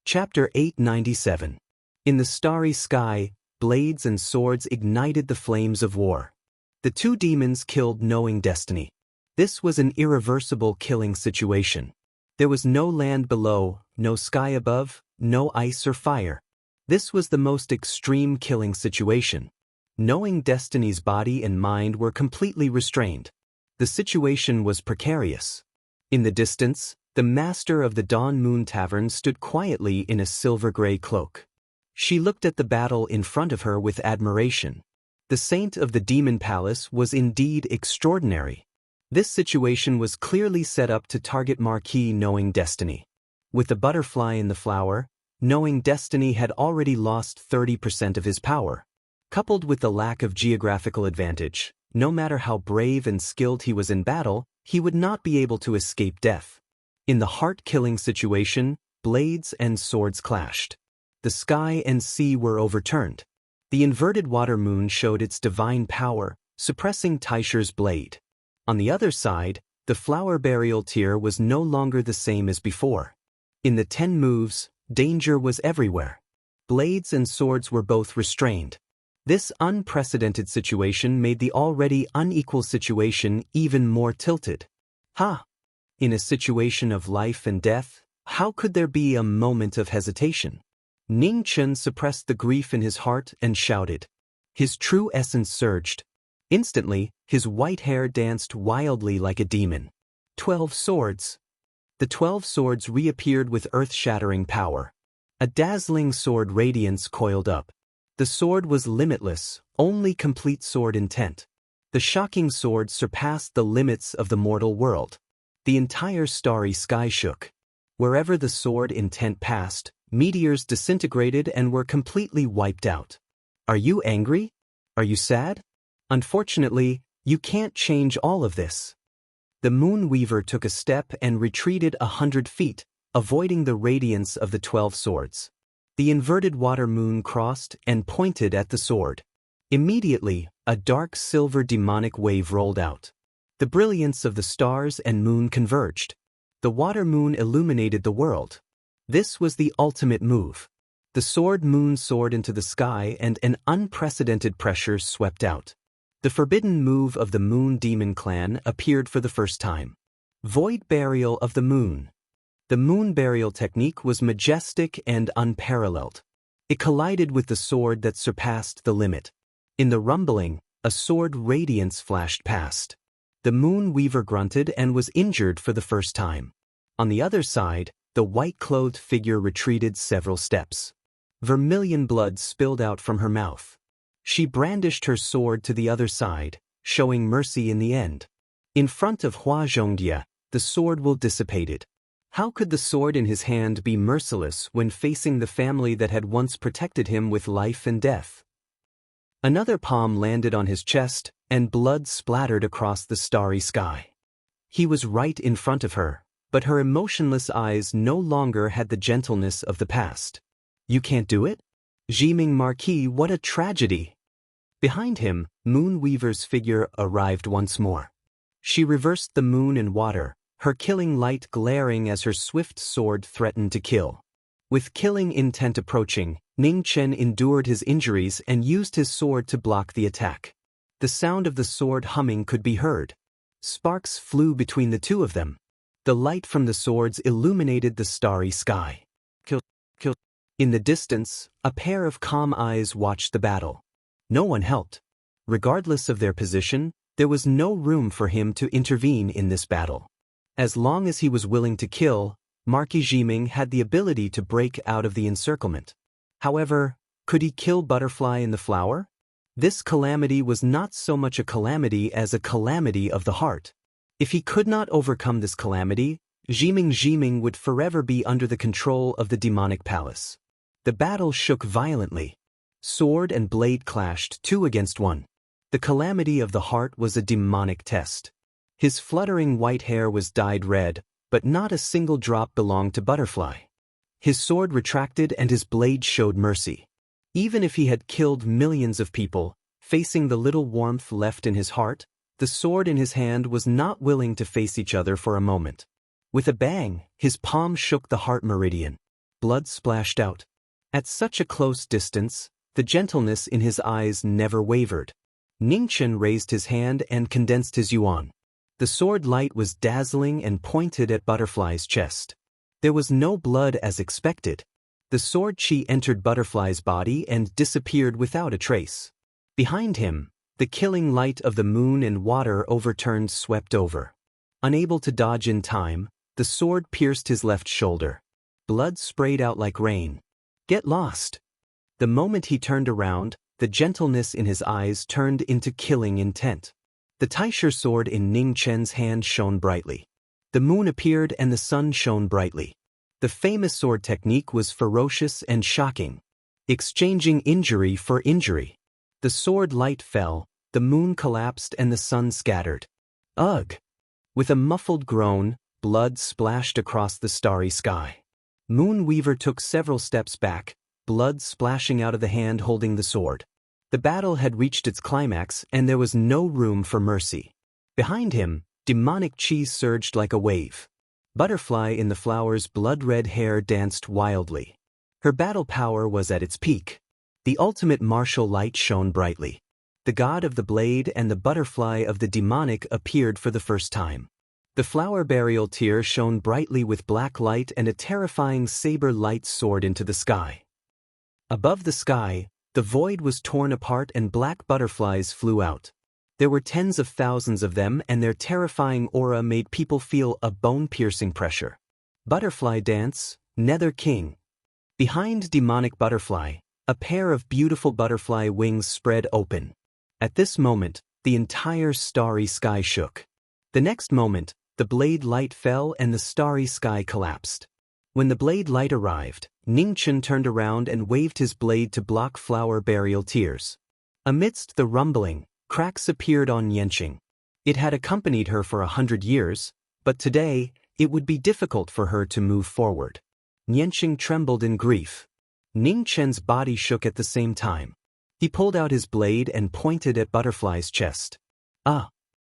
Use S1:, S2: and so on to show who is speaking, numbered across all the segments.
S1: Chapter 897. In the starry sky, blades and swords ignited the flames of war. The two demons killed knowing destiny. This was an irreversible killing situation. There was no land below, no sky above, no ice or fire. This was the most extreme killing situation. Knowing destiny's body and mind were completely restrained. The situation was precarious. In the distance, the master of the Dawn Moon Tavern stood quietly in a silver-gray cloak. She looked at the battle in front of her with admiration. The saint of the Demon Palace was indeed extraordinary. This situation was clearly set up to target Marquis knowing destiny. With the butterfly in the flower, knowing destiny had already lost 30% of his power. Coupled with the lack of geographical advantage, no matter how brave and skilled he was in battle, he would not be able to escape death. In the heart-killing situation, blades and swords clashed. The sky and sea were overturned. The inverted water moon showed its divine power, suppressing Tysher's blade. On the other side, the flower burial tier was no longer the same as before. In the 10 moves, danger was everywhere. Blades and swords were both restrained. This unprecedented situation made the already unequal situation even more tilted. In a situation of life and death, how could there be a moment of hesitation? Ning Chen suppressed the grief in his heart and shouted. His true essence surged. Instantly, his white hair danced wildly like a demon. 12 swords. The 12 swords reappeared with earth-shattering power. A dazzling sword radiance coiled up. The sword was limitless, only complete sword intent. The shocking sword surpassed the limits of the mortal world. The entire starry sky shook. Wherever the sword intent passed, meteors disintegrated and were completely wiped out. Are you angry? Are you sad? Unfortunately, you can't change all of this. The Moon Weaver took a step and retreated 100 feet, avoiding the radiance of the 12 swords. The inverted water moon crossed and pointed at the sword. Immediately, a dark silver demonic wave rolled out. The brilliance of the stars and moon converged. The water moon illuminated the world. This was the ultimate move. The sword moon soared into the sky and an unprecedented pressure swept out. The forbidden move of the Moon Demon Clan appeared for the first time. Void Burial of the Moon. The moon burial technique was majestic and unparalleled. It collided with the sword that surpassed the limit. In the rumbling, a sword radiance flashed past. The Moon Weaver grunted and was injured for the first time. On the other side, the white-clothed figure retreated several steps. Vermilion blood spilled out from her mouth. She brandished her sword to the other side, showing mercy in the end. In front of Hua Zhongdia, the sword will dissipated. How could the sword in his hand be merciless when facing the family that had once protected him with life and death? Another palm landed on his chest, and blood splattered across the starry sky. He was right in front of her, but her emotionless eyes no longer had the gentleness of the past. You can't do it? Jiming Marquis, what a tragedy! Behind him, Moon Weaver's figure arrived once more. She reversed the moon and water, her killing light glaring as her swift sword threatened to kill. With killing intent approaching, Ning Chen endured his injuries and used his sword to block the attack. The sound of the sword humming could be heard. Sparks flew between the two of them. The light from the swords illuminated the starry sky. Kill. In the distance, a pair of calm eyes watched the battle. No one helped. Regardless of their position, there was no room for him to intervene in this battle. As long as he was willing to kill, Marquis Jiming had the ability to break out of the encirclement. However, could he kill Butterfly in the Flower? This calamity was not so much a calamity as a calamity of the heart. If he could not overcome this calamity, Jiming would forever be under the control of the demonic palace. The battle shook violently. Sword and blade clashed 2 against 1. The calamity of the heart was a demonic test. His fluttering white hair was dyed red, but not a single drop belonged to Butterfly. His sword retracted and his blade showed mercy. Even if he had killed millions of people, facing the little warmth left in his heart, the sword in his hand was not willing to face each other for a moment. With a bang, his palm shook the heart meridian. blood splashed out. At such a close distance, the gentleness in his eyes never wavered. Ningchen raised his hand and condensed his yuan. The sword light was dazzling and pointed at Butterfly's chest. There was no blood as expected. The sword chi entered Butterfly's body and disappeared without a trace. Behind him, the killing light of the moon and water overturned swept over. Unable to dodge in time, the sword pierced his left shoulder. Blood sprayed out like rain. Get lost! The moment he turned around, the gentleness in his eyes turned into killing intent. The Taisher sword in Ning Chen's hand shone brightly. The moon appeared and the sun shone brightly. The famous sword technique was ferocious and shocking. Exchanging injury for injury. The sword light fell, the moon collapsed and the sun scattered. Ugh! With a muffled groan, blood splashed across the starry sky. Moonweaver took several steps back, blood splashing out of the hand holding the sword. The battle had reached its climax and there was no room for mercy. Behind him, demonic chi surged like a wave. Butterfly in the flower's blood-red hair danced wildly. Her battle power was at its peak. The ultimate martial light shone brightly. The god of the blade and the butterfly of the demonic appeared for the first time. The flower burial tear shone brightly with black light and a terrifying saber light soared into the sky. Above the sky, the void was torn apart and black butterflies flew out. There were tens of thousands of them and their terrifying aura made people feel a bone-piercing pressure. Butterfly dance, Nether King. Behind demonic butterfly, a pair of beautiful butterfly wings spread open. At this moment, the entire starry sky shook. The next moment, the blade light fell and the starry sky collapsed. When the blade light arrived, Ningchen turned around and waved his blade to block flower burial tears. Amidst the rumbling, cracks appeared on Yanqing. It had accompanied her for 100 years, but today, it would be difficult for her to move forward. Yanqing trembled in grief. Ning Chen's body shook at the same time. He pulled out his blade and pointed at Butterfly's chest. Ah!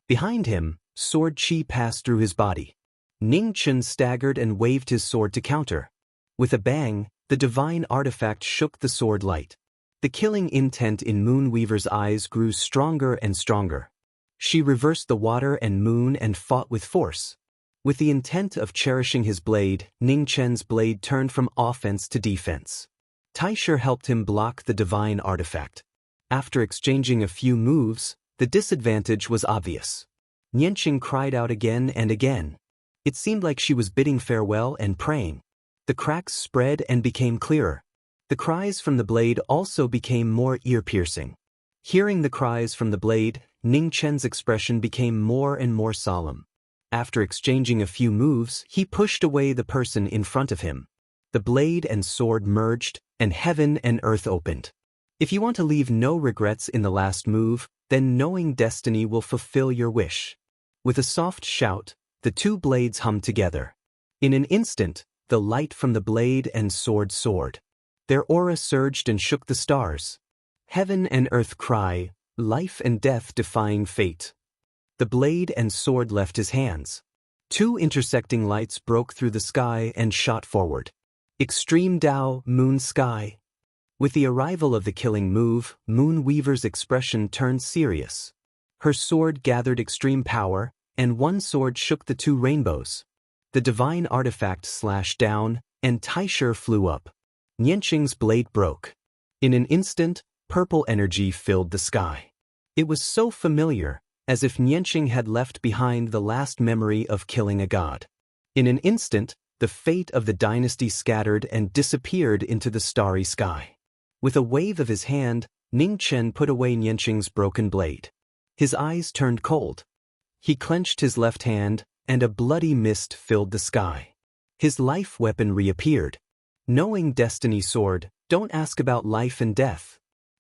S1: Behind him, sword chi passed through his body. Ning Chen staggered and waved his sword to counter. With a bang, the divine artifact shook the sword light. The killing intent in Moonweaver's eyes grew stronger and stronger. She reversed the water and moon and fought with force. With the intent of cherishing his blade, Ning Chen's blade turned from offense to defense. Taisher helped him block the divine artifact. After exchanging a few moves, the disadvantage was obvious. Yanqing cried out again and again. It seemed like she was bidding farewell and praying. The cracks spread and became clearer. The cries from the blade also became more ear-piercing. Hearing the cries from the blade, Ning Chen's expression became more and more solemn. After exchanging a few moves, he pushed away the person in front of him. The blade and sword merged, and heaven and earth opened. If you want to leave no regrets in the last move, then knowing destiny will fulfill your wish. With a soft shout, the two blades hummed together. In an instant, the light from the blade and sword soared. Their aura surged and shook the stars. Heaven and earth cry, life and death defying fate. The blade and sword left his hands. Two intersecting lights broke through the sky and shot forward. Extreme Tao, Moon Sky. With the arrival of the killing move, Moonweaver's expression turned serious. Her sword gathered extreme power, and one sword shook the two rainbows. The divine artifact slashed down, and Taisher flew up. Yanqing's blade broke. In an instant, purple energy filled the sky. It was so familiar, as if Yanqing had left behind the last memory of killing a god. In an instant, the fate of the dynasty scattered and disappeared into the starry sky. With a wave of his hand, Ning Chen put away Yanqing's broken blade. His eyes turned cold. He clenched his left hand, and a bloody mist filled the sky. His life weapon reappeared. Knowing destiny sword, don't ask about life and death.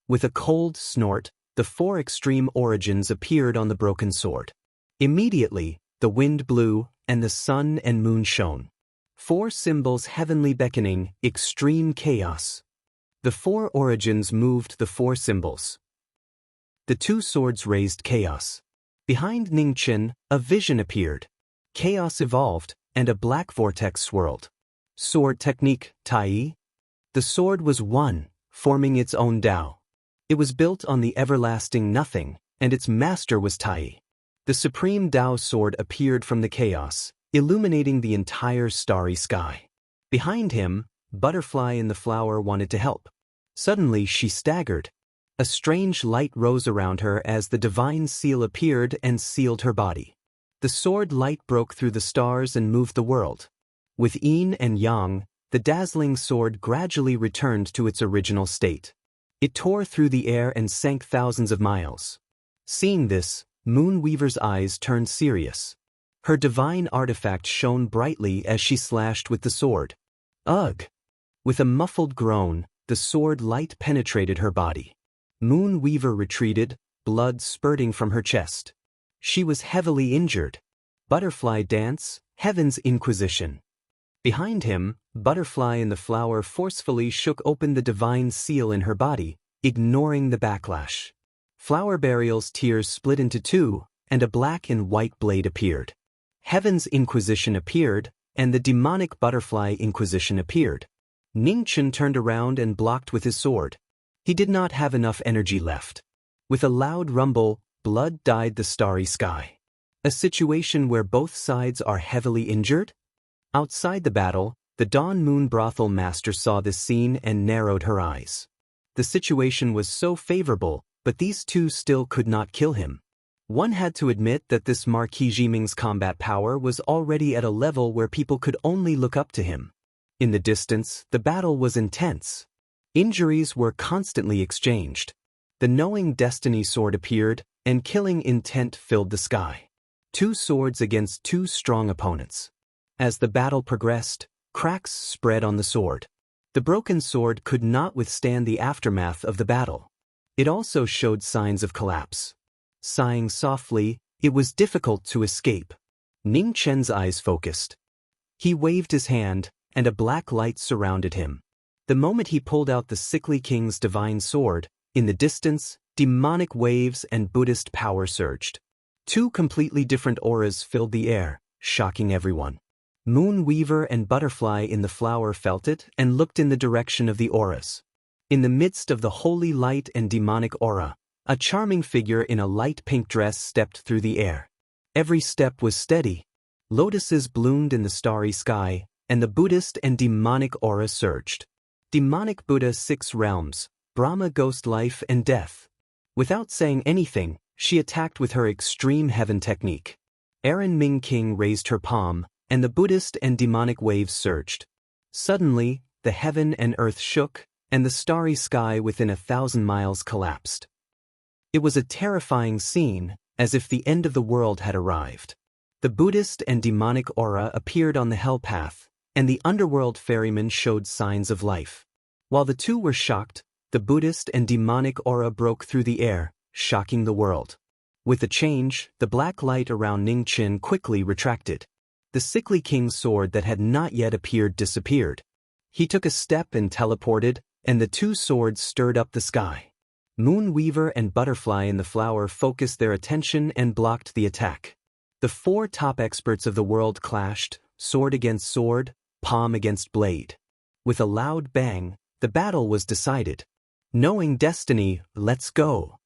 S1: With a cold snort, the four extreme origins appeared on the broken sword. Immediately, the wind blew, and the sun and moon shone. Four symbols heavenly beckoning, extreme chaos. The four origins moved the four symbols. The two swords raised chaos. Behind Ning Chen, a vision appeared. Chaos evolved, and a black vortex swirled. Sword technique, Tai. The sword was one, forming its own Tao. It was built on the everlasting nothing, and its master was Tai. The supreme Tao sword appeared from the chaos, illuminating the entire starry sky. Behind him, Butterfly in the flower wanted to help. Suddenly she staggered. A strange light rose around her as the divine seal appeared and sealed her body. The sword light broke through the stars and moved the world. With yin and yang, the dazzling sword gradually returned to its original state. It tore through the air and sank thousands of miles. Seeing this, Moonweaver's eyes turned serious. Her divine artifact shone brightly as she slashed with the sword. Ugh! With a muffled groan, the sword light penetrated her body. Moonweaver retreated, blood spurting from her chest. She was heavily injured. Butterfly dance, Heaven's Inquisition. Behind him, Butterfly in the flower forcefully shook open the divine seal in her body, ignoring the backlash. Flower Burial's tears split into two, and a black and white blade appeared. Heaven's Inquisition appeared, and the demonic Butterfly Inquisition appeared. Ningchen turned around and blocked with his sword. He did not have enough energy left. With a loud rumble, blood dyed the starry sky. A situation where both sides are heavily injured? Outside the battle, the Dawn Moon Brothel Master saw this scene and narrowed her eyes. The situation was so favorable, but these two still could not kill him. One had to admit that this Marquis Jiming's combat power was already at a level where people could only look up to him. In the distance, the battle was intense. Injuries were constantly exchanged. The Knowing Destiny sword appeared, and killing intent filled the sky. Two swords against two strong opponents. As the battle progressed, cracks spread on the sword. The broken sword could not withstand the aftermath of the battle. It also showed signs of collapse. Sighing softly, it was difficult to escape. Ning Chen's eyes focused. He waved his hand, and a black light surrounded him. The moment he pulled out the sickly king's divine sword, in the distance, demonic waves and Buddhist power surged. Two completely different auras filled the air, shocking everyone. Moonweaver and Butterfly in the flower felt it and looked in the direction of the auras. In the midst of the holy light and demonic aura, a charming figure in a light pink dress stepped through the air. Every step was steady. Lotuses bloomed in the starry sky, and the Buddhist and demonic aura surged. Demonic Buddha 6 realms, Brahma ghost life and death. Without saying anything, she attacked with her extreme heaven technique. Aaron Ming King raised her palm, and the Buddhist and demonic waves surged. Suddenly, the heaven and earth shook, and the starry sky within 1,000 miles collapsed. It was a terrifying scene, as if the end of the world had arrived. The Buddhist and demonic aura appeared on the hell path, and the underworld ferryman showed signs of life. While the two were shocked, the Buddhist and demonic aura broke through the air, shocking the world. With the change, the black light around Ning Chin quickly retracted. The sickly king's sword that had not yet appeared disappeared. He took a step and teleported, and the two swords stirred up the sky. Moonweaver and Butterfly in the flower focused their attention and blocked the attack. The 4 top experts of the world clashed, sword against sword, palm against blade. With a loud bang, the battle was decided. Knowing Destiny, let's go!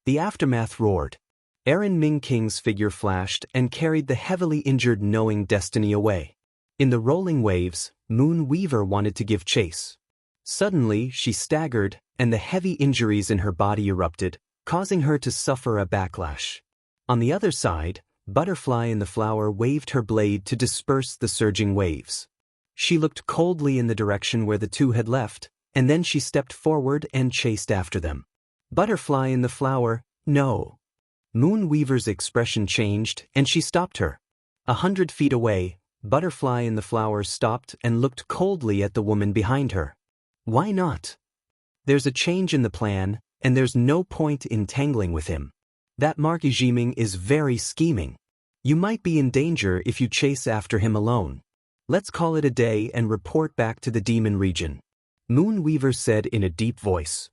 S1: The aftermath roared. Aaron Ming King's figure flashed and carried the heavily injured Knowing Destiny away. In the rolling waves, Moonweaver wanted to give chase. Suddenly, she staggered, and the heavy injuries in her body erupted, causing her to suffer a backlash. On the other side, Butterfly in the flower waved her blade to disperse the surging waves. She looked coldly in the direction where the two had left, and then she stepped forward and chased after them. Butterfly in the flower, no. Moonweaver's expression changed, and she stopped her. 100 feet away, Butterfly in the flower stopped and looked coldly at the woman behind her. Why not? There's a change in the plan, and there's no point in tangling with him. That Marquis Jiming is very scheming. You might be in danger if you chase after him alone. Let's call it a day and report back to the demon region. Moonweaver said in a deep voice.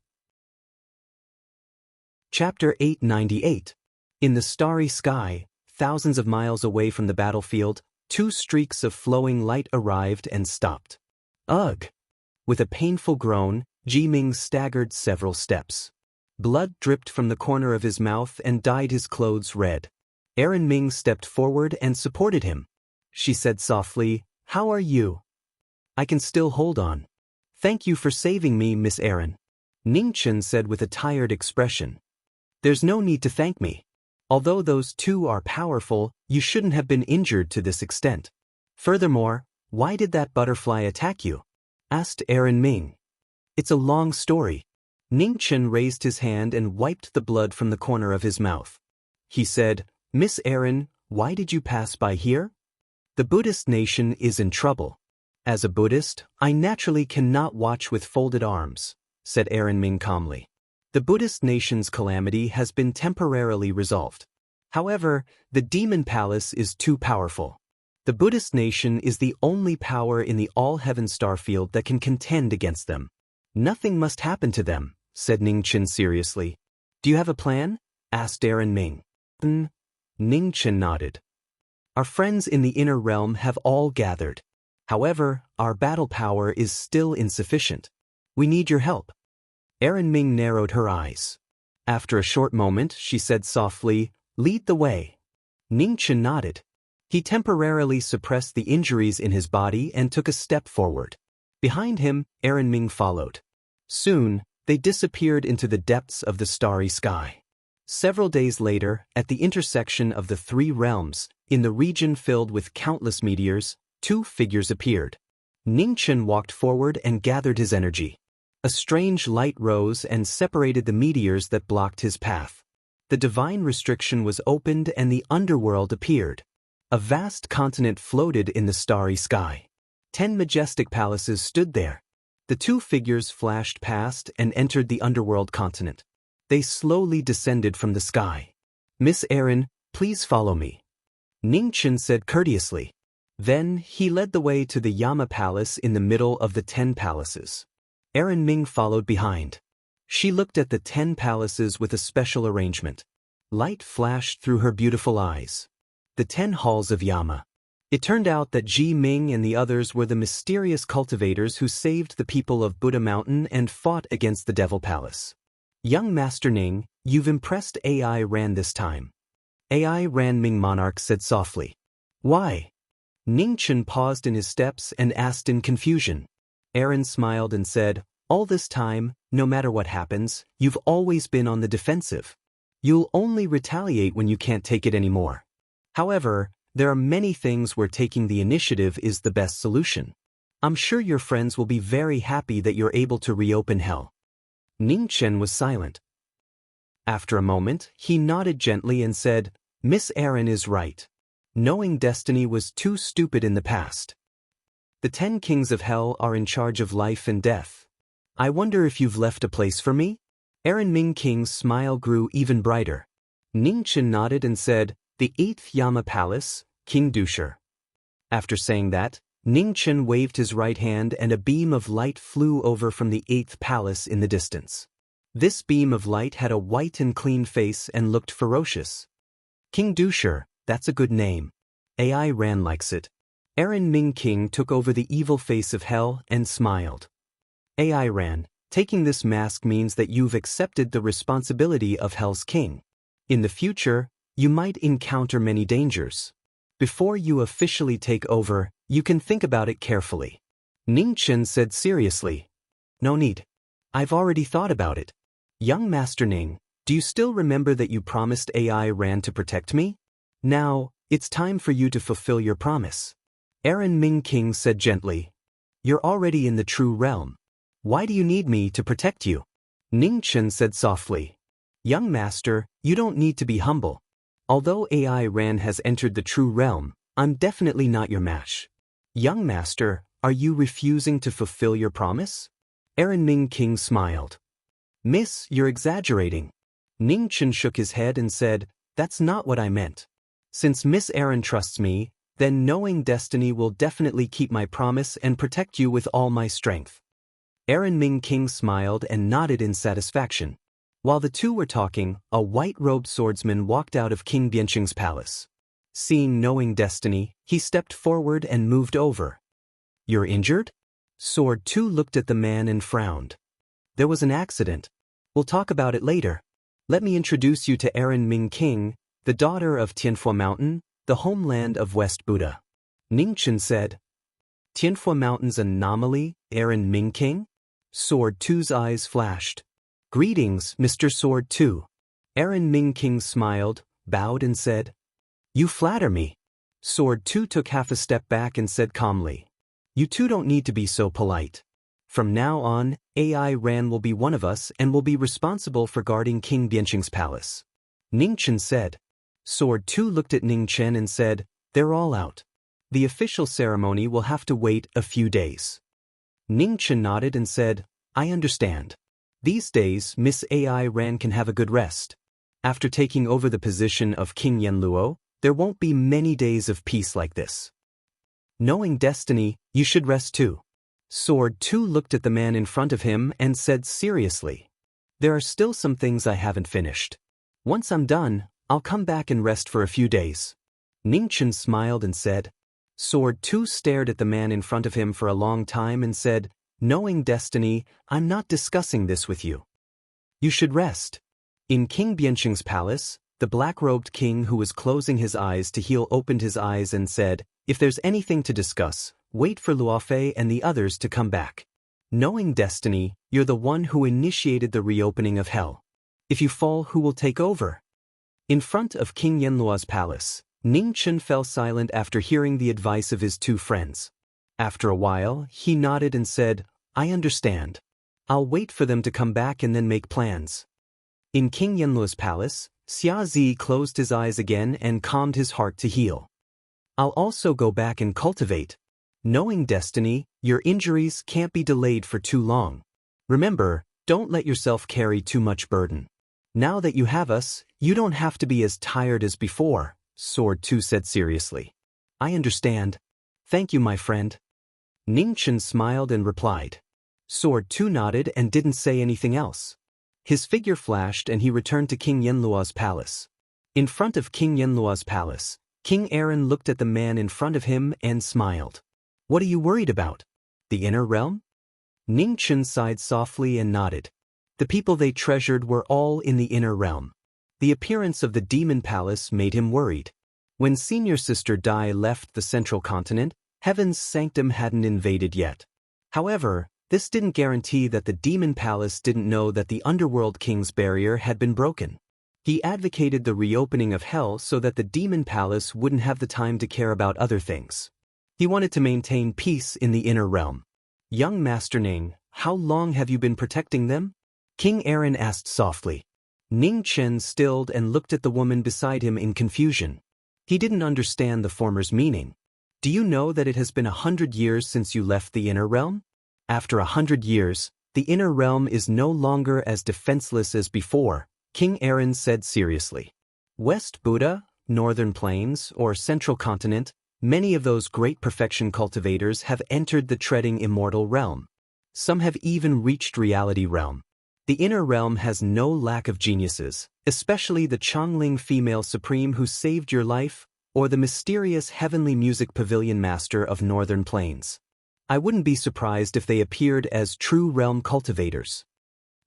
S1: Chapter 898. In the starry sky, thousands of miles away from the battlefield, 2 streaks of flowing light arrived and stopped. Ugh! With a painful groan, Ji Ming staggered several steps. Blood dripped from the corner of his mouth and dyed his clothes red. Erin Ming stepped forward and supported him. She said softly, "How are you?" "I can still hold on. Thank you for saving me, Miss Erin," Ning Chen said with a tired expression. "There's no need to thank me. Although those two are powerful, you shouldn't have been injured to this extent. Furthermore, why did that butterfly attack you?" asked Erin Ming. "It's a long story." Ning Chen raised his hand and wiped the blood from the corner of his mouth. He said, "Miss Erin, why did you pass by here?" "The Buddhist nation is in trouble. As a Buddhist, I naturally cannot watch with folded arms," said Erin Ming calmly. "The Buddhist nation's calamity has been temporarily resolved. However, the demon palace is too powerful. The Buddhist nation is the only power in the all-heaven starfield that can contend against them. Nothing must happen to them," said Ning Chen seriously. "Do you have a plan?" asked Erin Ming. Ning Chen nodded. "Our friends in the inner realm have all gathered. However, our battle power is still insufficient. We need your help." Erin Ming narrowed her eyes. After a short moment, she said softly, "Lead the way." Ning Chen nodded. He temporarily suppressed the injuries in his body and took a step forward. Behind him, Erin Ming followed. Soon, they disappeared into the depths of the starry sky. Several days later, at the intersection of the three realms, in the region filled with countless meteors, two figures appeared. Ning Chen walked forward and gathered his energy. A strange light rose and separated the meteors that blocked his path. The divine restriction was opened and the underworld appeared. A vast continent floated in the starry sky. 10 majestic palaces stood there. The two figures flashed past and entered the underworld continent. They slowly descended from the sky. "Miss Erin, please follow me," Ning Chen said courteously. Then, he led the way to the Yama Palace in the middle of the 10 palaces. Erin Ming followed behind. She looked at the 10 palaces with a special arrangement. Light flashed through her beautiful eyes. The 10 halls of Yama. It turned out that Ji Ming and the others were the mysterious cultivators who saved the people of Buddha Mountain and fought against the Devil Palace. "Young Master Ning, you've impressed AI Ran this time," AI Ran Ming Monarch said softly. "Why?" Ning Chen paused in his steps and asked in confusion. Erin smiled and said, "All this time, no matter what happens, you've always been on the defensive. You'll only retaliate when you can't take it anymore. However, there are many things where taking the initiative is the best solution. I'm sure your friends will be very happy that you're able to reopen hell." Ning Chen was silent. After a moment, he nodded gently and said, "Miss Erin is right. Knowing destiny was too stupid in the past. The 10 kings of hell are in charge of life and death. I wonder if you've left a place for me?" Erin Ming King's smile grew even brighter. Ning Chen nodded and said, "The 8th Yama Palace, King Dusher." After saying that, Ning Chen waved his right hand and a beam of light flew over from the 8th palace in the distance. This beam of light had a white and clean face and looked ferocious. "King Dusher, that's a good name. AI Ran likes it." Erin Ming King took over the evil face of hell and smiled. "AI Ran, taking this mask means that you've accepted the responsibility of Hell's King. In the future, you might encounter many dangers. Before you officially take over, you can think about it carefully," Ning Chen said seriously. "No need. I've already thought about it. Young Master Ning, do you still remember that you promised AI Ran to protect me? Now, it's time for you to fulfill your promise." Erin Ming King said gently, "You're already in the true realm. Why do you need me to protect you?" Ning Chen said softly, "Young Master, you don't need to be humble. Although AI Ran has entered the true realm, I'm definitely not your match. Young Master, are you refusing to fulfill your promise?" Erin Ming King smiled. "Miss, you're exaggerating." Ning Chen shook his head and said, "That's not what I meant. Since Miss Erin trusts me, then knowing destiny will definitely keep my promise and protect you with all my strength." Erin Ming King smiled and nodded in satisfaction. While the two were talking, a white-robed swordsman walked out of King Bianqing's palace. Seeing knowing destiny, he stepped forward and moved over. "You're injured?" Sword 2 looked at the man and frowned. There was an accident. We'll talk about it later. Let me introduce you to Erin Ming King, the daughter of Tianfo Mountain, the homeland of West Buddha. Ningchen said. Tianfo Mountain's anomaly, Erin Ming King? Sword 2's eyes flashed. Greetings, Mr. Sword 2. Erin Ming King smiled, bowed and said. You flatter me. Sword 2 took half a step back and said calmly. You two don't need to be so polite. From now on, AI Ran will be one of us and will be responsible for guarding King Bianqing's palace. Ningchen said. Sword 2 looked at Ningchen and said, they're all out. The official ceremony will have to wait a few days. Ningchen nodded and said, I understand. These days, Miss AI Ran can have a good rest. After taking over the position of King Yanluo, there won't be many days of peace like this. Knowing destiny, you should rest too. Sword 2 looked at the man in front of him and said seriously. There are still some things I haven't finished. Once I'm done, I'll come back and rest for a few days. Ningchen smiled and said. Sword 2 stared at the man in front of him for a long time and said, knowing destiny, I'm not discussing this with you. You should rest. In King Bianqing's palace, the black-robed king who was closing his eyes to heal opened his eyes and said, if there's anything to discuss, wait for Luofei and the others to come back. Knowing destiny, you're the one who initiated the reopening of hell. If you fall, who will take over? In front of King Yanluo's palace, Ningchen fell silent after hearing the advice of his two friends. After a while, he nodded and said, I understand. I'll wait for them to come back and then make plans. In King Yanluo's palace, Xia Zi closed his eyes again and calmed his heart to heal. I'll also go back and cultivate. Knowing destiny, your injuries can't be delayed for too long. Remember, don't let yourself carry too much burden. Now that you have us, you don't have to be as tired as before, Sword 2 said seriously. I understand. Thank you, my friend. Ningchen smiled and replied. Sword 2 nodded and didn't say anything else. His figure flashed and he returned to King Yanluo's palace. In front of King Yanluo's palace, King Aaron looked at the man in front of him and smiled. What are you worried about? The inner realm? Ningchen sighed softly and nodded. The people they treasured were all in the inner realm. The appearance of the demon palace made him worried. When senior sister Dai left the central continent, Heaven's sanctum hadn't invaded yet. However, this didn't guarantee that the demon palace didn't know that the underworld king's barrier had been broken. He advocated the reopening of hell so that the demon palace wouldn't have the time to care about other things. He wanted to maintain peace in the inner realm. Young Master Ning, how long have you been protecting them? King Aaron asked softly. Ning Chen stilled and looked at the woman beside him in confusion. He didn't understand the former's meaning. Do you know that it has been 100 years since you left the inner realm? After 100 years, the inner realm is no longer as defenseless as before, King Aaron said seriously. West Buddha, Northern Plains, or Central Continent, many of those great perfection cultivators have entered the treading immortal realm. Some have even reached reality realm. The inner realm has no lack of geniuses, especially the Chongling female supreme who saved your life, or the mysterious heavenly music pavilion master of Northern Plains. I wouldn't be surprised if they appeared as true realm cultivators.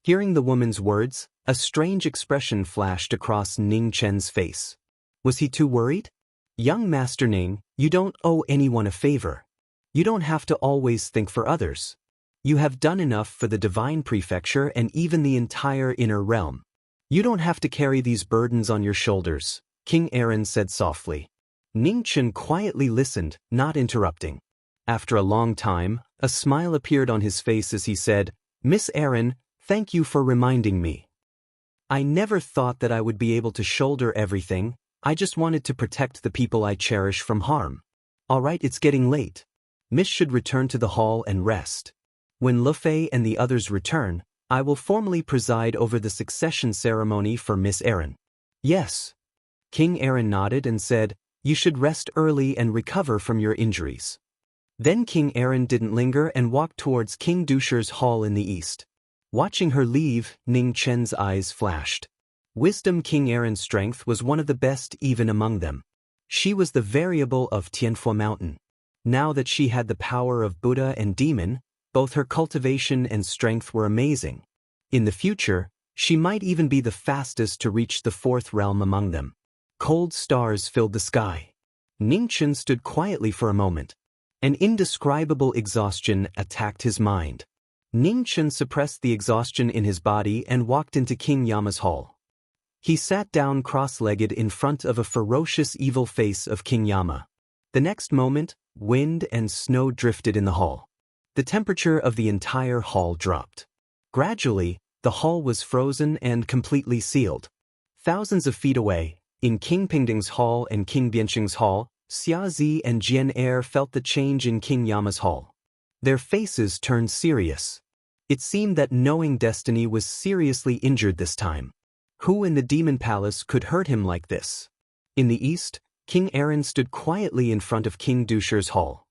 S1: Hearing the woman's words, a strange expression flashed across Ning Chen's face. Was he too worried? Young Master Ning, you don't owe anyone a favor. You don't have to always think for others. You have done enough for the divine prefecture and even the entire inner realm. You don't have to carry these burdens on your shoulders, King Aaron said softly. Ning Chen quietly listened, not interrupting. After a long time, a smile appeared on his face as he said, Miss Aaron, thank you for reminding me. I never thought that I would be able to shoulder everything. I just wanted to protect the people I cherish from harm. All right, it's getting late. Miss should return to the hall and rest. When Lufei and the others return, I will formally preside over the succession ceremony for Miss Aaron. Yes. King Aaron nodded and said, you should rest early and recover from your injuries. Then King Aaron didn't linger and walked towards King Dusher's hall in the east. Watching her leave, Ning Chen's eyes flashed. Wisdom King Aaron's strength was one of the best even among them. She was the variable of Tianfo Mountain. Now that she had the power of Buddha and demon, Both her cultivation and strength were amazing. In the future, she might even be the fastest to reach the fourth realm among them. Cold stars filled the sky. Ningchen stood quietly for a moment. An indescribable exhaustion attacked his mind. Ningchen suppressed the exhaustion in his body and walked into King Yama's hall. He sat down cross-legged in front of a ferocious evil face of King Yama. The next moment, wind and snow drifted in the hall. The temperature of the entire hall dropped. Gradually, the hall was frozen and completely sealed. Thousands of feet away, in King Pingding's hall and King Bianqing's hall, Xiazi and Jian Er felt the change in King Yama's hall. Their faces turned serious. It seemed that knowing destiny was seriously injured this time. Who in the demon palace could hurt him like this? In the east, King Aaron stood quietly in front of King Dusher's hall.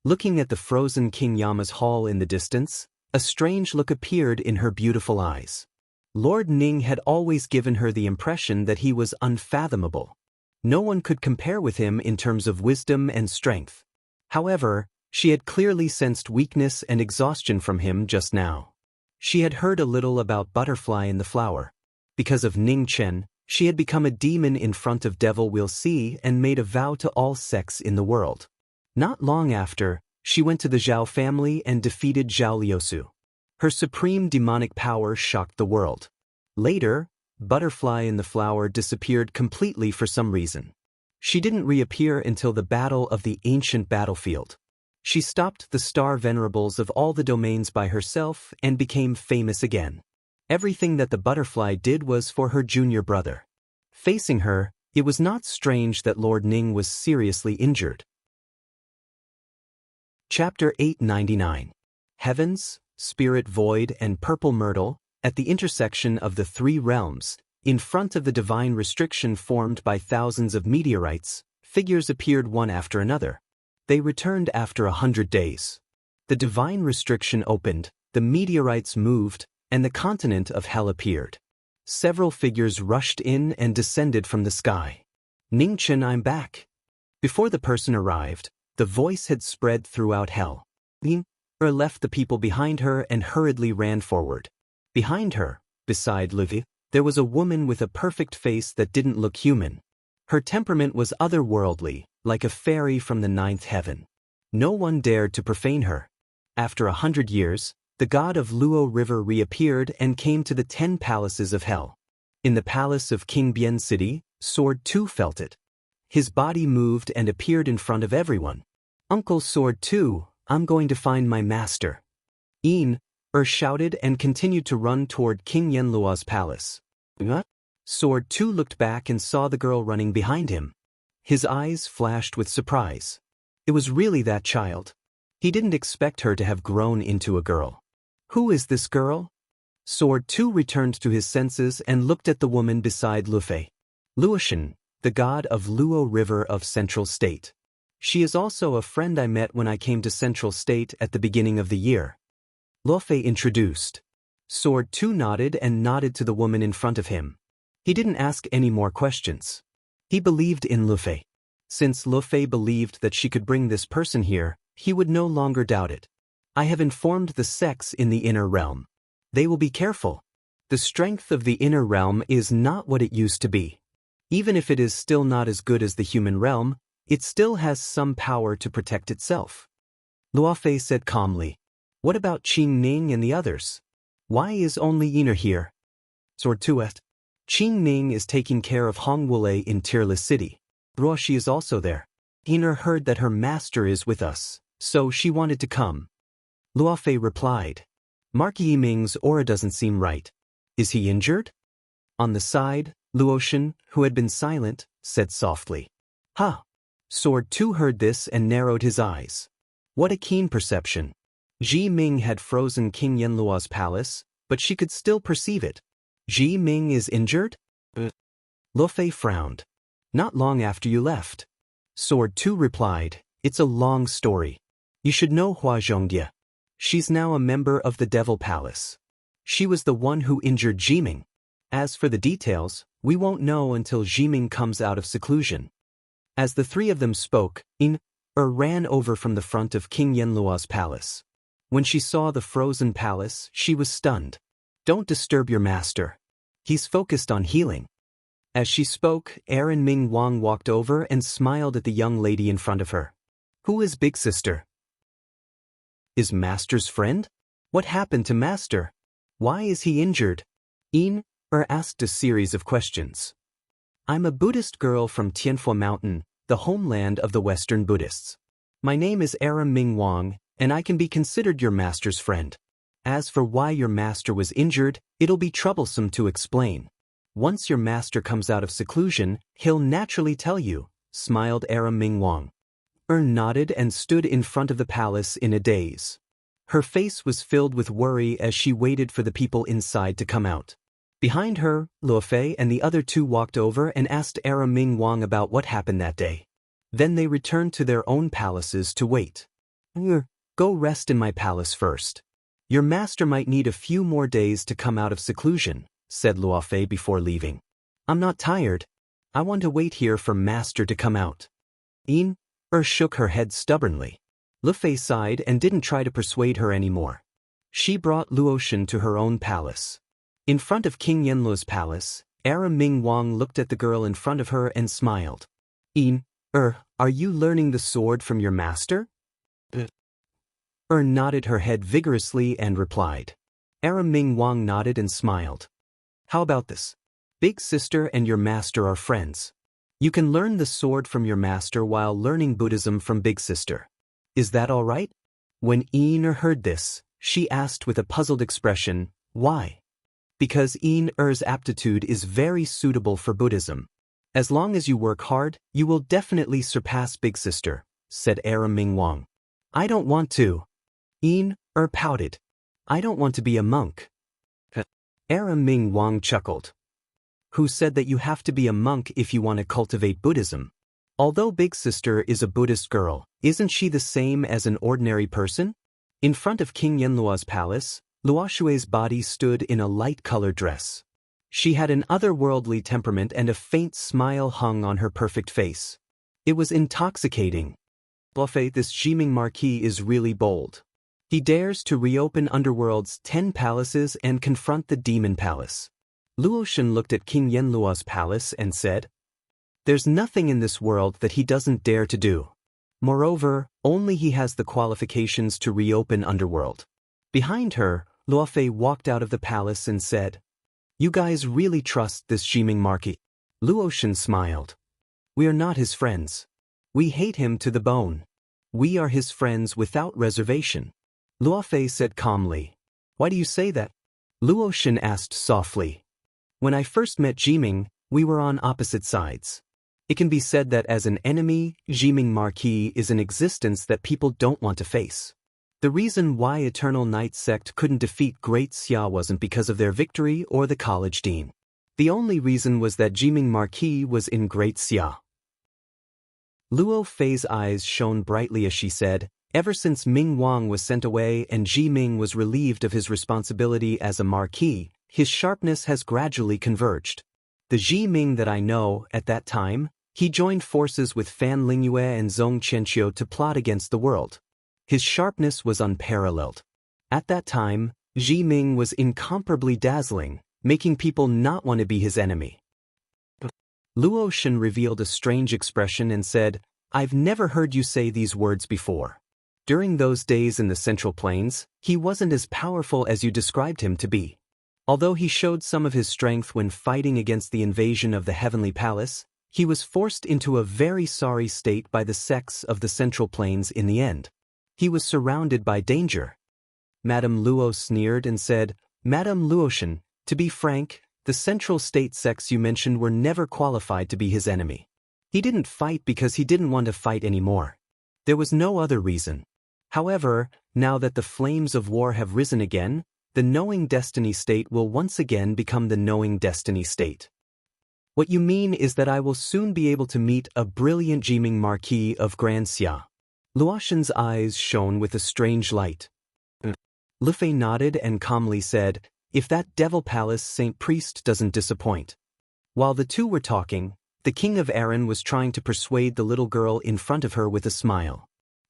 S1: Looking at the frozen King Yama's hall in the distance, a strange look appeared in her beautiful eyes. Lord Ning had always given her the impression that he was unfathomable. No one could compare with him in terms of wisdom and strength. However, she had clearly sensed weakness and exhaustion from him just now. She had heard a little about butterfly in the flower. Because of Ning Chen, she had become a demon in front of Devil Will See and made a vow to all sects in the world. Not long after, she went to the Zhao family and defeated Zhao Liusu. Her supreme demonic power shocked the world. Later, butterfly in the flower disappeared completely for some reason. She didn't reappear until the battle of the ancient battlefield. She stopped the star venerables of all the domains by herself and became famous again. Everything that the butterfly did was for her junior brother. Facing her, it was not strange that Lord Ning was seriously injured. Chapter 899. Heavens, Spirit Void and Purple Myrtle, at the intersection of the three realms, in front of the divine restriction formed by thousands of meteorites, figures appeared one after another. They returned after 100 days. The divine restriction opened, the meteorites moved, and the continent of hell appeared. Several figures rushed in and descended from the sky. Ningchen, I'm back. Before the person arrived, the voice had spread throughout hell. Ling Er left the people behind her and hurriedly ran forward. Behind her, beside Livi, there was a woman with a perfect face that didn't look human. Her temperament was otherworldly, like a fairy from the ninth heaven. No one dared to profane her. After 100 years, the god of Luo River reappeared and came to the 10 palaces of hell. In the palace of King Bian City, Sword 2 felt it. His body moved and appeared in front of everyone. Uncle Sword 2, I'm going to find my master. Shouted and continued to run toward King Yenluo's palace. What? Sword 2 looked back and saw the girl running behind him. His eyes flashed with surprise. It was really that child. He didn't expect her to have grown into a girl. Who is this girl? Sword 2 returned to his senses and looked at the woman beside Lufei. Luoshan, the god of Luo River of Central State. She is also a friend I met when I came to Central State at the beginning of the year. Lufei introduced. Sword 2 nodded and nodded to the woman in front of him. He didn't ask any more questions. He believed in Lufei. Since Lufei believed that she could bring this person here, he would no longer doubt it. I have informed the sects in the inner realm. They will be careful. The strength of the inner realm is not what it used to be. Even if it is still not as good as the human realm, it still has some power to protect itself. Luofei said calmly. What about Qing Ning and the others? Why is only Yiner here? Sword 2 asked. Qing Ning is taking care of Hongwulei in Tearless City. Ruoshi is also there. Yiner heard that her master is with us, so she wanted to come. Luofei replied. Marquis Ming's aura doesn't seem right. Is he injured? On the side, Luoshan, who had been silent, said softly. Ha! Sword 2 heard this and narrowed his eyes. What a keen perception. Ji Ming had frozen King Yenluo's palace, but she could still perceive it. Ji Ming is injured? Lufei frowned. Not long after you left. Sword 2 replied, it's a long story. You should know Hua Zhongdia. She's now a member of the Devil Palace. She was the one who injured Jiming. As for the details, we won't know until Jiming comes out of seclusion. As the three of them spoke, ran over from the front of King Yenluo's palace. When she saw the frozen palace, she was stunned. Don't disturb your master. He's focused on healing. As she spoke, Aaron Ming Wang walked over and smiled at the young lady in front of her. Who is Big Sister? Is Master's friend? What happened to Master? Why is he injured? Asked a series of questions. I'm a Buddhist girl from Tianfo Mountain, the homeland of the Western Buddhists. My name is Aaron Ming Wang, and I can be considered your master's friend. As for why your master was injured, it'll be troublesome to explain. Once your master comes out of seclusion, he'll naturally tell you, smiled Aaron Ming Wang. Nodded and stood in front of the palace in a daze. Her face was filled with worry as she waited for the people inside to come out. Behind her, Luo Fei and the other two walked over and asked Aaron Ming Wang about what happened that day. Then they returned to their own palaces to wait. Go rest in my palace first. Your master might need a few more days to come out of seclusion, said Luo Fei before leaving. I'm not tired. I want to wait here for master to come out. Shook her head stubbornly. Luo Fei sighed and didn't try to persuade her anymore. She brought Luoshan to her own palace. In front of King Yenluo's palace, Aaron Ming Wang looked at the girl in front of her and smiled. Are you learning the sword from your master? Nodded her head vigorously and replied. Aaron Ming Wang nodded and smiled. How about this? Big Sister and your master are friends. You can learn the sword from your master while learning Buddhism from Big Sister. Is that all right? When heard this, she asked with a puzzled expression, why? Because Er's aptitude is very suitable for Buddhism. As long as you work hard, you will definitely surpass Big Sister, said Aaron Ming Wang. I don't want to. Pouted. I don't want to be a monk. Aaron Ming Wang chuckled. Who said that you have to be a monk if you want to cultivate Buddhism? Although Big Sister is a Buddhist girl, isn't she the same as an ordinary person? In front of King Yenluo's palace, Luo Shui's body stood in a light-colored dress. She had an otherworldly temperament and a faint smile hung on her perfect face. It was intoxicating. Buffet, this Jiming Marquis is really bold. He dares to reopen Underworld's 10 palaces and confront the Demon Palace. Luoshan looked at King Yenluo's palace and said, There's nothing in this world that he doesn't dare to do. Moreover, only he has the qualifications to reopen Underworld. Behind her, Luo Fei walked out of the palace and said, You guys really trust this Jiming Marquis? Luoshan smiled. We are not his friends. We hate him to the bone. We are his friends without reservation. Luo Fei said calmly. Why do you say that? Luoshan asked softly. When I first met Jiming, we were on opposite sides. It can be said that as an enemy, Jiming Marquis is an existence that people don't want to face. The reason why Eternal Night Sect couldn't defeat Great Xia wasn't because of their victory or the college dean. The only reason was that Jiming Marquis was in Great Xia. Luo Fei's eyes shone brightly as she said, Ever since Ming Wang was sent away and Ji Ming was relieved of his responsibility as a marquis, his sharpness has gradually converged. The Ji Ming that I know, at that time, he joined forces with Fan Lingyue and Zhong Qianqiu to plot against the world. His sharpness was unparalleled. At that time, Ji Ming was incomparably dazzling, making people not want to be his enemy. Luoshan revealed a strange expression and said, I've never heard you say these words before. During those days in the Central Plains, he wasn't as powerful as you described him to be. Although he showed some of his strength when fighting against the invasion of the Heavenly Palace, he was forced into a very sorry state by the sects of the Central Plains in the end. He was surrounded by danger. Madame Luo sneered and said, Madame Luoshan, to be frank, the Central State sects you mentioned were never qualified to be his enemy. He didn't fight because he didn't want to fight anymore. There was no other reason. However, now that the flames of war have risen again, the Knowing Destiny State will once again become the Knowing Destiny State. What you mean is that I will soon be able to meet a brilliant Jiming Marquis of Grand Xia. Luoshan's eyes shone with a strange light. Lu Fei nodded and calmly said, If that Devil Palace Saint Priest doesn't disappoint. While the two were talking, the King of Aran was trying to persuade the little girl in front of her with a smile.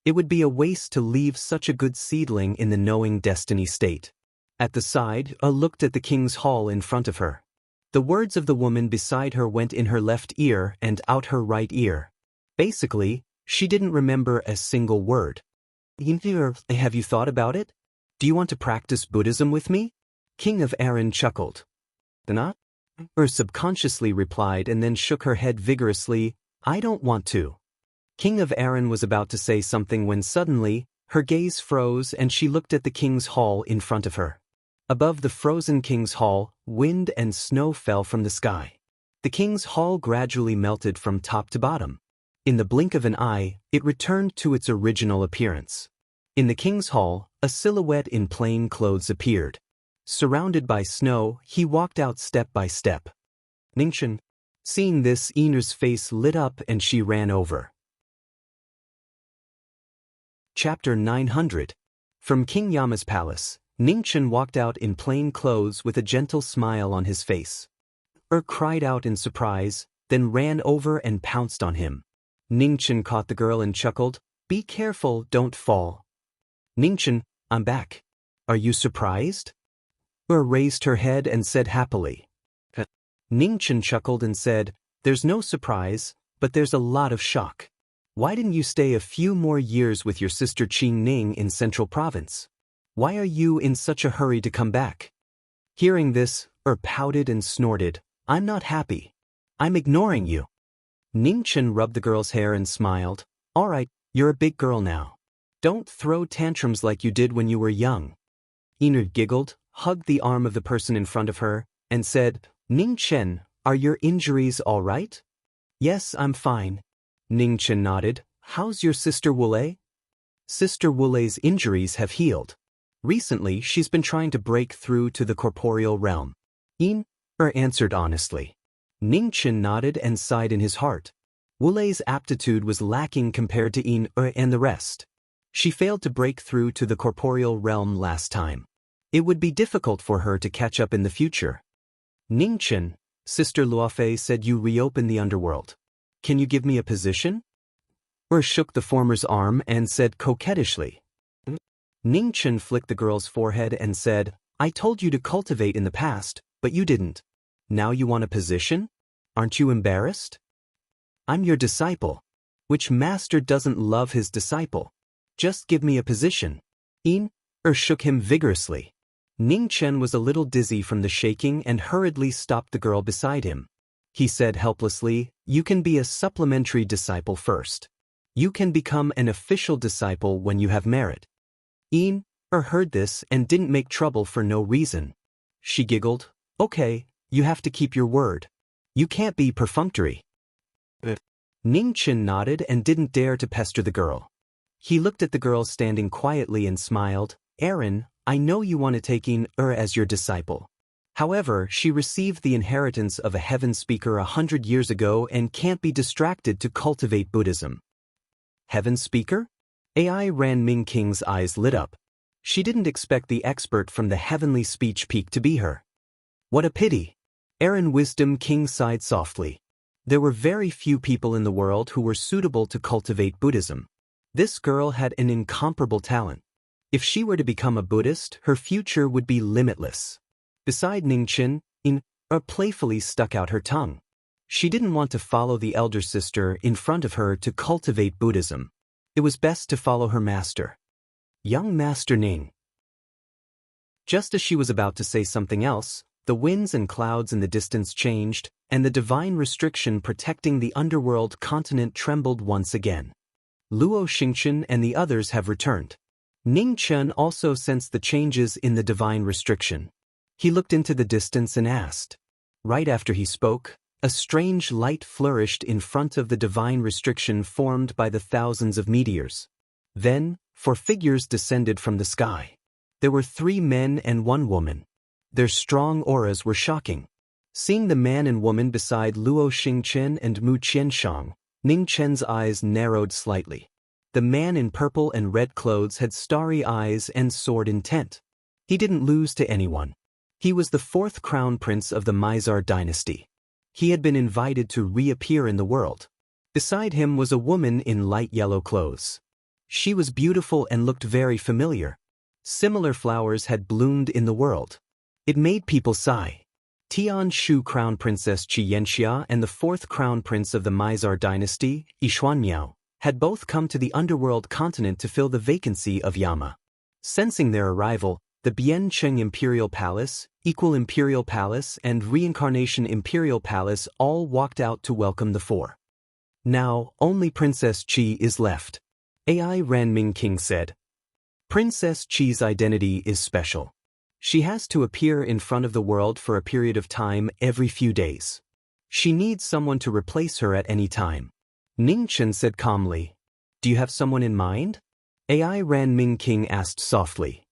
S1: It would be a waste to leave such a good seedling in the knowing destiny state. At the side, looked at the king's hall in front of her. The words of the woman beside her went in her left ear and out her right ear. Basically, she didn't remember a single word. Have you thought about it? Do you want to practice Buddhism with me? King of Erin chuckled. Dana? Subconsciously replied and then shook her head vigorously. I don't want to. King of Erin was about to say something when suddenly, her gaze froze and she looked at the king's hall in front of her. Above the frozen king's hall, wind and snow fell from the sky. The king's hall gradually melted from top to bottom. In the blink of an eye, it returned to its original appearance. In the king's hall, a silhouette in plain clothes appeared. Surrounded by snow, he walked out step by step. Ningchen. Seeing this, Ina's face lit up and she ran over. Chapter 900. From King Yama's palace, Ningchen walked out in plain clothes with a gentle smile on his face. Cried out in surprise, then ran over and pounced on him. Ningchen caught the girl and chuckled, Be careful, don't fall. Ningchen, I'm back. Are you surprised? Raised her head and said happily. Ningchen chuckled and said, There's no surprise, but there's a lot of shock. Why didn't you stay a few more years with your sister Qing Ning in Central Province? Why are you in such a hurry to come back? Hearing this, pouted and snorted, I'm not happy. I'm ignoring you. Ningchen rubbed the girl's hair and smiled, All right, you're a big girl now. Don't throw tantrums like you did when you were young. Ina giggled, hugged the arm of the person in front of her, and said, Ningchen, are your injuries all right? Yes, I'm fine. Ningchen nodded. How's your sister Wule? Sister Wule's injuries have healed. Recently, she's been trying to break through to the corporeal realm. In answered honestly. Ningchen nodded and sighed in his heart. Wule's aptitude was lacking compared to In and the rest. She failed to break through to the corporeal realm last time. It would be difficult for her to catch up in the future. Ningchen, Sister Luofei said you reopen the underworld. Can you give me a position? Shook the former's arm and said coquettishly. Ningchen flicked the girl's forehead and said, I told you to cultivate in the past, but you didn't. Now you want a position? Aren't you embarrassed? I'm your disciple. Which master doesn't love his disciple? Just give me a position. In shook him vigorously. Ningchen was a little dizzy from the shaking and hurriedly stopped the girl beside him. He said helplessly, You can be a supplementary disciple first. You can become an official disciple when you have merit. In heard this and didn't make trouble for no reason. She giggled, Okay, you have to keep your word. You can't be perfunctory. Ningchen nodded and didn't dare to pester the girl. He looked at the girl standing quietly and smiled, Erin, I know you want to take In as your disciple. However, she received the inheritance of a heaven speaker 100 years ago and can't be distracted to cultivate Buddhism. Heaven speaker? AI Ran Ming King's eyes lit up. She didn't expect the expert from the heavenly speech peak to be her. What a pity. Erin Wisdom King sighed softly. There were very few people in the world who were suitable to cultivate Buddhism. This girl had an incomparable talent. If she were to become a Buddhist, her future would be limitless. Beside Ningchen, In playfully stuck out her tongue. She didn't want to follow the elder sister in front of her to cultivate Buddhism. It was best to follow her master. Young Master Ning. Just as she was about to say something else, the winds and clouds in the distance changed, and the divine restriction protecting the underworld continent trembled once again. Luo Xingchen and the others have returned. Ningchen also sensed the changes in the divine restriction. He looked into the distance and asked. Right after he spoke, a strange light flourished in front of the divine restriction formed by the thousands of meteors. Then, 4 figures descended from the sky. There were 3 men and 1 woman. Their strong auras were shocking. Seeing the man and woman beside Luo Xingchen and Mu Qianshang, Ningchen's eyes narrowed slightly. The man in purple and red clothes had starry eyes and soared intent. He didn't lose to anyone. He was the 4th crown prince of the Mizar dynasty. He had been invited to reappear in the world. Beside him was a woman in light yellow clothes. She was beautiful and looked very familiar. Similar flowers had bloomed in the world. It made people sigh. Tian Shu Crown Princess Qi Yanxia and the fourth Crown Prince of the Mizar dynasty, Yishuan Miao, had both come to the underworld continent to fill the vacancy of Yama. Sensing their arrival, the Biancheng Imperial Palace, Equal Imperial Palace and Reincarnation Imperial Palace all walked out to welcome the four. Now, only Princess Qi is left. AI Ranming King said. Princess Qi's identity is special. She has to appear in front of the world for a period of time every few days. She needs someone to replace her at any time. Ning Chen said calmly. Do you have someone in mind? AI Ranming King asked softly.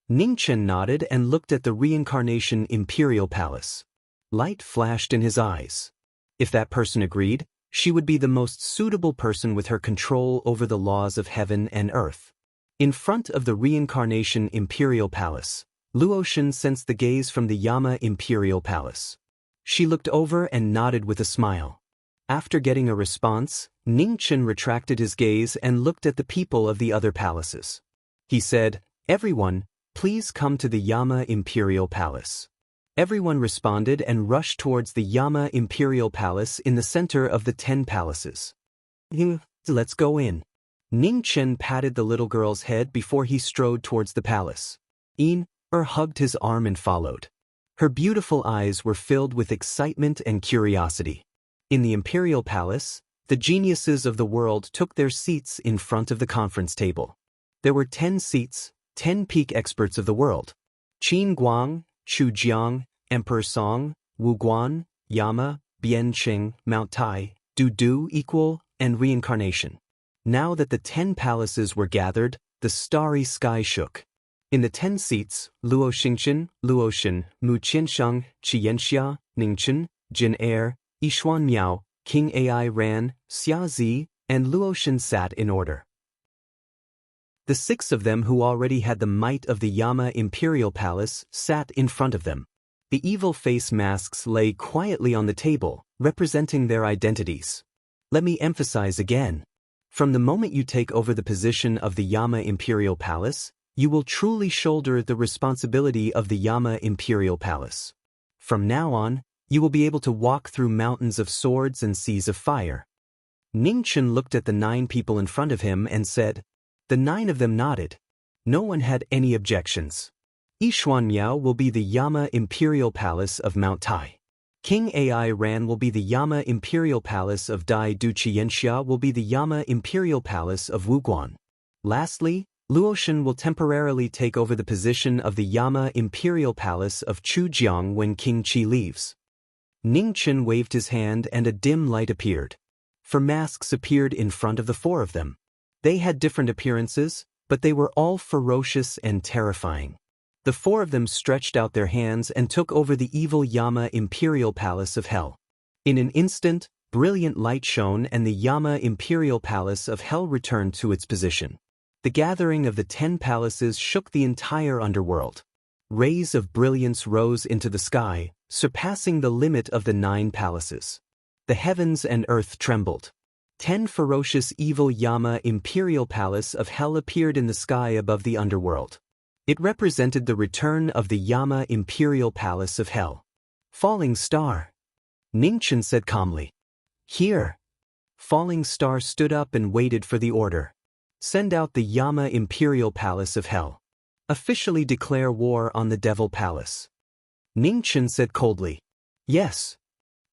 S1: Ning Chen nodded and looked at the Reincarnation Imperial Palace. Light flashed in his eyes. If that person agreed, she would be the most suitable person with her control over the laws of heaven and earth. In front of the Reincarnation Imperial Palace, Luotian sensed the gaze from the Yama Imperial Palace. She looked over and nodded with a smile. After getting a response, Ning Chen retracted his gaze and looked at the people of the other palaces. He said, Everyone, please come to the Yama Imperial Palace. Everyone responded and rushed towards the Yama Imperial Palace in the center of the 10 palaces. Let's go in. Ning Chen patted the little girl's head before he strode towards the palace. Hugged his arm and followed. Her beautiful eyes were filled with excitement and curiosity. In the Imperial Palace, the geniuses of the world took their seats in front of the conference table. There were 10 seats, 10 peak experts of the world. Qin Guang, Chu Jiang, Emperor Song, Wu Guan, Yama, Biancheng, Mount Tai, Du Du Equal, and Reincarnation. Now that the 10 palaces were gathered, the starry sky shook. In the 10 seats, Luo Xingchen, Luoshan, Mu Qiansheng, Qi Yanxia, Ningchen, Jin Er, Yishuan Miao, King Ai Ran, Xia Zi, and Luoshan sat in order. The 6 of them who already had the might of the Yama Imperial Palace sat in front of them. The evil face masks lay quietly on the table, representing their identities. Let me emphasize again. From the moment you take over the position of the Yama Imperial Palace, you will truly shoulder the responsibility of the Yama Imperial Palace. From now on, you will be able to walk through mountains of swords and seas of fire. Ning Chen looked at the 9 people in front of him and said. The 9 of them nodded. No one had any objections. Yishuan Miao will be the Yama Imperial Palace of Mount Tai. King Ai Ran will be the Yama Imperial Palace of Dai Du. Qi Yanxia will be the Yama Imperial Palace of Wuguan. Lastly, Luoshan will temporarily take over the position of the Yama Imperial Palace of Chujiang when King Qi leaves. Ning Chen waved his hand and a dim light appeared. 4 masks appeared in front of the 4 of them. They had different appearances, but they were all ferocious and terrifying. The 4 of them stretched out their hands and took over the evil Yama Imperial Palace of Hell. In an instant, brilliant light shone and the Yama Imperial Palace of Hell returned to its position. The gathering of the 10 palaces shook the entire underworld. Rays of brilliance rose into the sky, surpassing the limit of the 9 palaces. The heavens and earth trembled. 10 ferocious evil Yama Imperial Palace of Hell appeared in the sky above the underworld. It represented the return of the Yama Imperial Palace of Hell. Falling Star. Ning Chen said calmly. Here. Falling Star stood up and waited for the order. Send out the Yama Imperial Palace of Hell. Officially declare war on the Devil Palace. Ning Chen said coldly. Yes.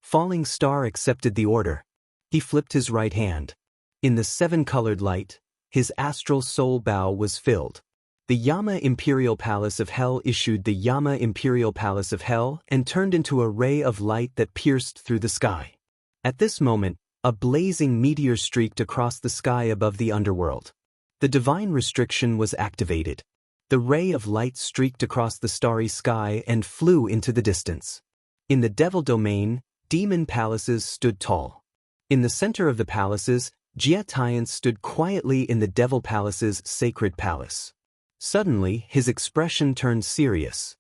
S1: Falling Star accepted the order. He flipped his right hand. In the 7-colored light, his astral soul bow was filled. The Yama Imperial Palace of Hell issued the Yama Imperial Palace of Hell and turned into a ray of light that pierced through the sky. At this moment, a blazing meteor streaked across the sky above the underworld. The divine restriction was activated. The ray of light streaked across the starry sky and flew into the distance. In the devil domain, demon palaces stood tall. In the center of the palaces, Jia Tian stood quietly in the devil palace's sacred palace. Suddenly, his expression turned serious.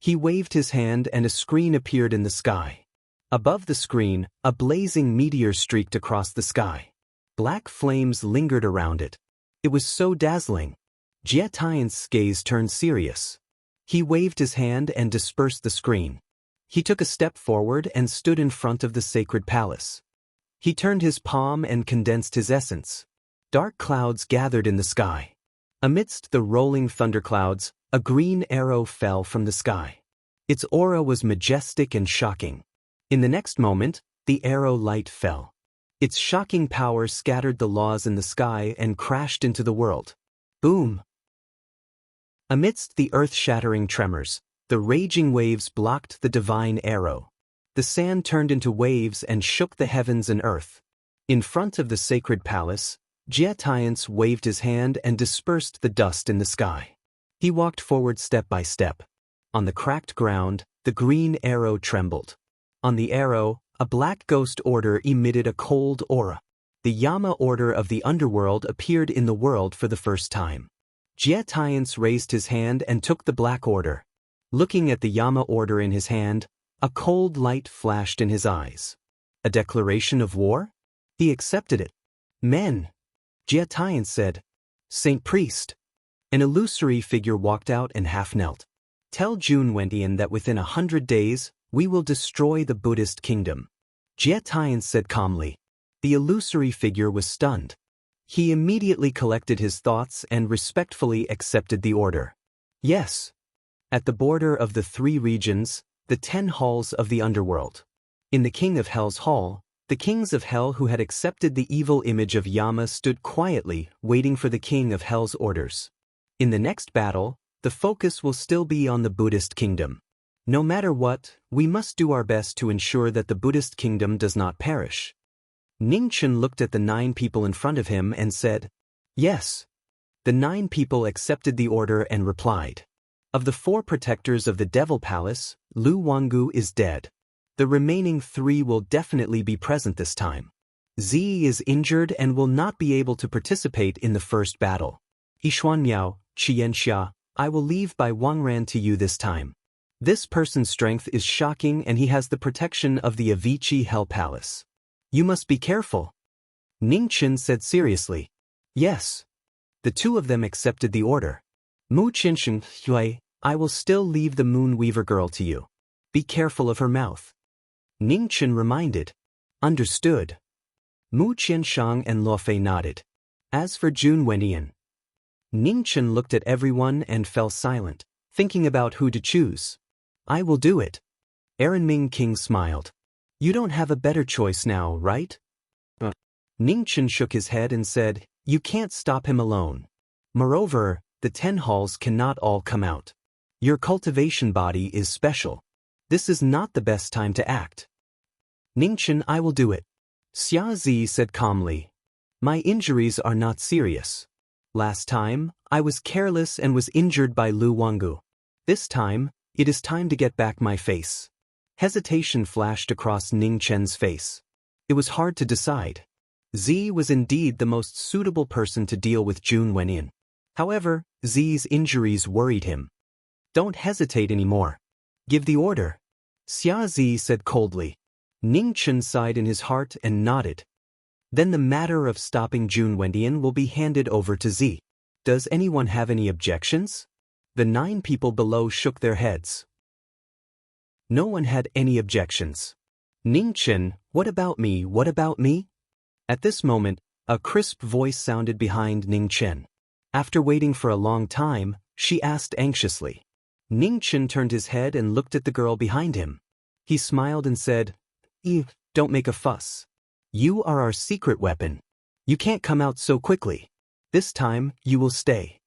S1: He waved his hand and a screen appeared in the sky. Above the screen, a blazing meteor streaked across the sky. Black flames lingered around it. It was so dazzling. Jie Tian's gaze turned serious. He waved his hand and dispersed the screen. He took a step forward and stood in front of the sacred palace. He turned his palm and condensed his essence. Dark clouds gathered in the sky. Amidst the rolling thunderclouds, a green arrow fell from the sky. Its aura was majestic and shocking. In the next moment, the arrow light fell. Its shocking power scattered the laws in the sky and crashed into the world. Boom! Amidst the earth-shattering tremors, the raging waves blocked the divine arrow. The sand turned into waves and shook the heavens and earth. In front of the sacred palace, Jie Tian waved his hand and dispersed the dust in the sky. He walked forward step by step. On the cracked ground, the green arrow trembled. On the arrow, a black ghost order emitted a cold aura. The Yama order of the underworld appeared in the world for the first time. Jie Tian raised his hand and took the black order. Looking at the Yama order in his hand, a cold light flashed in his eyes. A declaration of war? He accepted it. Men, Jie Tian said. Saint Priest. An illusory figure walked out and half-knelt. Tell Jun Wentian that within 100 days, we will destroy the Buddhist kingdom. Jie Tian said calmly. The illusory figure was stunned. He immediately collected his thoughts and respectfully accepted the order. Yes. At the border of the 3 regions, the 10 halls of the underworld. In the King of Hell's hall, the kings of Hell who had accepted the evil image of Yama stood quietly, waiting for the King of Hell's orders. In the next battle, the focus will still be on the Buddhist kingdom. No matter what, we must do our best to ensure that the Buddhist kingdom does not perish. Ning Chen looked at the 9 people in front of him and said, Yes. The 9 people accepted the order and replied. Of the 4 protectors of the Devil Palace, Lu Wangu is dead. The remaining 3 will definitely be present this time. Zi is injured and will not be able to participate in the first battle. Yixuan Miao, Qianxia, I will leave by Wang Ran to you this time. This person's strength is shocking and he has the protection of the Avicii Hell Palace. You must be careful. Ning Chen said seriously. Yes. The 2 of them accepted the order. Mu Qiansheng, Hui, I will still leave the Moon Weaver girl to you. Be careful of her mouth. Ning Chen reminded. Understood. Mu Qianshang and Luo Fei nodded. As for Jun Wentian, Ning Chen looked at everyone and fell silent, thinking about who to choose. I will do it. Aaron Ming King smiled. You don't have a better choice now, right? Ning Chen shook his head and said, You can't stop him alone. Moreover, the 10 halls cannot all come out. Your cultivation body is special. This is not the best time to act. Ning Chen, I will do it. Xia Zi said calmly. My injuries are not serious. Last time, I was careless and was injured by Lu Wangu. This time, it is time to get back my face. Hesitation flashed across Ning Chen's face. It was hard to decide. Zi was indeed the most suitable person to deal with Jun Wentian. However, Zi's injuries worried him. Don't hesitate anymore. Give the order. Xia Zi said coldly. Ning Chen sighed in his heart and nodded. Then the matter of stopping Jun Wentian will be handed over to Zi. Does anyone have any objections? The 9 people below shook their heads. No one had any objections. Ning Chen, what about me, what about me? At this moment, a crisp voice sounded behind Ning Chen. After waiting for a long time, she asked anxiously. Ning Chen turned his head and looked at the girl behind him. He smiled and said, Don't make a fuss. You are our secret weapon. You can't come out so quickly. This time, you will stay.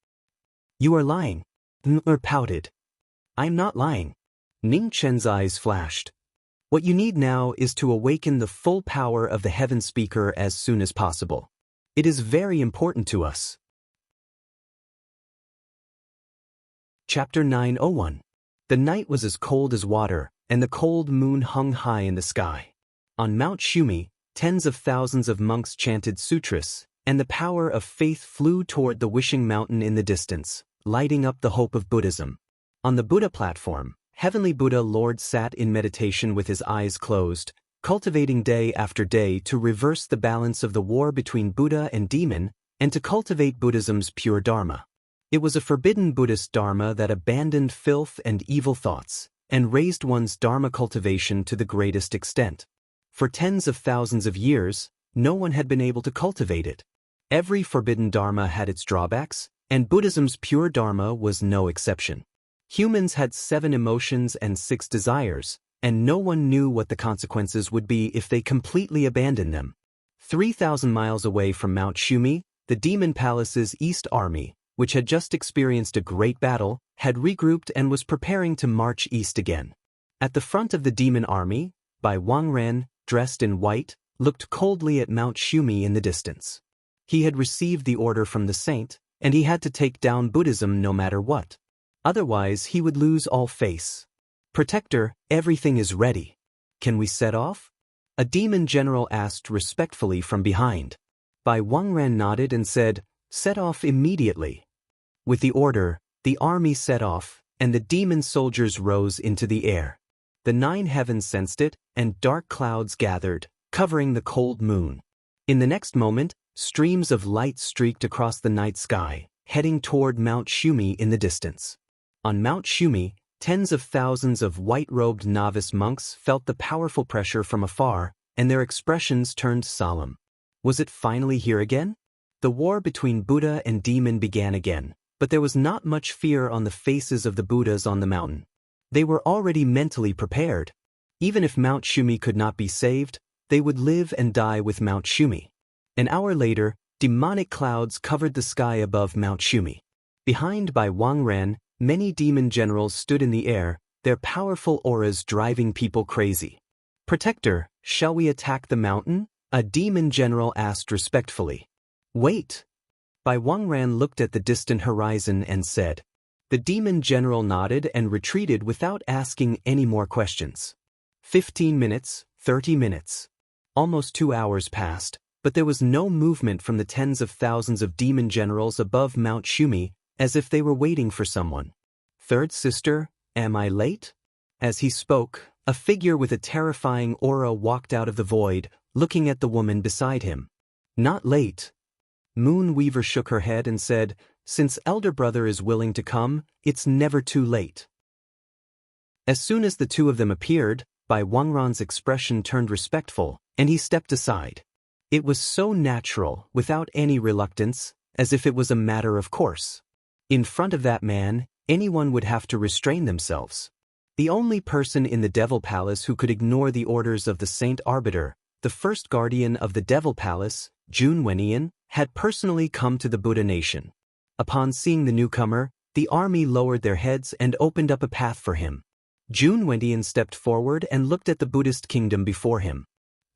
S1: You are lying. Nr pouted. I'm not lying. Ning Chen's eyes flashed. What you need now is to awaken the full power of the Heaven Speaker as soon as possible. It is very important to us. Chapter 901. The night was as cold as water, and the cold moon hung high in the sky. On Mount Shumi, tens of thousands of monks chanted sutras, and the power of faith flew toward the wishing mountain in the distance, lighting up the hope of Buddhism. On the Buddha platform, Heavenly Buddha Lord sat in meditation with his eyes closed, cultivating day after day to reverse the balance of the war between Buddha and demon, and to cultivate Buddhism's pure Dharma. It was a forbidden Buddhist Dharma that abandoned filth and evil thoughts, and raised one's Dharma cultivation to the greatest extent. For tens of thousands of years, no one had been able to cultivate it. Every forbidden Dharma had its drawbacks, and Buddhism's pure Dharma was no exception. Humans had 7 emotions and 6 desires, and no one knew what the consequences would be if they completely abandoned them. 3,000 miles away from Mount Shumi, the Demon Palace's East Army, which had just experienced a great battle, had regrouped and was preparing to march east again. At the front of the demon army, Bai Wangren, dressed in white, looked coldly at Mount Shumi in the distance. He had received the order from the saint, and he had to take down Buddhism no matter what. Otherwise, he would lose all face. "Protector, everything is ready. Can we set off?" a demon general asked respectfully from behind. Bai Wangren nodded and said, "Set off immediately." With the order, the army set off, and the demon soldiers rose into the air. The 9 heavens sensed it, and dark clouds gathered, covering the cold moon. In the next moment, streams of light streaked across the night sky, heading toward Mount Shumi in the distance. On Mount Shumi, tens of thousands of white-robed novice monks felt the powerful pressure from afar, and their expressions turned solemn. Was it finally here again? The war between Buddha and demon began again, but there was not much fear on the faces of the Buddhas on the mountain. They were already mentally prepared. Even if Mount Shumi could not be saved, they would live and die with Mount Shumi. An hour later, demonic clouds covered the sky above Mount Shumi. Behind Bai Wangren, many demon generals stood in the air, their powerful auras driving people crazy. "Protector, shall we attack the mountain?" a demon general asked respectfully. "Wait." Bai Wangren looked at the distant horizon and said. The demon general nodded and retreated without asking any more questions. 15 minutes, 30 minutes. Almost 2 hours passed, but there was no movement from the tens of thousands of demon generals above Mount Shumi, as if they were waiting for someone. "Third sister, am I late?" As he spoke, a figure with a terrifying aura walked out of the void, looking at the woman beside him. "Not late." Moon Weaver shook her head and said, "Since elder brother is willing to come, it's never too late." As soon as the two of them appeared, Bai Wangren's expression turned respectful, and he stepped aside. It was so natural, without any reluctance, as if it was a matter of course. In front of that man, anyone would have to restrain themselves. The only person in the Devil Palace who could ignore the orders of the Saint Arbiter, the first guardian of the Devil Palace, Jun Wenyan, had personally come to the Buddha nation. Upon seeing the newcomer, the army lowered their heads and opened up a path for him. Jun Wenyan stepped forward and looked at the Buddhist kingdom before him.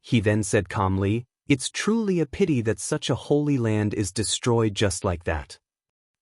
S1: He then said calmly, "It's truly a pity that such a holy land is destroyed just like that.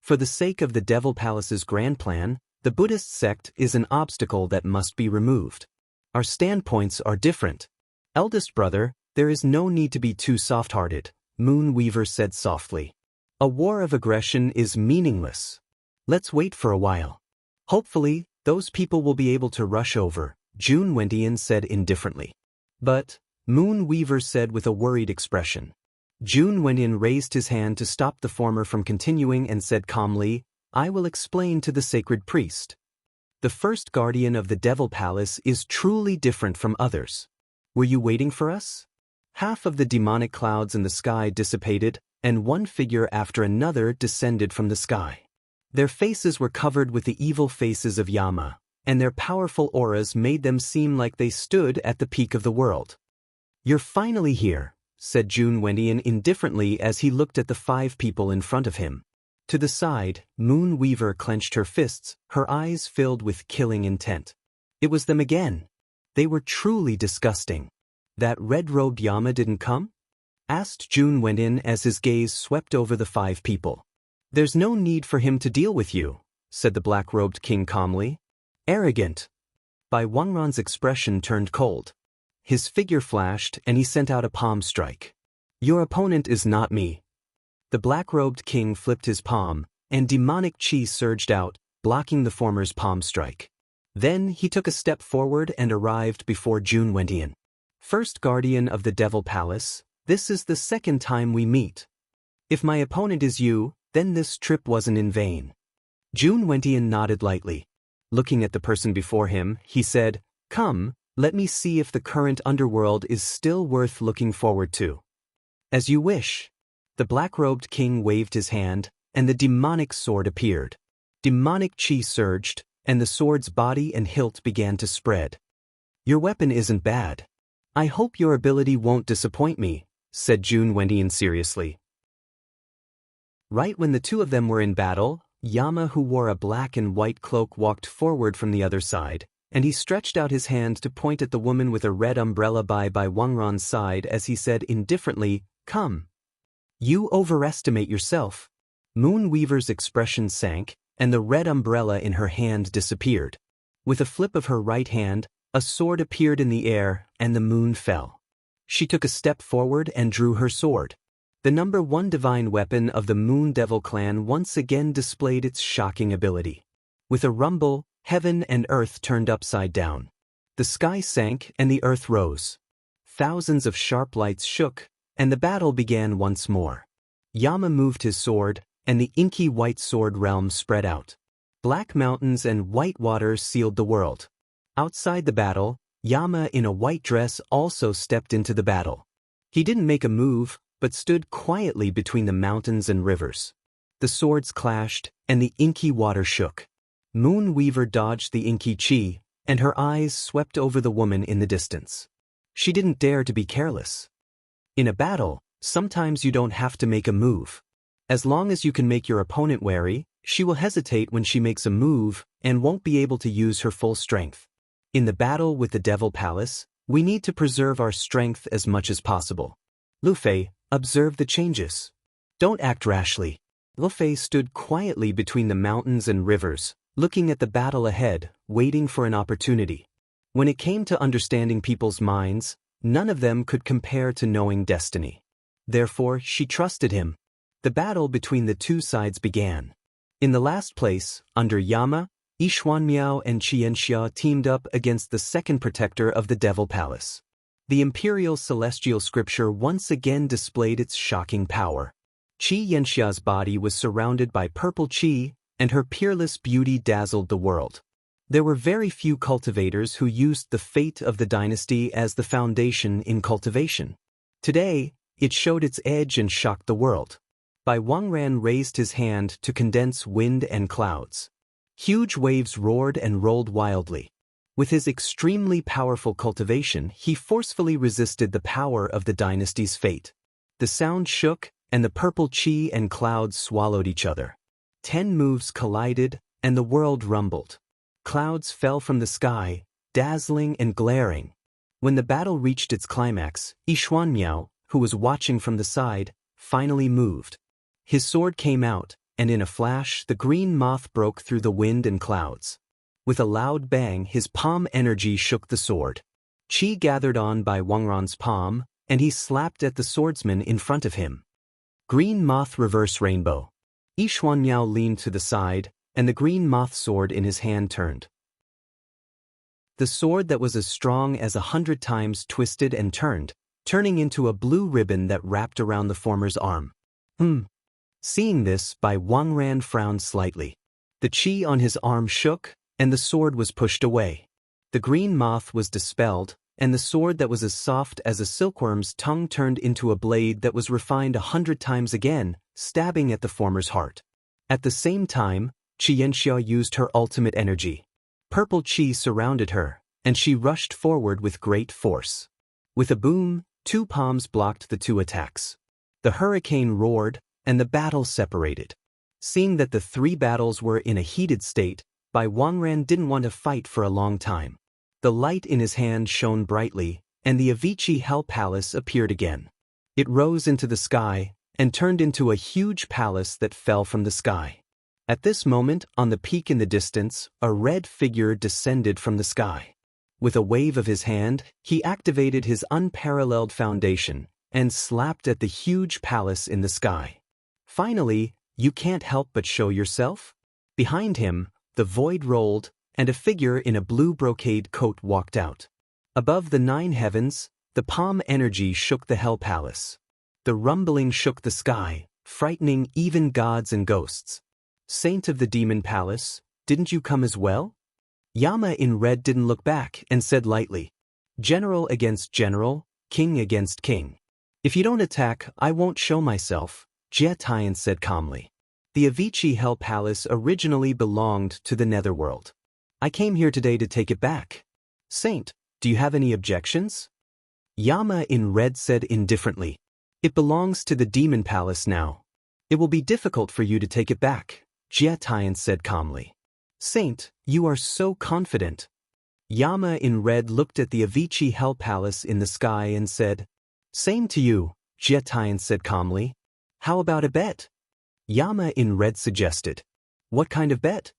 S1: For the sake of the Devil Palace's grand plan, the Buddhist sect is an obstacle that must be removed. Our standpoints are different. Eldest brother, there is no need to be too soft-hearted," Moon Weaver said softly. "A war of aggression is meaningless. Let's wait for a while. Hopefully, those people will be able to rush over," Jun Wendian said indifferently. "But," Moon Weaver said with a worried expression. Jun Wendian raised his hand to stop the former from continuing and said calmly, "I will explain to the sacred priest. The first guardian of the Devil Palace is truly different from others. Were you waiting for us?" Half of the demonic clouds in the sky dissipated, and one figure after another descended from the sky. Their faces were covered with the evil faces of Yama, and their powerful auras made them seem like they stood at the peak of the world. "You're finally here," said Jun Wendian indifferently as he looked at the 5 people in front of him. To the side, Moon Weaver clenched her fists, her eyes filled with killing intent. It was them again. They were truly disgusting. "That red-robed Yama didn't come?" asked Jun Wendian as his gaze swept over the 5 people. "There's no need for him to deal with you," said the black-robed king calmly. "Arrogant." Bai Wangren's expression turned cold. His figure flashed and he sent out a palm strike. "Your opponent is not me." The black-robed king flipped his palm, and demonic chi surged out, blocking the former's palm strike. Then he took a step forward and arrived before Jun Wendian. "First guardian of the Devil Palace, this is the second time we meet." If my opponent is you, then this trip wasn't in vain. Jun Wentian nodded lightly. Looking at the person before him, he said, "Come, let me see if the current underworld is still worth looking forward to." "As you wish." The black-robed king waved his hand, and the demonic sword appeared. Demonic chi surged, and the sword's body and hilt began to spread. "Your weapon isn't bad. I hope your ability won't disappoint me," said Jun Wentian seriously. Right when the two of them were in battle, Yama, who wore a black and white cloak, walked forward from the other side, and he stretched out his hand to point at the woman with a red umbrella by Wangran's side as he said indifferently, "Come." "You overestimate yourself." Moonweaver's expression sank, and the red umbrella in her hand disappeared. With a flip of her right hand, a sword appeared in the air, and the moon fell. She took a step forward and drew her sword. The number 1 divine weapon of the Moon Devil clan once again displayed its shocking ability. With a rumble, heaven and earth turned upside down. The sky sank and the earth rose. Thousands of sharp lights shook, and the battle began once more. Yama moved his sword, and the inky white sword realm spread out. Black mountains and white waters sealed the world. Outside the battle, Yama in a white dress also stepped into the battle. He didn't make a move, but stood quietly between the mountains and rivers. The swords clashed, and the inky water shook. Moonweaver dodged the inky chi, and her eyes swept over the woman in the distance. She didn't dare to be careless. In a battle, sometimes you don't have to make a move. As long as you can make your opponent wary, she will hesitate when she makes a move and won't be able to use her full strength. In the battle with the Devil Palace, we need to preserve our strength as much as possible. Lu Fei, observe the changes. Don't act rashly. Lu Fei stood quietly between the mountains and rivers, looking at the battle ahead, waiting for an opportunity. When it came to understanding people's minds, none of them could compare to knowing destiny. Therefore, she trusted him. The battle between the two sides began. In the last place, under Yama, Yixuanmiao and Qianxia teamed up against the second protector of the Devil Palace. The imperial celestial scripture once again displayed its shocking power. Qi Yanxia's body was surrounded by purple qi, and her peerless beauty dazzled the world. There were very few cultivators who used the fate of the dynasty as the foundation in cultivation. Today, it showed its edge and shocked the world. Wangran raised his hand to condense wind and clouds. Huge waves roared and rolled wildly. With his extremely powerful cultivation, he forcefully resisted the power of the dynasty's fate. The sound shook, and the purple qi and clouds swallowed each other. 10 moves collided, and the world rumbled. Clouds fell from the sky, dazzling and glaring. When the battle reached its climax, Yixuanmiao, who was watching from the side, finally moved. His sword came out, and in a flash the green moth broke through the wind and clouds. With a loud bang, his palm energy shook the sword. Qi gathered on by Wangran's palm, and he slapped at the swordsman in front of him. Green moth reverse rainbow. Yixuanmiao leaned to the side, and the green moth sword in his hand turned. The sword that was as strong as 100 times twisted and turned, turning into a blue ribbon that wrapped around the former's arm. Seeing this, Wangran frowned slightly. The qi on his arm shook, and the sword was pushed away. The green moth was dispelled, and the sword that was as soft as a silkworm's tongue turned into a blade that was refined 100 times again, stabbing at the former's heart. At the same time, Qianxia used her ultimate energy. Purple qi surrounded her, and she rushed forward with great force. With a boom, 2 palms blocked the 2 attacks. The hurricane roared, and the battle separated. Seeing that the 3 battles were in a heated state, Wangran didn't want to fight for a long time. The light in his hand shone brightly, and the Avicii Hell Palace appeared again. It rose into the sky, and turned into a huge palace that fell from the sky. At this moment, on the peak in the distance, a red figure descended from the sky. With a wave of his hand, he activated his unparalleled foundation, and slapped at the huge palace in the sky. Finally, you can't help but show yourself? Behind him, the void rolled, and a figure in a blue brocade coat walked out. Above the 9 heavens, the palm energy shook the Hell Palace. The rumbling shook the sky, frightening even gods and ghosts. Saint of the Demon Palace, didn't you come as well? Yama in red didn't look back and said lightly, General against general, king against king. If you don't attack, I won't show myself, Jia Tian said calmly. The Avicii Hell Palace originally belonged to the Netherworld. I came here today to take it back. Saint, do you have any objections? Yama in red said indifferently. It belongs to the Demon Palace now. It will be difficult for you to take it back, Jia Tian said calmly. Saint, you are so confident. Yama in red looked at the Avicii Hell Palace in the sky and said, Same to you, Jia Tian said calmly. How about a bet? Yama in red suggested. What kind of bet?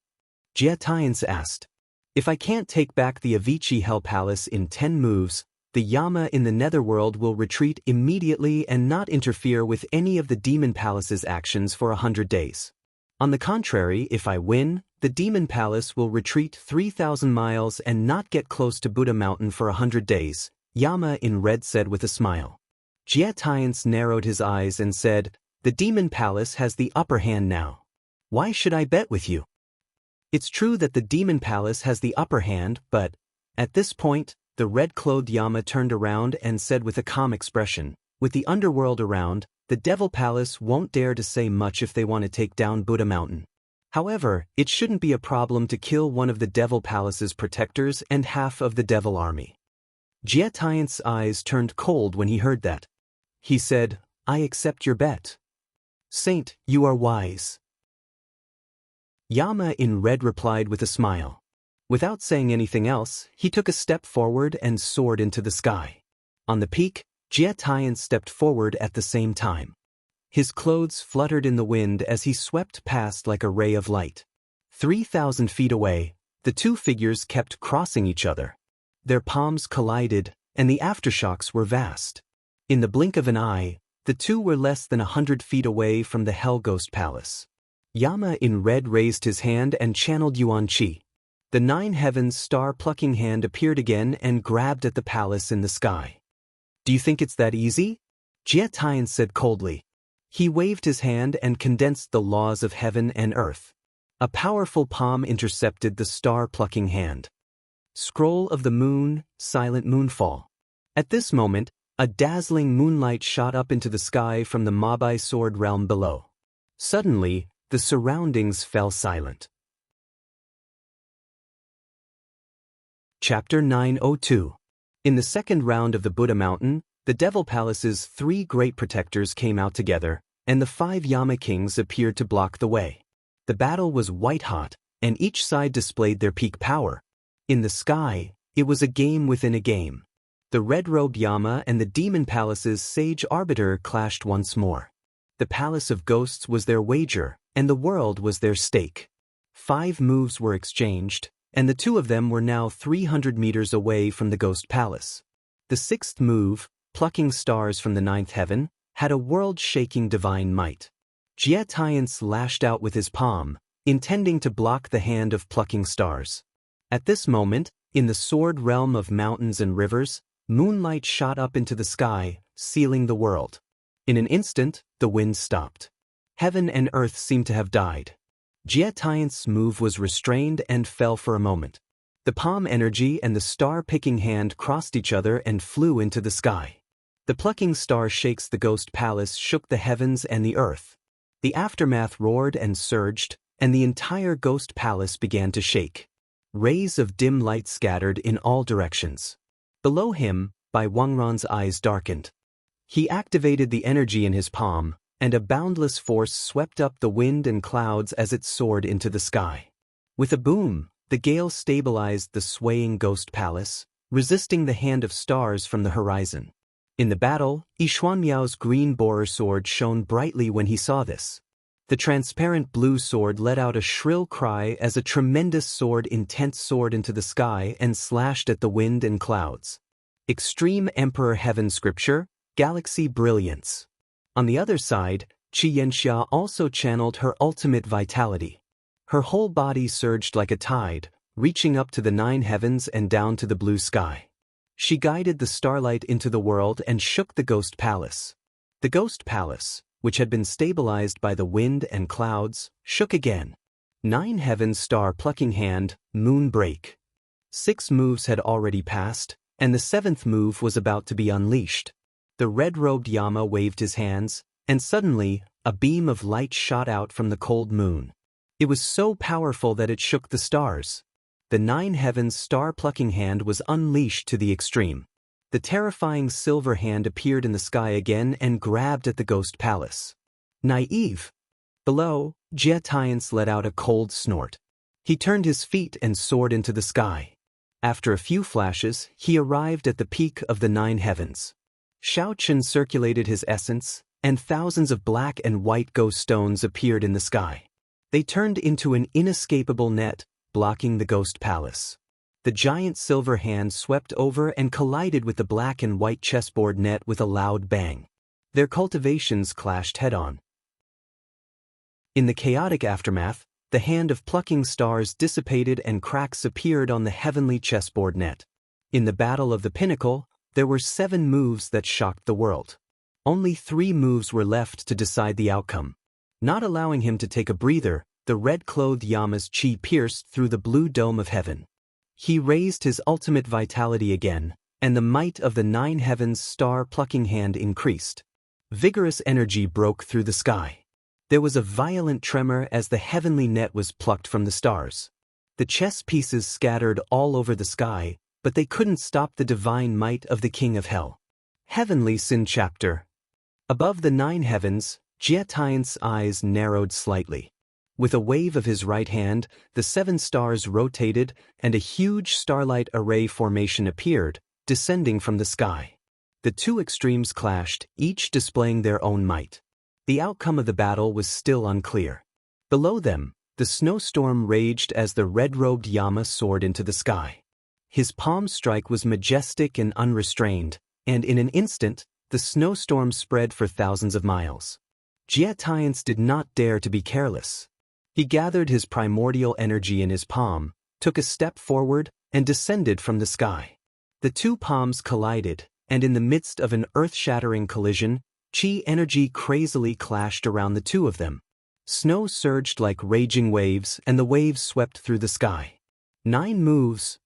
S1: Jia Tian asked. If I can't take back the Avicii Hell Palace in 10 moves, the Yama in the Netherworld will retreat immediately and not interfere with any of the Demon Palace's actions for 100 days. On the contrary, if I win, the Demon Palace will retreat 3,000 miles and not get close to Buddha Mountain for 100 days, Yama in red said with a smile. Jia Tian narrowed his eyes and said, The Demon Palace has the upper hand now. Why should I bet with you? It's true that the Demon Palace has the upper hand, but, at this point, the red-clothed Yama turned around and said with a calm expression, with the underworld around, the Devil Palace won't dare to say much if they want to take down Buddha Mountain. However, it shouldn't be a problem to kill one of the Devil Palace's protectors and half of the Devil Army. Jia Tian's eyes turned cold when he heard that. He said, I accept your bet. Saint, you are wise. Yama in red replied with a smile. Without saying anything else, he took a step forward and soared into the sky. On the peak, Jia Tian stepped forward at the same time. His clothes fluttered in the wind as he swept past like a ray of light. 3,000 feet away, the two figures kept crossing each other. Their palms collided, and the aftershocks were vast. In the blink of an eye, the two were less than 100 feet away from the Hell Ghost Palace. Yama in red raised his hand and channeled Yuan Qi. The nine heavens star-plucking hand appeared again and grabbed at the palace in the sky. Do you think it's that easy? Jia Tian said coldly. He waved his hand and condensed the laws of heaven and earth. A powerful palm intercepted the star-plucking hand. Scroll of the moon, silent moonfall. At this moment, a dazzling moonlight shot up into the sky from the Mabai sword realm below. Suddenly, the surroundings fell silent. Chapter 902. In the second round of the Buddha Mountain, the Devil Palace's 3 great protectors came out together, and the 5 Yama kings appeared to block the way. The battle was white-hot, and each side displayed their peak power. In the sky, it was a game within a game. The red-robed Yama and the Demon Palace's sage arbiter clashed once more. The Palace of Ghosts was their wager, and the world was their stake. 5 moves were exchanged, and the 2 of them were now 300 meters away from the Ghost Palace. The 6th move, plucking stars from the 9th heaven, had a world-shaking divine might. Jia Tian lashed out with his palm, intending to block the hand of plucking stars. At this moment, in the sword realm of mountains and rivers, moonlight shot up into the sky, sealing the world. In an instant, the wind stopped. Heaven and earth seemed to have died. Jia Tian's move was restrained and fell for a moment. The palm energy and the star-picking hand crossed each other and flew into the sky. The plucking star shakes the Ghost Palace shook the heavens and the earth. The aftermath roared and surged, and the entire Ghost Palace began to shake. Rays of dim light scattered in all directions. Below him, Bai Wangran's eyes darkened. He activated the energy in his palm, and a boundless force swept up the wind and clouds as it soared into the sky. With a boom, the gale stabilized the swaying Ghost Palace, resisting the hand of stars from the horizon. In the battle, Yixuanmiao's green borer sword shone brightly when he saw this. The transparent blue sword let out a shrill cry as a tremendous sword intense soared into the sky and slashed at the wind and clouds. Extreme Emperor Heaven Scripture, Galaxy Brilliance. On the other side, Qi Yanxia also channeled her ultimate vitality. Her whole body surged like a tide, reaching up to the 9 heavens and down to the blue sky. She guided the starlight into the world and shook the Ghost Palace. The Ghost Palace, which had been stabilized by the wind and clouds, shook again. 9 Heavens star plucking hand, moon break. 6 moves had already passed, and the 7th move was about to be unleashed. The red-robed Yama waved his hands, and suddenly, a beam of light shot out from the cold moon. It was so powerful that it shook the stars. The 9 Heavens star plucking hand was unleashed to the extreme. The terrifying silver hand appeared in the sky again and grabbed at the ghost palace. Naive. Below, Jie Tiance let out a cold snort. He turned his feet and soared into the sky. After a few flashes, he arrived at the peak of the 9 Heavens. Shao Chen circulated his essence, and thousands of black and white ghost stones appeared in the sky. They turned into an inescapable net, blocking the ghost palace. The giant silver hand swept over and collided with the black and white chessboard net with a loud bang. Their cultivations clashed head-on. In the chaotic aftermath, the hand of plucking stars dissipated and cracks appeared on the heavenly chessboard net. In the Battle of the Pinnacle, there were 7 moves that shocked the world. Only 3 moves were left to decide the outcome. Not allowing him to take a breather, the red-clothed Yama's chi pierced through the blue dome of heaven. He raised his ultimate vitality again, and the might of the 9 Heavens star-plucking hand increased. Vigorous energy broke through the sky. There was a violent tremor as the heavenly net was plucked from the stars. The chess pieces scattered all over the sky, but they couldn't stop the divine might of the King of Hell. Heavenly Sin Chapter. Above the 9 Heavens, Jie Tiance's eyes narrowed slightly. With a wave of his right hand, the 7 stars rotated, and a huge starlight array formation appeared, descending from the sky. The 2 extremes clashed, each displaying their own might. The outcome of the battle was still unclear. Below them, the snowstorm raged as the red-robed Yama soared into the sky. His palm strike was majestic and unrestrained, and in an instant, the snowstorm spread for thousands of miles. Jie Tiance did not dare to be careless. He gathered his primordial energy in his palm, took a step forward, and descended from the sky. The 2 palms collided, and in the midst of an earth-shattering collision, chi energy crazily clashed around the 2 of them. Snow surged like raging waves, and the waves swept through the sky. 9 moves.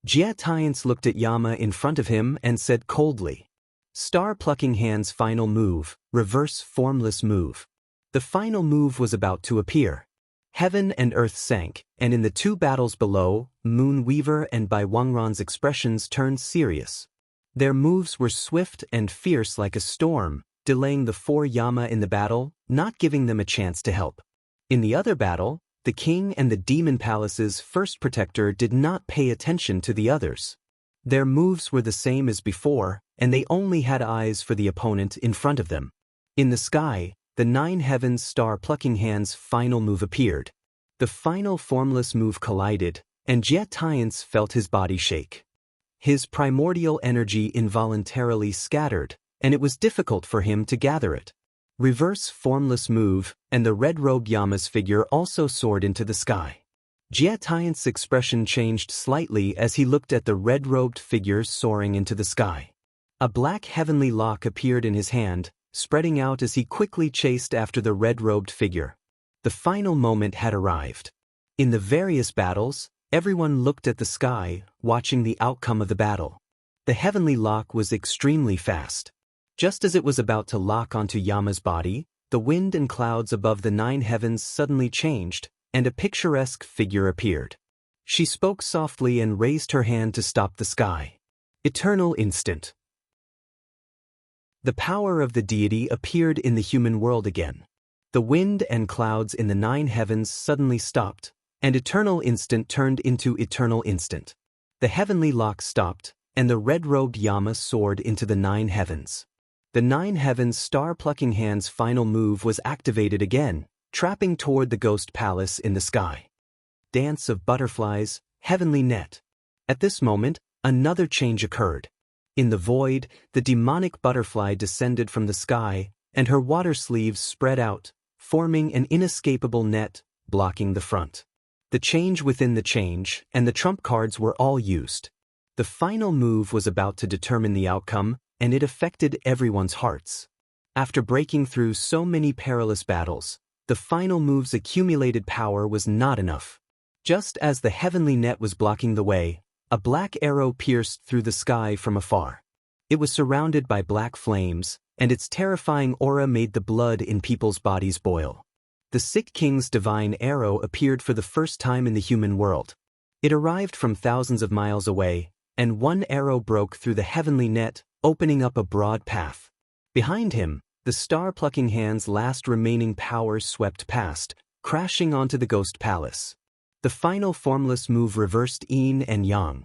S1: Jie Tiance looked at Yama in front of him and said coldly, "Star-plucking hand's final move, reverse formless move." The final move was about to appear. Heaven and earth sank, and in the 2 battles below, Moon Weaver and Bai Wangran's expressions turned serious. Their moves were swift and fierce like a storm, delaying the 4 Yama in the battle, not giving them a chance to help. In the other battle, the king and the demon palace's first protector did not pay attention to the others. Their moves were the same as before, and they only had eyes for the opponent in front of them. In the sky, the 9 Heavens star-plucking hand's final move appeared. The final formless move collided, and Jie Tiance felt his body shake. His primordial energy involuntarily scattered, and it was difficult for him to gather it. Reverse formless move, and the red-robed Yama's figure also soared into the sky. Jie Tiance's expression changed slightly as he looked at the red-robed figure soaring into the sky. A black heavenly lock appeared in his hand, spreading out as he quickly chased after the red-robed figure. The final moment had arrived. In the various battles, everyone looked at the sky, watching the outcome of the battle. The heavenly lock was extremely fast. Just as it was about to lock onto Yama's body, the wind and clouds above the 9 Heavens suddenly changed, and a picturesque figure appeared. She spoke softly and raised her hand to stop the sky. Eternal instant. The power of the deity appeared in the human world again. The wind and clouds in the 9 Heavens suddenly stopped, and eternal instant turned into eternal instant. The heavenly lock stopped, and the red-robed Yama soared into the 9 Heavens. The 9 Heavens star-plucking hand's final move was activated again, trapping toward the ghost palace in the sky. Dance of butterflies, heavenly net. At this moment, another change occurred. In the void, the demonic butterfly descended from the sky, and her water sleeves spread out, forming an inescapable net, blocking the front. The change within the change, and the trump cards were all used. The final move was about to determine the outcome, and it affected everyone's hearts. After breaking through so many perilous battles, the final move's accumulated power was not enough. Just as the heavenly net was blocking the way, a black arrow pierced through the sky from afar. It was surrounded by black flames, and its terrifying aura made the blood in people's bodies boil. The sick king's divine arrow appeared for the first time in the human world. It arrived from thousands of miles away, and one arrow broke through the heavenly net, opening up a broad path. Behind him, the star-plucking hand's last remaining power swept past, crashing onto the ghost palace. The final formless move reversed yin and yang.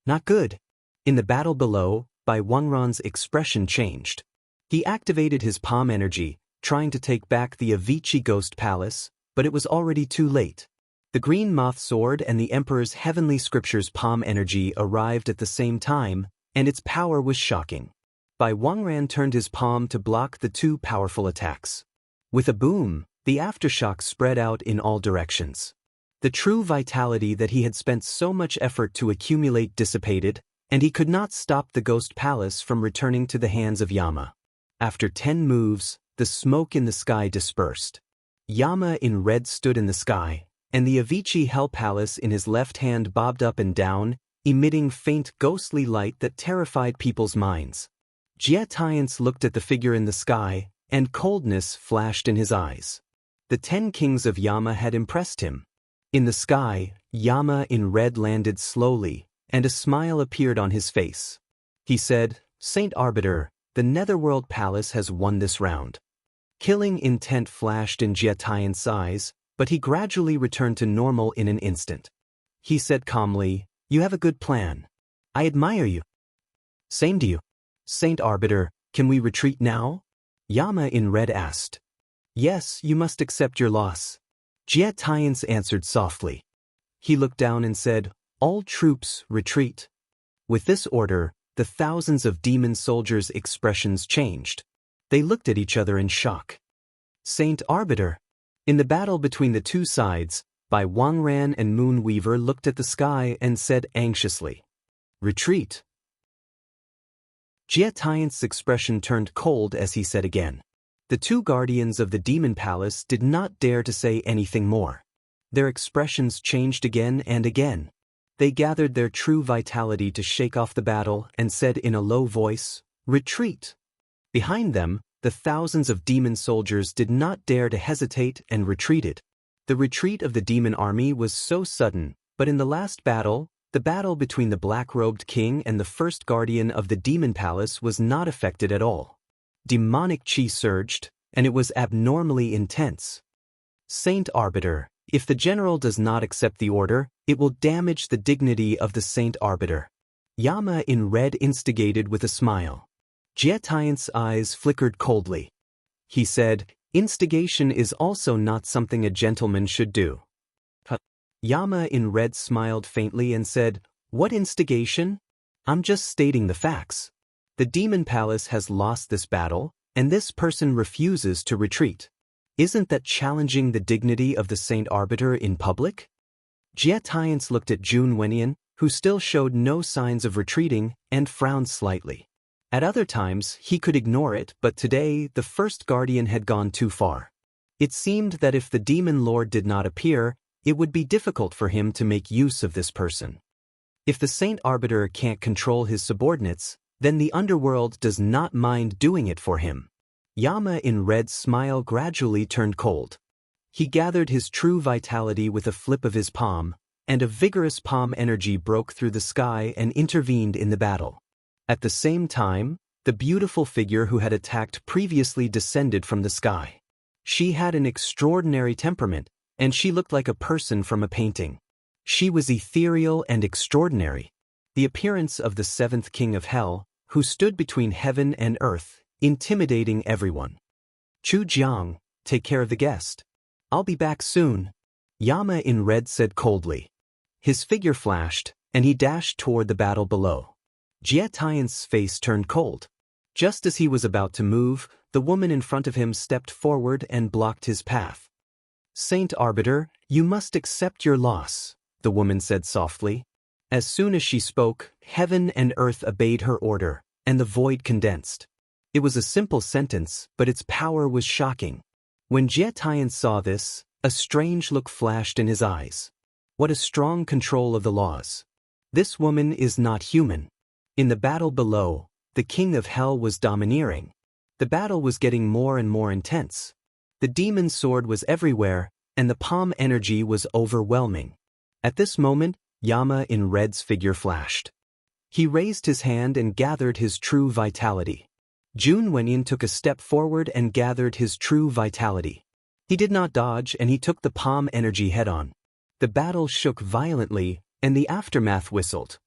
S1: Not good. In the battle below, Bai Wangran's expression changed. He activated his palm energy, trying to take back the Avicii ghost palace, but it was already too late. The green moth sword and the Emperor's heavenly scriptures palm energy arrived at the same time, and its power was shocking. Bai Wangran turned his palm to block the two powerful attacks. With a boom, the aftershock spread out in all directions. The true vitality that he had spent so much effort to accumulate dissipated, and he could not stop the ghost palace from returning to the hands of Yama. After 10 moves, the smoke in the sky dispersed. Yama in red stood in the sky, and the Avicii Hell Palace in his left hand bobbed up and down, emitting faint ghostly light that terrified people's minds. Jie Tiance looked at the figure in the sky, and coldness flashed in his eyes. The 10 kings of Yama had impressed him. In the sky, Yama in red landed slowly, and a smile appeared on his face. He said, "Saint Arbiter, the Netherworld Palace has won this round." Killing intent flashed in Jie Tiance's eyes, but he gradually returned to normal in an instant. He said calmly, "You have a good plan. I admire you." "Same to you. Saint Arbiter, can we retreat now?" Yama in red asked. "Yes, you must accept your loss." Jie Tiance answered softly. He looked down and said, "All troops, retreat." With this order, the thousands of demon soldiers' expressions changed. They looked at each other in shock. Saint Arbiter. In the battle between the two sides, Bai Wangran and Moonweaver looked at the sky and said anxiously, "Retreat." Jie Tiance's expression turned cold as he said again. The two guardians of the demon palace did not dare to say anything more. Their expressions changed again and again. They gathered their true vitality to shake off the battle and said in a low voice, "Retreat." Behind them, the thousands of demon soldiers did not dare to hesitate and retreated. The retreat of the demon army was so sudden, but in the last battle, the battle between the black-robed king and the first guardian of the demon palace was not affected at all. Demonic chi surged, and it was abnormally intense. Saint Arbiter, if the general does not accept the order, it will damage the dignity of the Saint Arbiter. Yama in red instigated with a smile. Jie Tiance's eyes flickered coldly. He said, "Instigation is also not something a gentleman should do." Yama in red smiled faintly and said, "What instigation? I'm just stating the facts. The demon palace has lost this battle, and this person refuses to retreat. Isn't that challenging the dignity of the Saint Arbiter in public?" Jie Tiance looked at Jun Wenian, who still showed no signs of retreating, and frowned slightly. At other times, he could ignore it, but today, the first guardian had gone too far. It seemed that if the demon lord did not appear, it would be difficult for him to make use of this person. If the Saint Arbiter can't control his subordinates, then the underworld does not mind doing it for him. Yama in red's smile gradually turned cold. He gathered his true vitality with a flip of his palm, and a vigorous palm energy broke through the sky and intervened in the battle. At the same time, the beautiful figure who had attacked previously descended from the sky. She had an extraordinary temperament, and she looked like a person from a painting. She was ethereal and extraordinary. The appearance of the seventh king of hell, who stood between heaven and earth, intimidating everyone. "Chu Jiang, take care of the guest. I'll be back soon," Yama in red said coldly. His figure flashed, and he dashed toward the battle below. Jie Tiance's face turned cold. Just as he was about to move, the woman in front of him stepped forward and blocked his path. "Saint Arbiter, you must accept your loss," the woman said softly. As soon as she spoke, heaven and earth obeyed her order, and the void condensed. It was a simple sentence, but its power was shocking. When Jie Tian saw this, a strange look flashed in his eyes. What a strong control of the laws. This woman is not human. In the battle below, the king of hell was domineering. The battle was getting more and more intense. The demon sword was everywhere, and the palm energy was overwhelming. At this moment, Yama in red's figure flashed. He raised his hand and gathered his true vitality. Jun Wenyin took a step forward and gathered his true vitality. He did not dodge and he took the palm energy head-on. The battle shook violently, and the aftermath whistled.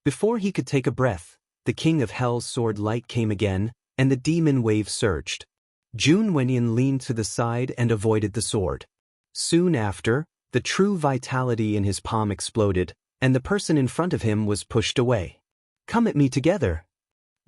S1: Before he could take a breath, the king of hell's sword light came again, and the demon wave surged. Jun Wenyin leaned to the side and avoided the sword. Soon after, the true vitality in his palm exploded, and the person in front of him was pushed away. "Come at me together."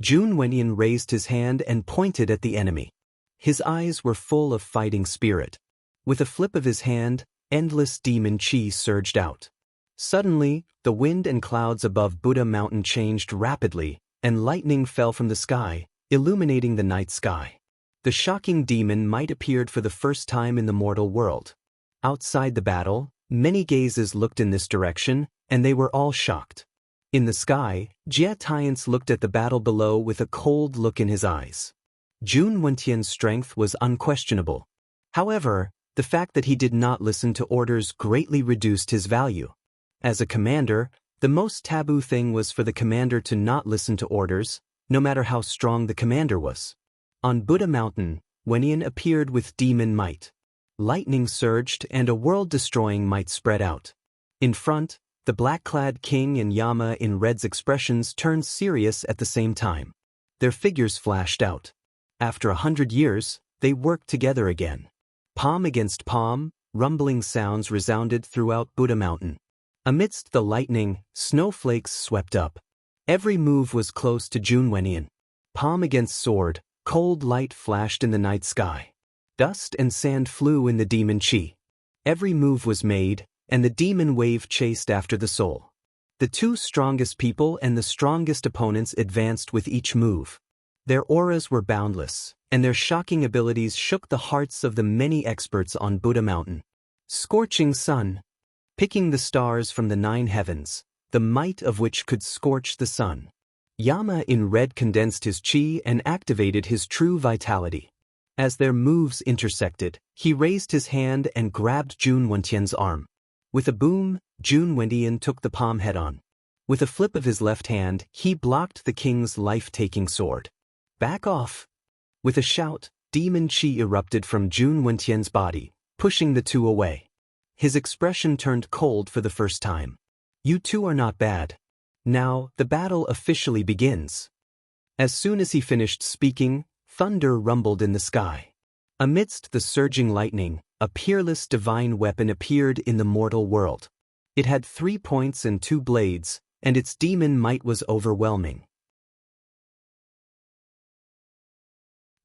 S1: Jun Wenyin raised his hand and pointed at the enemy. His eyes were full of fighting spirit. With a flip of his hand, endless demon chi surged out. Suddenly, the wind and clouds above Buddha Mountain changed rapidly, and lightning fell from the sky, illuminating the night sky. The shocking demon might appeared for the first time in the mortal world. Outside the battle, many gazes looked in this direction, and they were all shocked. In the sky, Jie Tian looked at the battle below with a cold look in his eyes. Jun Wentian's strength was unquestionable. However, the fact that he did not listen to orders greatly reduced his value. As a commander, the most taboo thing was for the commander to not listen to orders, no matter how strong the commander was. On Buddha Mountain, Wentian appeared with demon might. Lightning surged and a world-destroying might spread out. In front, the black-clad king and Yama in red's expressions turned serious at the same time. Their figures flashed out. After 100 years, they worked together again. Palm against palm, rumbling sounds resounded throughout Buddha Mountain. Amidst the lightning, snowflakes swept up. Every move was close to Jun Wenyin. Palm against sword, cold light flashed in the night sky. Dust and sand flew in the demon chi. Every move was made, and the demon wave chased after the soul. The two strongest people and the strongest opponents advanced with each move. Their auras were boundless, and their shocking abilities shook the hearts of the many experts on Buddha Mountain. Scorching sun. Picking the stars from the 9 heavens, the might of which could scorch the sun. Yama in red condensed his chi and activated his true vitality. As their moves intersected, he raised his hand and grabbed Jun Wentian's arm. With a boom, Jun Wentian took the palm head-on. With a flip of his left hand, he blocked the king's life-taking sword. "Back off!" With a shout, demon chi erupted from Jun Wentian's body, pushing the two away. His expression turned cold for the first time. "You two are not bad. Now, the battle officially begins." As soon as he finished speaking, thunder rumbled in the sky. Amidst the surging lightning, a peerless divine weapon appeared in the mortal world. It had 3 points and 2 blades, and its demon might was overwhelming.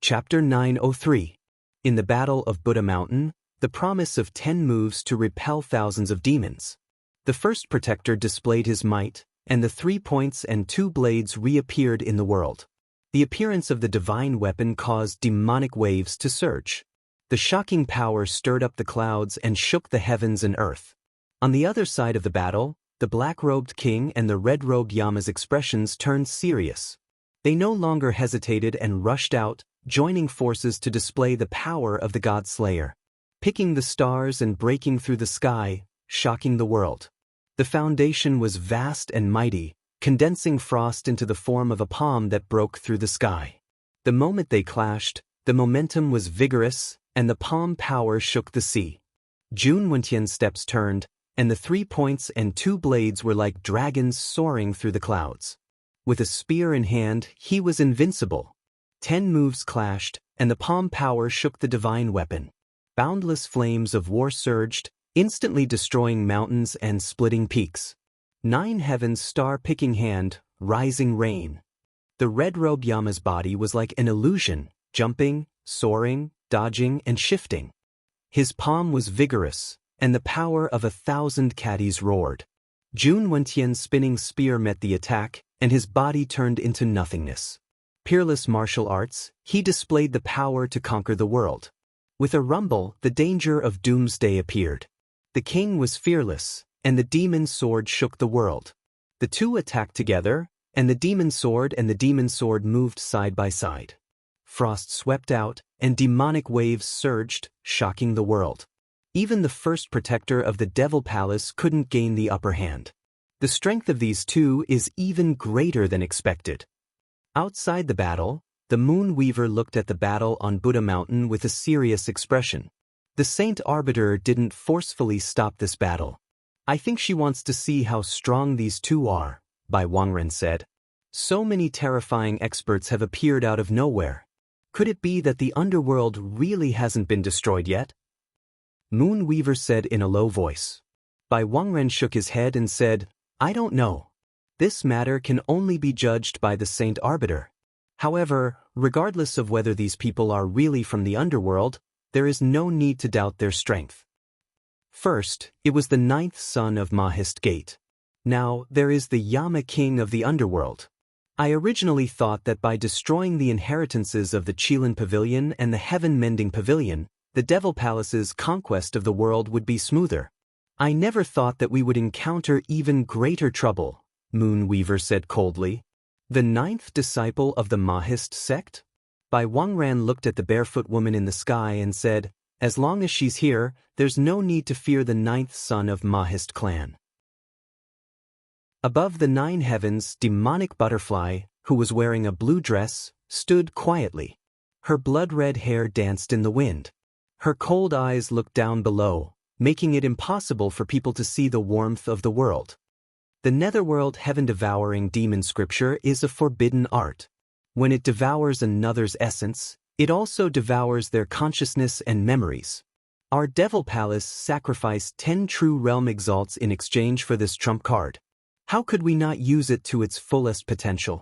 S1: Chapter 903. In the Battle of Buddha Mountain, the promise of 10 moves to repel thousands of demons. The first protector displayed his might, and the 3 points and 2 blades reappeared in the world. The appearance of the divine weapon caused demonic waves to surge. The shocking power stirred up the clouds and shook the heavens and earth. On the other side of the battle, the black-robed king and the red-robed Yama's expressions turned serious. They no longer hesitated and rushed out, joining forces to display the power of the God Slayer. Picking the stars and breaking through the sky, shocking the world. The foundation was vast and mighty, condensing frost into the form of a palm that broke through the sky. The moment they clashed, the momentum was vigorous, and the palm power shook the sea. Jun Wentian's steps turned, and the 3 points and 2 blades were like dragons soaring through the clouds. With a spear in hand, he was invincible. 10 moves clashed, and the palm power shook the divine weapon. Boundless flames of war surged, instantly destroying mountains and splitting peaks. 9 heavens star-picking hand, rising rain. The red-robed Yama's body was like an illusion, jumping, soaring, dodging, and shifting. His palm was vigorous, and the power of 1,000 caddies roared. Jun Wentian's spinning spear met the attack, and his body turned into nothingness. peerless martial arts, he displayed the power to conquer the world. With a rumble, the danger of doomsday appeared. The king was fearless, and the demon sword shook the world. The two attacked together, and the demon sword moved side by side. Frost swept out, and demonic waves surged, shocking the world. Even the first protector of the Devil Palace couldn't gain the upper hand. The strength of these two is even greater than expected. Outside the battle, the Moon Weaver looked at the battle on Buddha Mountain with a serious expression. The Saint Arbiter didn't forcefully stop this battle. I think she wants to see how strong these two are, Bai Wangren said. So many terrifying experts have appeared out of nowhere. Could it be that the underworld really hasn't been destroyed yet? Moon Weaver said in a low voice. Bai Wangren shook his head and said, I don't know. This matter can only be judged by the Saint Arbiter. However, regardless of whether these people are really from the underworld, there is no need to doubt their strength. First, it was the 9th son of Mahist Gate. Now, there is the Yama King of the underworld. I originally thought that by destroying the inheritances of the Qilin Pavilion and the Heaven Mending Pavilion, the Devil Palace's conquest of the world would be smoother. I never thought that we would encounter even greater trouble, Moon Weaver said coldly. The 9th disciple of the Mahist sect? Bai Wangren looked at the barefoot woman in the sky and said, as long as she's here, there's no need to fear the 9th son of Mahist clan. Above the 9 heavens, demonic butterfly, who was wearing a blue dress, stood quietly. Her blood-red hair danced in the wind. Her cold eyes looked down below, making it impossible for people to see the warmth of the world. The netherworld heaven-devouring demon scripture is a forbidden art. When it devours another's essence, it also devours their consciousness and memories. Our Devil Palace sacrificed 10 true realm exalts in exchange for this trump card. How could we not use it to its fullest potential?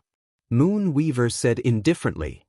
S1: Moon Weaver said indifferently.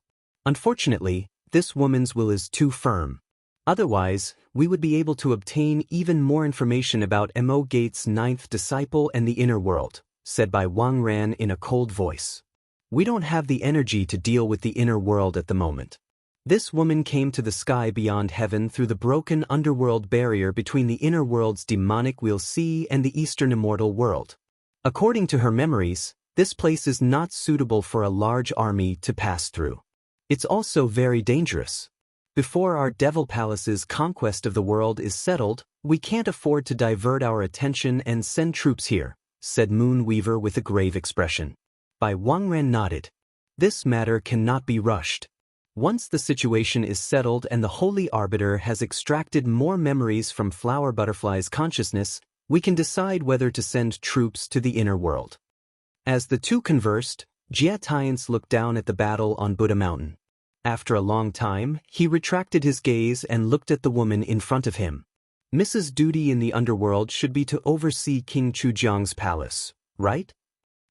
S1: Unfortunately, this woman's will is too firm. Otherwise, we would be able to obtain even more information about Mo Gate's 9th disciple and the inner world, said Bai Wangren in a cold voice. We don't have the energy to deal with the inner world at the moment. This woman came to the sky beyond heaven through the broken underworld barrier between the inner world's demonic we'll see and the eastern immortal world. According to her memories, this place is not suitable for a large army to pass through. It's also very dangerous. Before our Devil Palace's conquest of the world is settled, we can't afford to divert our attention and send troops here, said Moon Weaver with a grave expression. Bai Wangren nodded. This matter cannot be rushed. Once the situation is settled and the Holy Arbiter has extracted more memories from Flower Butterfly's consciousness, we can decide whether to send troops to the inner world. As the two conversed, Jia Tiance looked down at the battle on Buddha Mountain. After a long time, he retracted his gaze and looked at the woman in front of him. Mrs. Duty in the underworld should be to oversee King Chujiang's palace, right?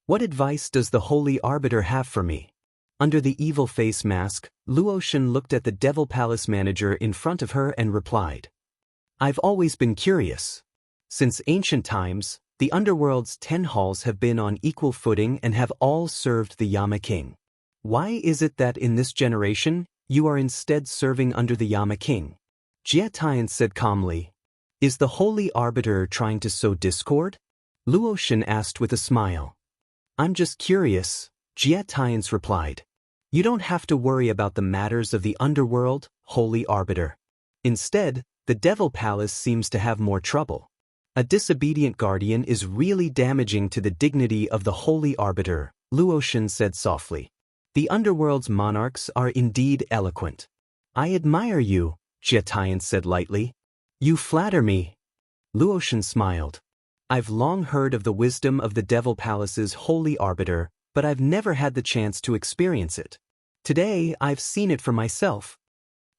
S1: What advice does the Holy Arbiter have for me? Under the evil face mask, Luotian looked at the Devil Palace manager in front of her and replied. I've always been curious. Since ancient times, the underworld's 10 halls have been on equal footing and have all served the Yama King. Why is it that in this generation, you are instead serving under the Yama King? Jia Tiance said calmly. Is the Holy Arbiter trying to sow discord? Luotian asked with a smile. I'm just curious, Jia Tiance replied. You don't have to worry about the matters of the underworld, Holy Arbiter. Instead, the Devil Palace seems to have more trouble. A disobedient guardian is really damaging to the dignity of the Holy Arbiter, Luotian said softly. The underworld's monarchs are indeed eloquent. I admire you, Jia Tiance said lightly. You flatter me. Luotian smiled. I've long heard of the wisdom of the Devil Palace's Holy Arbiter, but I've never had the chance to experience it. Today, I've seen it for myself.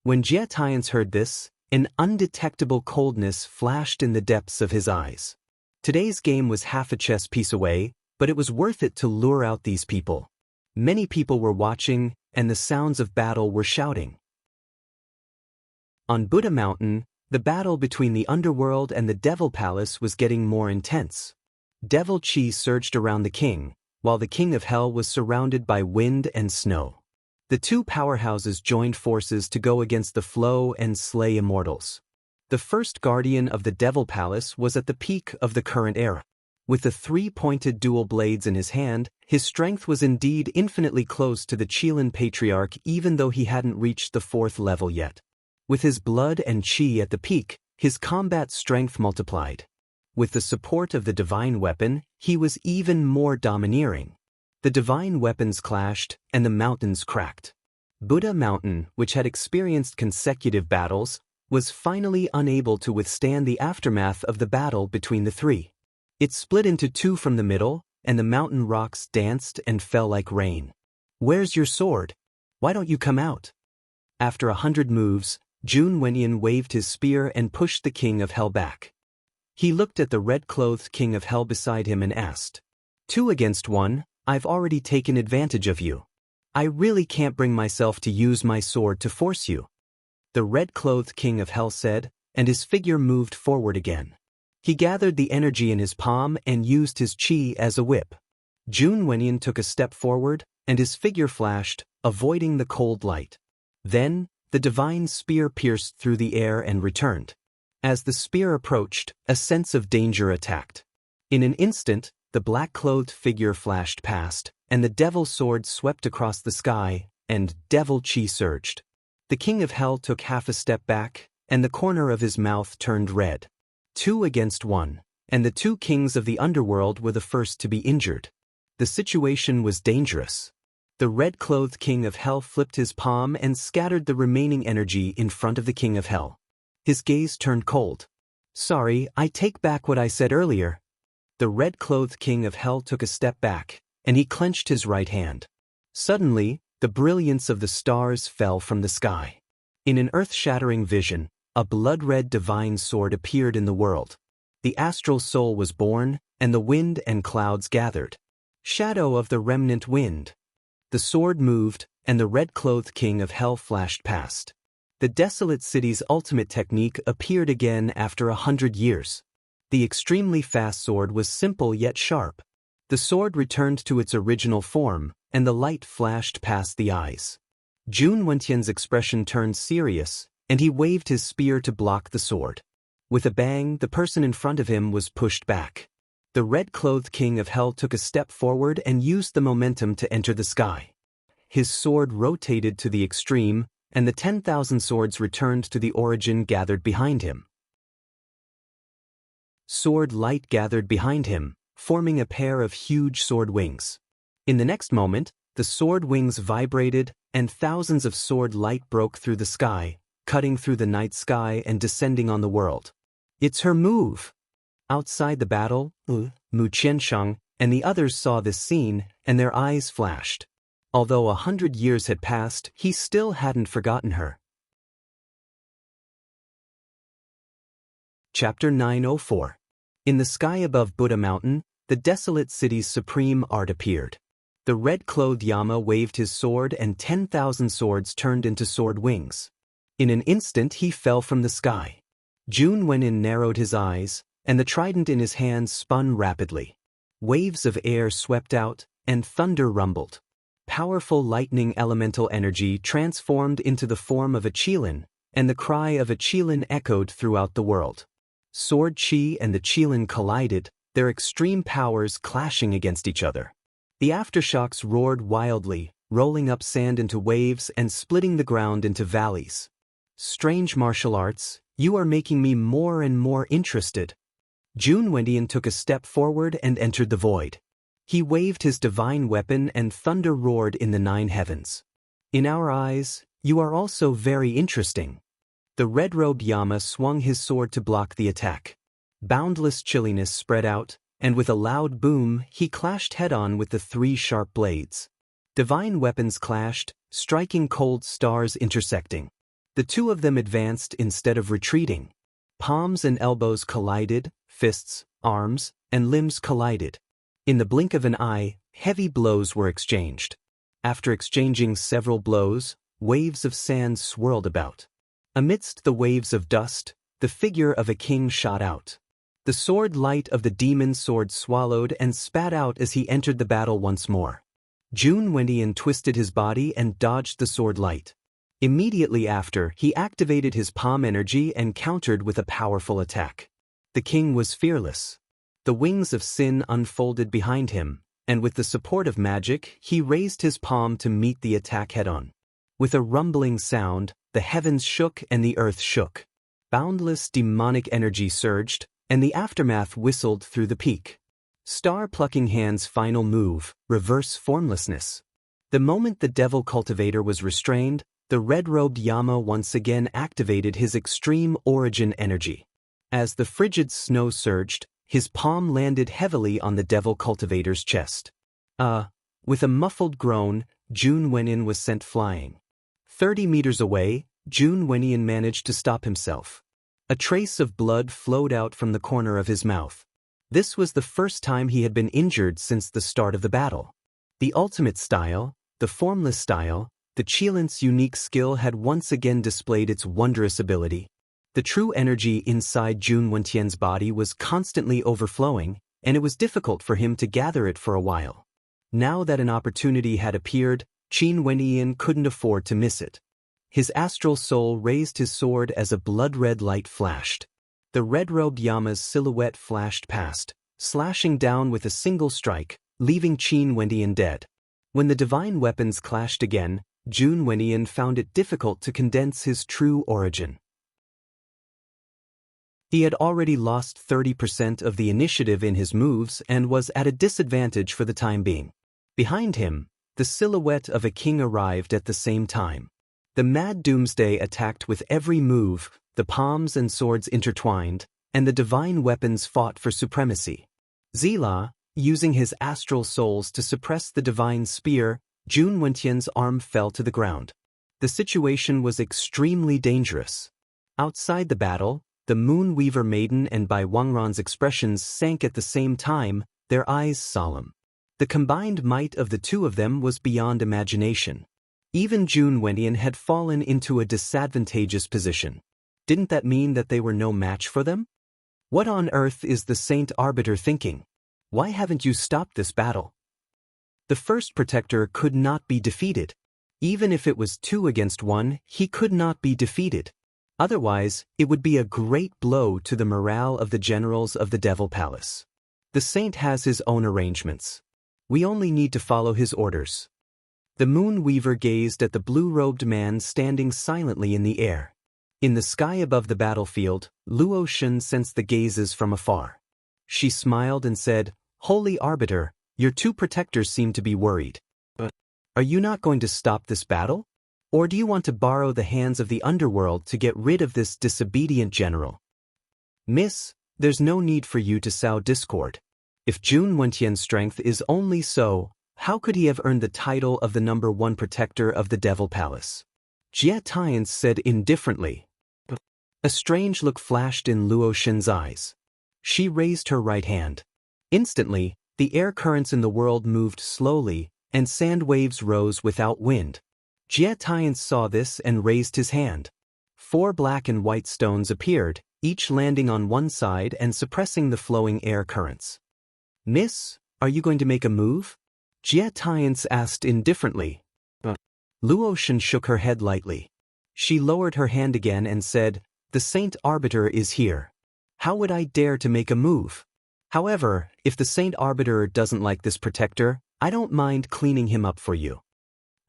S1: When Jia Tiance heard this, an undetectable coldness flashed in the depths of his eyes. Today's game was half a chess piece away, but it was worth it to lure out these people. Many people were watching, and the sounds of battle were shouting. On Buddha Mountain, the battle between the underworld and the Devil Palace was getting more intense. Devil Chi surged around the king, while the King of Hell was surrounded by wind and snow. The two powerhouses joined forces to go against the flow and slay immortals. The first guardian of the Devil Palace was at the peak of the current era. With the three-pointed dual blades in his hand, his strength was indeed infinitely close to the Qilin Patriarch even though he hadn't reached the 4th level yet. With his blood and chi at the peak, his combat strength multiplied. With the support of the divine weapon, he was even more domineering. The divine weapons clashed, and the mountains cracked. Buddha Mountain, which had experienced consecutive battles, was finally unable to withstand the aftermath of the battle between the three. It split into two from the middle, and the mountain rocks danced and fell like rain. "Where's your sword? Why don't you come out?" After 100 moves, Jun Wenyan waved his spear and pushed the King of Hell back. He looked at the red-clothed King of Hell beside him and asked, "2 against 1, I've already taken advantage of you. I really can't bring myself to use my sword to force you." The red-clothed King of Hell said, and his figure moved forward again. He gathered the energy in his palm and used his chi as a whip. Jun Wenyan took a step forward, and his figure flashed, avoiding the cold light. Then, the divine spear pierced through the air and returned. As the spear approached, a sense of danger attacked. In an instant, the black-clothed figure flashed past, and the devil sword swept across the sky, and devil chi surged. The King of Hell took half a step back, and the corner of his mouth turned red. 2 against 1, and the two kings of the underworld were the first to be injured. The situation was dangerous. The red-clothed King of Hell flipped his palm and scattered the remaining energy in front of the King of Hell. His gaze turned cold. "Sorry, I take back what I said earlier." The red-clothed King of Hell took a step back, and he clenched his right hand. Suddenly, the brilliance of the stars fell from the sky. In an earth-shattering vision, a blood-red divine sword appeared in the world. The astral soul was born, and the wind and clouds gathered. Shadow of the remnant wind. The sword moved, and the red-clothed King of Hell flashed past. The desolate city's ultimate technique appeared again after 100 years. The extremely fast sword was simple yet sharp. The sword returned to its original form, and the light flashed past the eyes. Jun Wentian's expression turned serious, and he waved his spear to block the sword. With a bang, the person in front of him was pushed back. The red-clothed King of Hell took a step forward and used the momentum to enter the sky. His sword rotated to the extreme, and the 10,000 swords returned to the origin gathered behind him. Sword light gathered behind him, forming a pair of huge sword wings. In the next moment, the sword wings vibrated, and thousands of sword light broke through the sky, cutting through the night sky and descending on the world. "It's her move!" Outside the battle, Mu Qiansheng and the others saw this scene, and their eyes flashed. Although 100 years had passed, he still hadn't forgotten her. Chapter 904. In the sky above Buddha Mountain, the desolate city's supreme art appeared. The red-clothed Yama waved his sword and 10,000 swords turned into sword wings. In an instant he fell from the sky. Jun Wenyan narrowed his eyes, and the trident in his hands spun rapidly. Waves of air swept out, and thunder rumbled. Powerful lightning elemental energy transformed into the form of a Qilin, and the cry of a Qilin echoed throughout the world. Sword Qi and the Qilin collided, their extreme powers clashing against each other. The aftershocks roared wildly, rolling up sand into waves and splitting the ground into valleys. "Strange martial arts, you are making me more and more interested." Jun Wenyan took a step forward and entered the void. He waved his divine weapon and thunder roared in the 9 heavens. "In our eyes, you are also very interesting." The red-robed Yama swung his sword to block the attack. Boundless chilliness spread out, and with a loud boom, he clashed head-on with the 3 sharp blades. Divine weapons clashed, striking cold stars intersecting. The two of them advanced instead of retreating. Palms and elbows collided, fists, arms, and limbs collided. In the blink of an eye, heavy blows were exchanged. After exchanging several blows, waves of sand swirled about. Amidst the waves of dust, the figure of a king shot out. The sword light of the demon sword swallowed and spat out as he entered the battle once more. Jun Wendian twisted his body and dodged the sword light. Immediately after, he activated his palm energy and countered with a powerful attack. The king was fearless. The wings of sin unfolded behind him, and with the support of magic, he raised his palm to meet the attack head-on. With a rumbling sound, the heavens shook and the earth shook. Boundless demonic energy surged, and the aftermath whistled through the peak. Star-plucking hand's final move, reverse formlessness. The moment the devil cultivator was restrained, the red-robed Yama once again activated his extreme origin energy. As the frigid snow surged, his palm landed heavily on the devil cultivator's chest. With a muffled groan, Jun Wendian was sent flying. 30 meters away, Jun Wendian managed to stop himself. A trace of blood flowed out from the corner of his mouth. This was the first time he had been injured since the start of the battle. The ultimate style, the formless style, the Qilin's unique skill had once again displayed its wondrous ability. The true energy inside Jun Wendian's body was constantly overflowing, and it was difficult for him to gather it for a while. Now that an opportunity had appeared, Jun Wendian couldn't afford to miss it. His astral soul raised his sword as a blood-red light flashed. The red-robed Yama's silhouette flashed past, slashing down with a single strike, leaving Jun Wendian dead. When the divine weapons clashed again, Jun Wendian found it difficult to condense his true origin. He had already lost 30% of the initiative in his moves and was at a disadvantage for the time being. Behind him, the silhouette of a king arrived at the same time. The Mad Doomsday attacked with every move, the palms and swords intertwined, and the divine weapons fought for supremacy. Zila, using his astral souls to suppress the divine spear, Jun Wendian's arm fell to the ground. The situation was extremely dangerous. Outside the battle, the Moonweaver Maiden and Bai Wangran's expressions sank at the same time, their eyes solemn. The combined might of the two of them was beyond imagination. Even Jun Wendian had fallen into a disadvantageous position. Didn't that mean that they were no match for them? What on earth is the Saint Arbiter thinking? Why haven't you stopped this battle? The first protector could not be defeated. Even if it was 2 against 1, he could not be defeated. Otherwise, it would be a great blow to the morale of the generals of the Devil Palace. The Saint has his own arrangements. We only need to follow his orders. The Moonweaver gazed at the blue-robed man standing silently in the air. In the sky above the battlefield, Luo Shen sensed the gazes from afar. She smiled and said, "Holy Arbiter, your 2 protectors seem to be worried. But are you not going to stop this battle? Or do you want to borrow the hands of the underworld to get rid of this disobedient general? Miss, there's no need for you to sow discord. If Jun Wendian's strength is only so, how could he have earned the title of the #1 protector of the Devil Palace?" Jie Tian said indifferently. A strange look flashed in Luo Shen's eyes. She raised her right hand. Instantly, the air currents in the world moved slowly, and sand waves rose without wind. Jie Tian saw this and raised his hand. 4 black and white stones appeared, each landing on one side and suppressing the flowing air currents. "Miss, are you going to make a move?" Jie Tian asked indifferently. Luo Shen shook her head lightly. She lowered her hand again and said, "The Saint Arbiter is here. How would I dare to make a move? However, if the Saint Arbiter doesn't like this protector, I don't mind cleaning him up for you."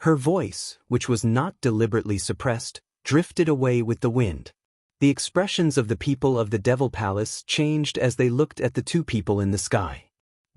S1: Her voice, which was not deliberately suppressed, drifted away with the wind. The expressions of the people of the Devil Palace changed as they looked at the 2 people in the sky.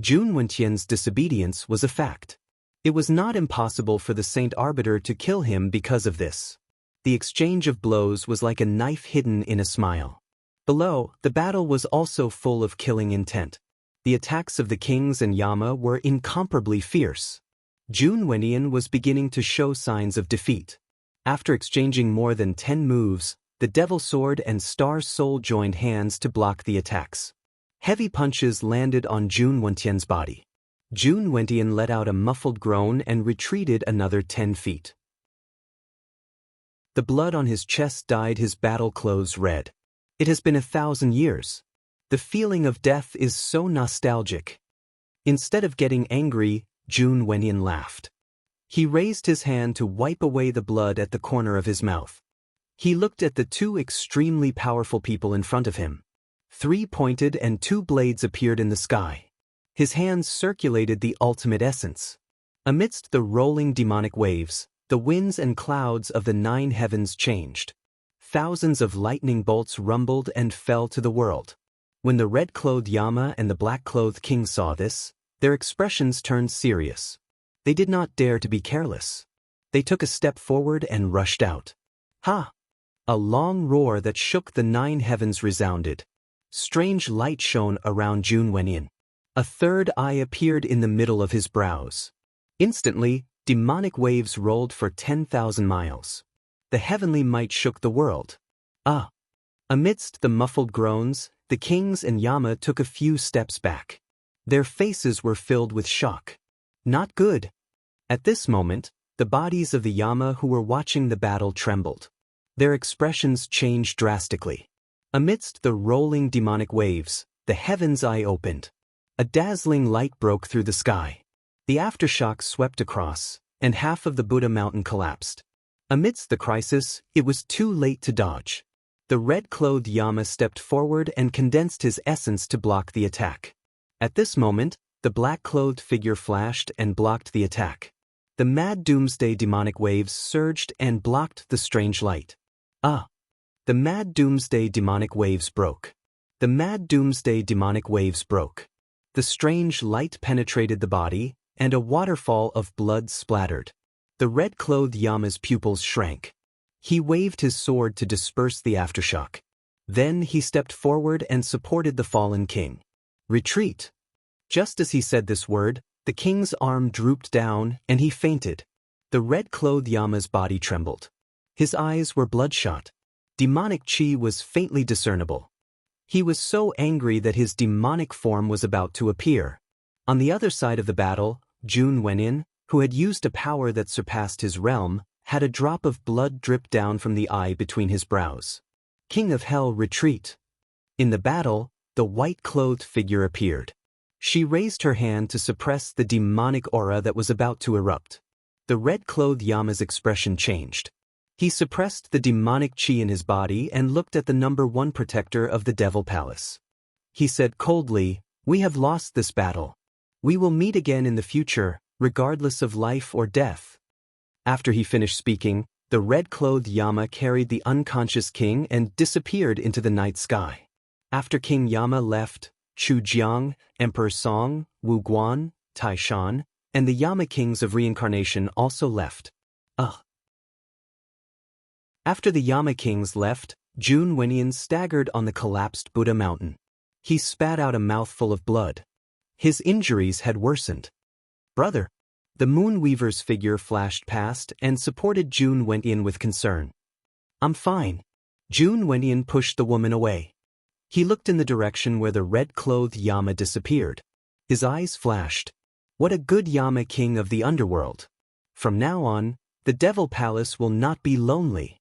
S1: Jun Wendian's disobedience was a fact. It was not impossible for the Saint Arbiter to kill him because of this. The exchange of blows was like a knife hidden in a smile. Below, the battle was also full of killing intent. The attacks of the kings and Yama were incomparably fierce. Jun Wendian was beginning to show signs of defeat. After exchanging more than 10 moves, the Devil Sword and Star Soul joined hands to block the attacks. Heavy punches landed on Jun Wendian's body. Jun Wendian let out a muffled groan and retreated another 10 feet. The blood on his chest dyed his battle clothes red. It has been 1,000 years. The feeling of death is so nostalgic. Instead of getting angry, Jun Wenyan laughed. He raised his hand to wipe away the blood at the corner of his mouth. He looked at the two extremely powerful people in front of him. 3 pointed and 2 blades appeared in the sky. His hands circulated the ultimate essence. Amidst the rolling demonic waves, the winds and clouds of the 9 heavens changed. Thousands of lightning bolts rumbled and fell to the world. When the red-clothed Yama and the black-clothed king saw this, their expressions turned serious. They did not dare to be careless. They took a step forward and rushed out. Ha! A long roar that shook the 9 heavens resounded. Strange light shone around Jun Wenyan. A third eye appeared in the middle of his brows. Instantly, demonic waves rolled for 10,000 miles. The heavenly might shook the world. Ah! Amidst the muffled groans, the kings and Yama took a few steps back. Their faces were filled with shock. Not good. At this moment, the bodies of the Yama who were watching the battle trembled. Their expressions changed drastically. Amidst the rolling demonic waves, the heaven's eye opened. A dazzling light broke through the sky. The aftershock swept across, and half of the Buddha mountain collapsed. Amidst the crisis, it was too late to dodge. The red-clothed Yama stepped forward and condensed his essence to block the attack. At this moment, the black-clothed figure flashed and blocked the attack. The mad doomsday demonic waves surged and blocked the strange light. Ah! The mad doomsday demonic waves broke. The mad doomsday demonic waves broke. The strange light penetrated the body, and a waterfall of blood splattered. The red-clothed Yama's pupils shrank. He waved his sword to disperse the aftershock. Then he stepped forward and supported the fallen king. Retreat! Just as he said this word, the king's arm drooped down and he fainted. The red-clothed Yama's body trembled. His eyes were bloodshot. Demonic chi was faintly discernible. He was so angry that his demonic form was about to appear. On the other side of the battle, Jun Wenyan, who had used a power that surpassed his realm, had a drop of blood drip down from the eye between his brows. King of Hell, retreat! In the battle, the white-clothed figure appeared. She raised her hand to suppress the demonic aura that was about to erupt. The red-clothed Yama's expression changed. He suppressed the demonic chi in his body and looked at the number 1 protector of the Devil Palace. He said coldly, "We have lost this battle. We will meet again in the future, regardless of life or death." After he finished speaking, the red-clothed Yama carried the unconscious king and disappeared into the night sky. After King Yama left, Chu Jiang, Emperor Song, Wu Guan, Tai Shan, and the Yama kings of reincarnation also left. After the Yama kings left, Jun Wenyan staggered on the collapsed Buddha mountain. He spat out a mouthful of blood. His injuries had worsened. "Brother!" The Moonweaver's figure flashed past and supported Jun Wenyan with concern. "I'm fine." Jun Wenyan pushed the woman away. He looked in the direction where the red-clothed Yama disappeared. His eyes flashed. What a good Yama king of the underworld. From now on, the Devil Palace will not be lonely.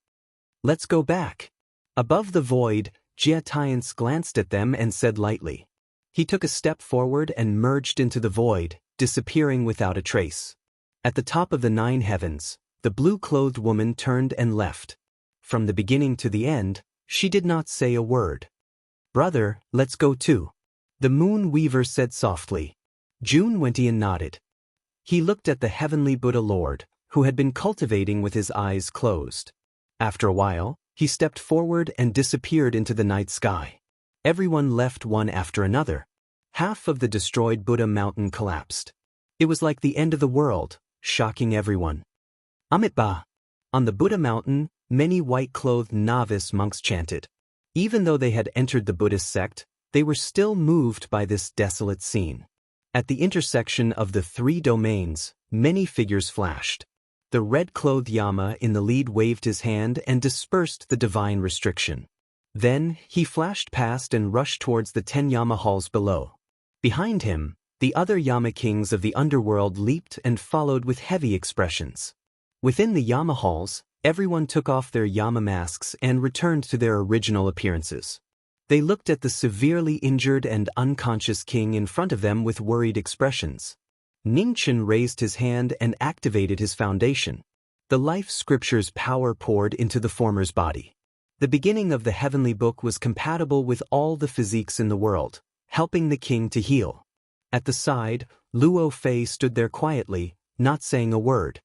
S1: Let's go back. Above the void, Jia Tiance glanced at them and said lightly. He took a step forward and merged into the void, disappearing without a trace. At the top of the 9 heavens, the blue-clothed woman turned and left. From the beginning to the end, she did not say a word. "Brother, let's go too," the Moon Weaver said softly. Jun Wenyan nodded. He looked at the heavenly Buddha Lord, who had been cultivating with his eyes closed. After a while, he stepped forward and disappeared into the night sky. Everyone left one after another. Half of the destroyed Buddha mountain collapsed. It was like the end of the world, shocking everyone. Amitabha! On the Buddha mountain, many white-clothed novice monks chanted. Even though they had entered the Buddhist sect, they were still moved by this desolate scene. At the intersection of the 3 domains, many figures flashed. The red-clothed Yama in the lead waved his hand and dispersed the divine restriction. Then, he flashed past and rushed towards the 10 Yama halls below. Behind him, the other Yama kings of the underworld leaped and followed with heavy expressions. Within the Yama halls, everyone took off their Yama masks and returned to their original appearances. They looked at the severely injured and unconscious king in front of them with worried expressions. Ningchen raised his hand and activated his foundation. The life scripture's power poured into the former's body. The beginning of the heavenly book was compatible with all the physiques in the world, helping the king to heal. At the side, Luo Fei stood there quietly, not saying a word.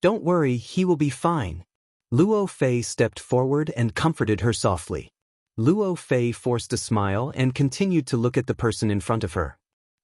S1: "Don't worry, he will be fine." Luo Fei stepped forward and comforted her softly. Luo Fei forced a smile and continued to look at the person in front of her.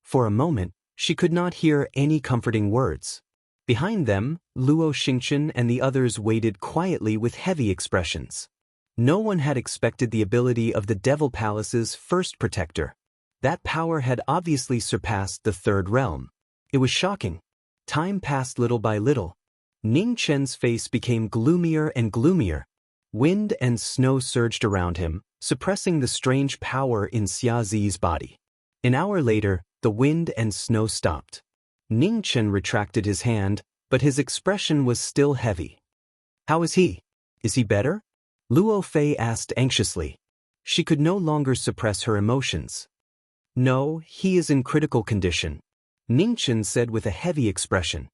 S1: For a moment, she could not hear any comforting words. Behind them, Luo Xingchen and the others waited quietly with heavy expressions. No one had expected the ability of the Devil Palace's first protector. That power had obviously surpassed the third realm. It was shocking. Time passed little by little. Ning Chen's face became gloomier and gloomier. Wind and snow surged around him, suppressing the strange power in Xia Zi's body. An hour later, the wind and snow stopped. Ning Chen retracted his hand, but his expression was still heavy. "How is he? Is he better?" Luo Fei asked anxiously. She could no longer suppress her emotions. "No, he is in critical condition," Ning Chen said with a heavy expression.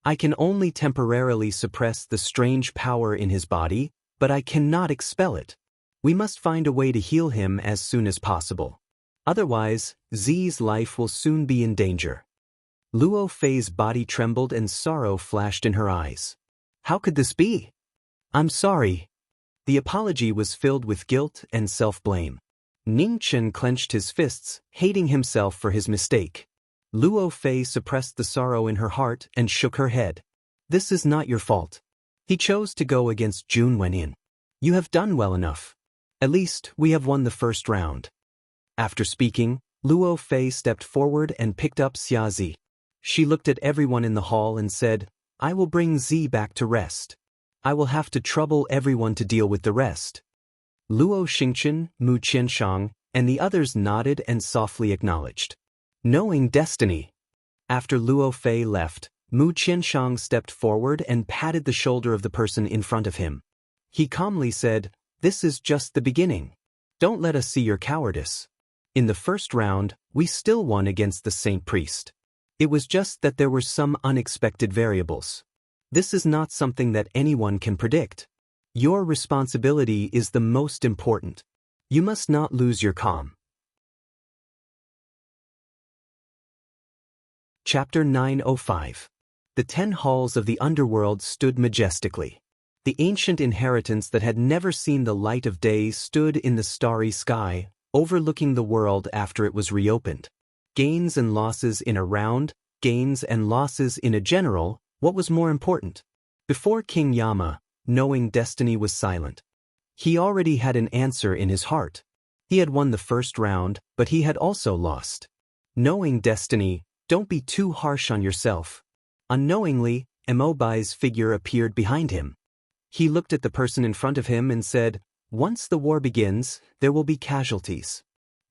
S1: "I can only temporarily suppress the strange power in his body, but I cannot expel it. We must find a way to heal him as soon as possible. Otherwise, Zi's life will soon be in danger." Luo Fei's body trembled and sorrow flashed in her eyes. "How could this be? I'm sorry." The apology was filled with guilt and self-blame. Ning Chen clenched his fists, hating himself for his mistake. Luo Fei suppressed the sorrow in her heart and shook her head. "This is not your fault. He chose to go against Jun Wenyin. You have done well enough. At least, we have won the first round." After speaking, Luo Fei stepped forward and picked up Xia Zi. She looked at everyone in the hall and said, "I will bring Zi back to rest. I will have to trouble everyone to deal with the rest." Luo Xingchen, Mu Qianshang, and the others nodded and softly acknowledged. Knowing destiny. After Luo Fei left, Mu Qianshang stepped forward and patted the shoulder of the person in front of him. He calmly said, "This is just the beginning. Don't let us see your cowardice. In the first round, we still won against the Saint Priest. It was just that there were some unexpected variables. This is not something that anyone can predict. Your responsibility is the most important. You must not lose your calm." Chapter 905. The 10 halls of the underworld stood majestically. The ancient inheritance that had never seen the light of day stood in the starry sky, overlooking the world after it was reopened. Gains and losses in a round, gains and losses in a general, what was more important? Before King Yama, knowing destiny was silent. He already had an answer in his heart. He had won the first round, but he had also lost. Knowing destiny, don't be too harsh on yourself. Unknowingly, Emobai's figure appeared behind him. He looked at the person in front of him and said, "Once the war begins, there will be casualties.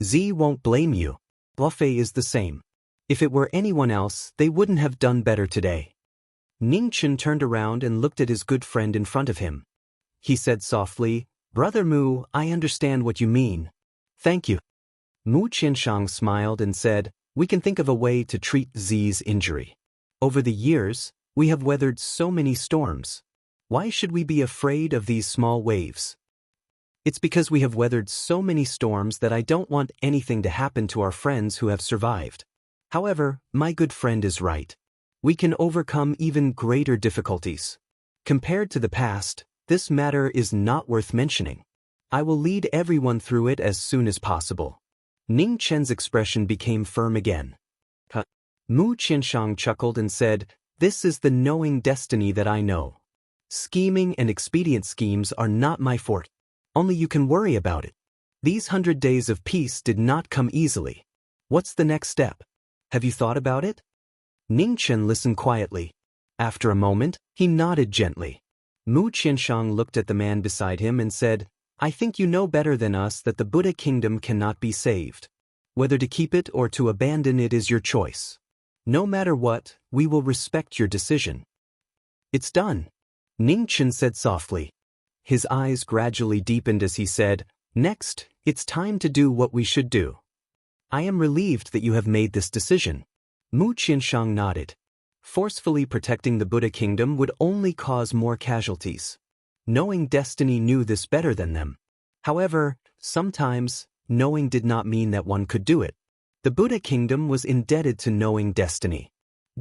S1: Z won't blame you. Luofei is the same. If it were anyone else, they wouldn't have done better today." Ning Chen turned around and looked at his good friend in front of him. He said softly, "Brother Mu, I understand what you mean. Thank you." Mu Qianshang smiled and said, "We can think of a way to treat Zi's injury. Over the years, we have weathered so many storms. Why should we be afraid of these small waves? It's because we have weathered so many storms that I don't want anything to happen to our friends who have survived. However, my good friend is right. We can overcome even greater difficulties. Compared to the past, this matter is not worth mentioning. I will lead everyone through it as soon as possible." Ning Chen's expression became firm again. Mu Qianshang chuckled and said, "This is the knowing destiny that I know. Scheming and expedient schemes are not my forte. Only you can worry about it. These 100 days of peace did not come easily. What's the next step? Have you thought about it?" Ning Chen listened quietly. After a moment, he nodded gently. Mu Qianshang looked at the man beside him and said, "I think you know better than us that the Buddha kingdom cannot be saved. Whether to keep it or to abandon it is your choice. No matter what, we will respect your decision." "It's done," Ning Chen said softly. His eyes gradually deepened as he said, "Next, it's time to do what we should do. I am relieved that you have made this decision. Mu Qianshang nodded. Forcefully protecting the Buddha kingdom would only cause more casualties. Knowing destiny knew this better than them. However, sometimes, knowing did not mean that one could do it. The Buddha kingdom was indebted to knowing destiny.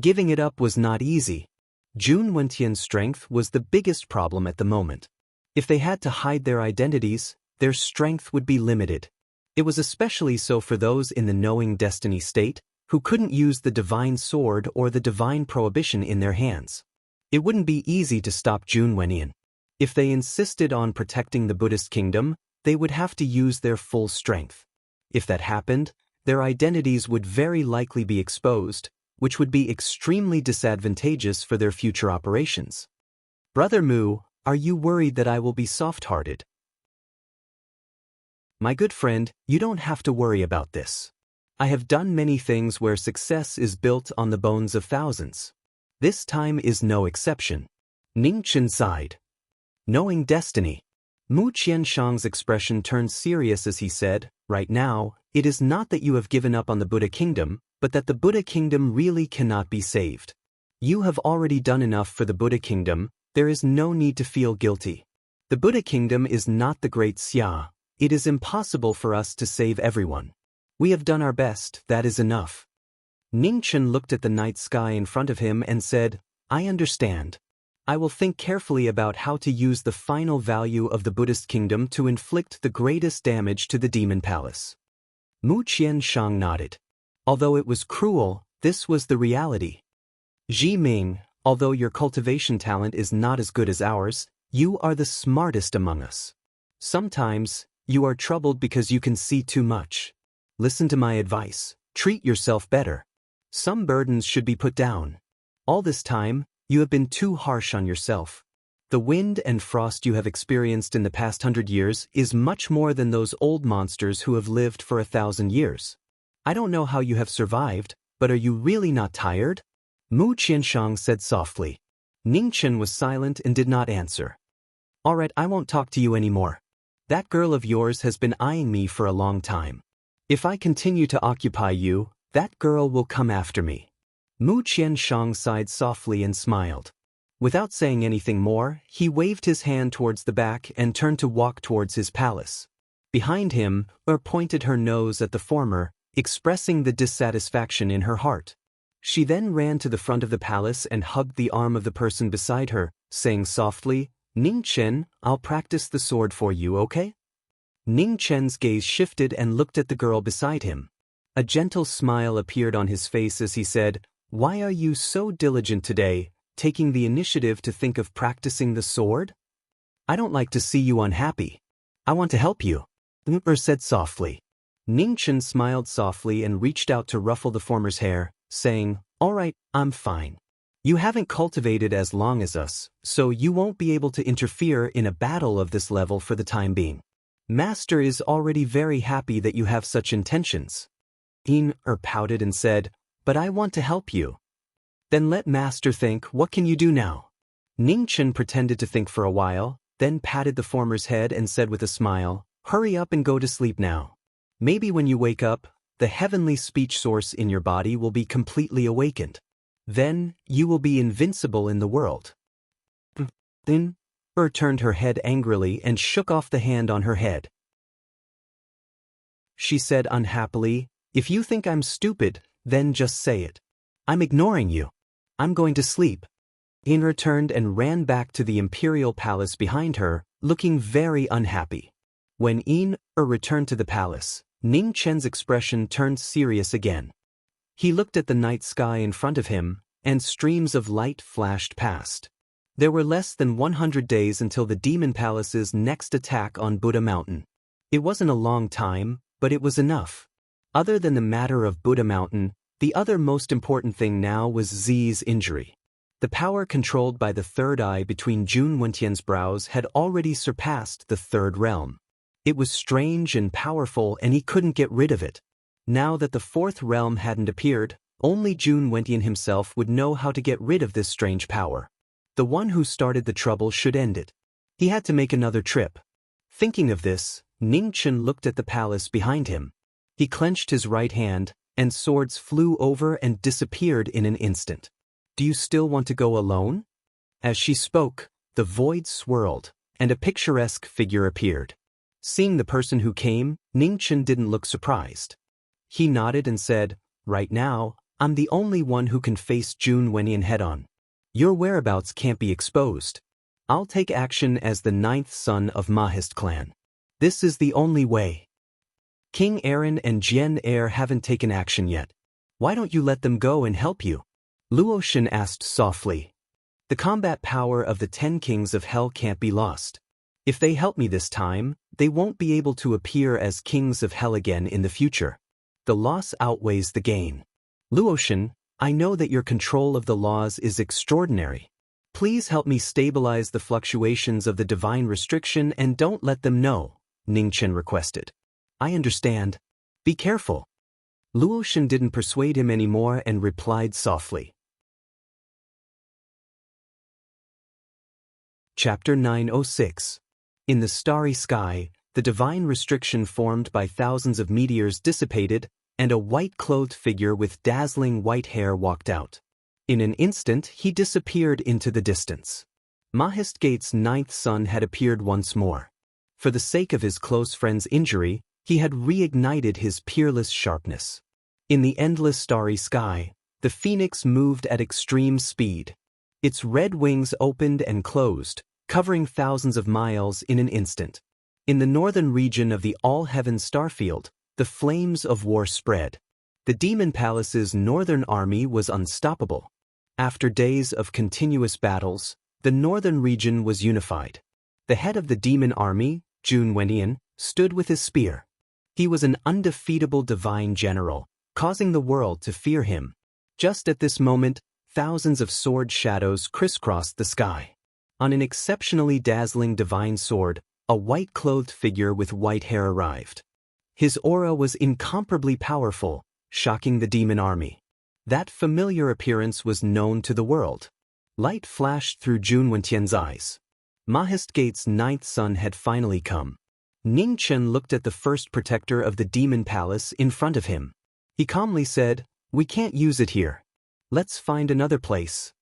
S1: Giving it up was not easy. Jun Wentian's strength was the biggest problem at the moment. If they had to hide their identities, their strength would be limited. It was especially so for those in the knowing destiny state, who couldn't use the divine sword or the divine prohibition in their hands. It wouldn't be easy to stop Jun Wentian. If they insisted on protecting the Buddhist kingdom, they would have to use their full strength. If that happened, their identities would very likely be exposed, which would be extremely disadvantageous for their future operations. Brother Mu, are you worried that I will be soft-hearted? My good friend, you don't have to worry about this. I have done many things where success is built on the bones of thousands. This time is no exception. Ning Chen sighed. Knowing destiny. Mu Qianshang's expression turned serious as he said, right now, it is not that you have given up on the Buddha kingdom, but that the Buddha kingdom really cannot be saved. You have already done enough for the Buddha kingdom, there is no need to feel guilty. The Buddha kingdom is not the great Xia. It is impossible for us to save everyone. We have done our best, that is enough. Ning Chen looked at the night sky in front of him and said, I understand. I will think carefully about how to use the final value of the Buddhist kingdom to inflict the greatest damage to the demon palace. Mu Qianshang nodded. Although it was cruel, this was the reality. Ji Ming, although your cultivation talent is not as good as ours, you are the smartest among us. Sometimes, you are troubled because you can see too much. Listen to my advice. Treat yourself better. Some burdens should be put down. All this time, you have been too harsh on yourself. The wind and frost you have experienced in the past 100 years is much more than those old monsters who have lived for 1,000 years. I don't know how you have survived, but are you really not tired? Mu Qianshang said softly. Ning Chen was silent and did not answer. All right, I won't talk to you anymore. That girl of yours has been eyeing me for a long time. If I continue to occupy you, that girl will come after me. Mu Qianshang sighed softly and smiled. Without saying anything more, he waved his hand towards the back and turned to walk towards his palace. Behind him, pointed her nose at the former, expressing the dissatisfaction in her heart. She then ran to the front of the palace and hugged the arm of the person beside her, saying softly, Ning Chen, I'll practice the sword for you, okay? Ning Chen's gaze shifted and looked at the girl beside him. A gentle smile appeared on his face as he said, Why are you so diligent today, taking the initiative to think of practicing the sword? I don't like to see you unhappy. I want to help you. Said softly. Ning Chen smiled softly and reached out to ruffle the former's hair, saying, All right, I'm fine. You haven't cultivated as long as us, so you won't be able to interfere in a battle of this level for the time being. Master is already very happy that you have such intentions. Pouted and said, But I want to help you. Then let Master think, what can you do now? Ning Chen pretended to think for a while, then patted the former's head and said with a smile, Hurry up and go to sleep now. Maybe when you wake up, the heavenly speech source in your body will be completely awakened. Then, you will be invincible in the world. Then, turned her head angrily and shook off the hand on her head. She said unhappily, If you think I'm stupid, then just say it. I'm ignoring you. I'm going to sleep. Returned and ran back to the imperial palace behind her, looking very unhappy. When returned to the palace, Ning Chen's expression turned serious again. He looked at the night sky in front of him, and streams of light flashed past. There were less than 100 days until the Demon Palace's next attack on Buddha Mountain. It wasn't a long time, but it was enough. Other than the matter of Buddha Mountain, the other most important thing now was Zi's injury. The power controlled by the third eye between Jun Wentian's brows had already surpassed the third realm. It was strange and powerful, and he couldn't get rid of it. Now that the fourth realm hadn't appeared, only Jun Wentian himself would know how to get rid of this strange power. The one who started the trouble should end it. He had to make another trip. Thinking of this, Ning Chen looked at the palace behind him. He clenched his right hand, and swords flew over and disappeared in an instant. Do you still want to go alone? As she spoke, the void swirled, and a picturesque figure appeared. Seeing the person who came, Ningchen didn't look surprised. He nodded and said, "Right now, I'm the only one who can face Jun Wenyan head-on. Your whereabouts can't be exposed. I'll take action as the 9th son of Mahist clan. This is the only way. King Aaron and Jian Heir haven't taken action yet. Why don't you let them go and help you?" Luoshan asked softly. "The combat power of the 10 kings of hell can't be lost. If they help me this time, they won't be able to appear as kings of hell again in the future. The loss outweighs the gain. Luoshan, I know that your control of the laws is extraordinary. Please help me stabilize the fluctuations of the divine restriction and don't let them know," Ningchen requested. "I understand. Be careful." Luoshan didn't persuade him anymore and replied softly. Chapter 906. In the starry sky, the divine restriction formed by thousands of meteors dissipated, and a white-clothed figure with dazzling white hair walked out. In an instant, he disappeared into the distance. Mahist Gate's 9th son had appeared once more. For the sake of his close friend's injury, he had reignited his peerless sharpness. In the endless starry sky, the phoenix moved at extreme speed. Its red wings opened and closed, covering thousands of miles in an instant. In the northern region of the all-heaven starfield, the flames of war spread. The Demon Palace's northern army was unstoppable. After days of continuous battles, the northern region was unified. The head of the demon army, Jun Wenyan, stood with his spear. He was an undefeatable divine general, causing the world to fear him. Just at this moment, thousands of sword shadows crisscrossed the sky. On an exceptionally dazzling divine sword, a white-clothed figure with white hair arrived. His aura was incomparably powerful, shocking the demon army. That familiar appearance was known to the world. Light flashed through Jun Wentian's eyes. Mahist Gate's 9th son had finally come. Ningchen looked at the first protector of the demon palace in front of him. He calmly said, "We can't use it here. Let's find another place."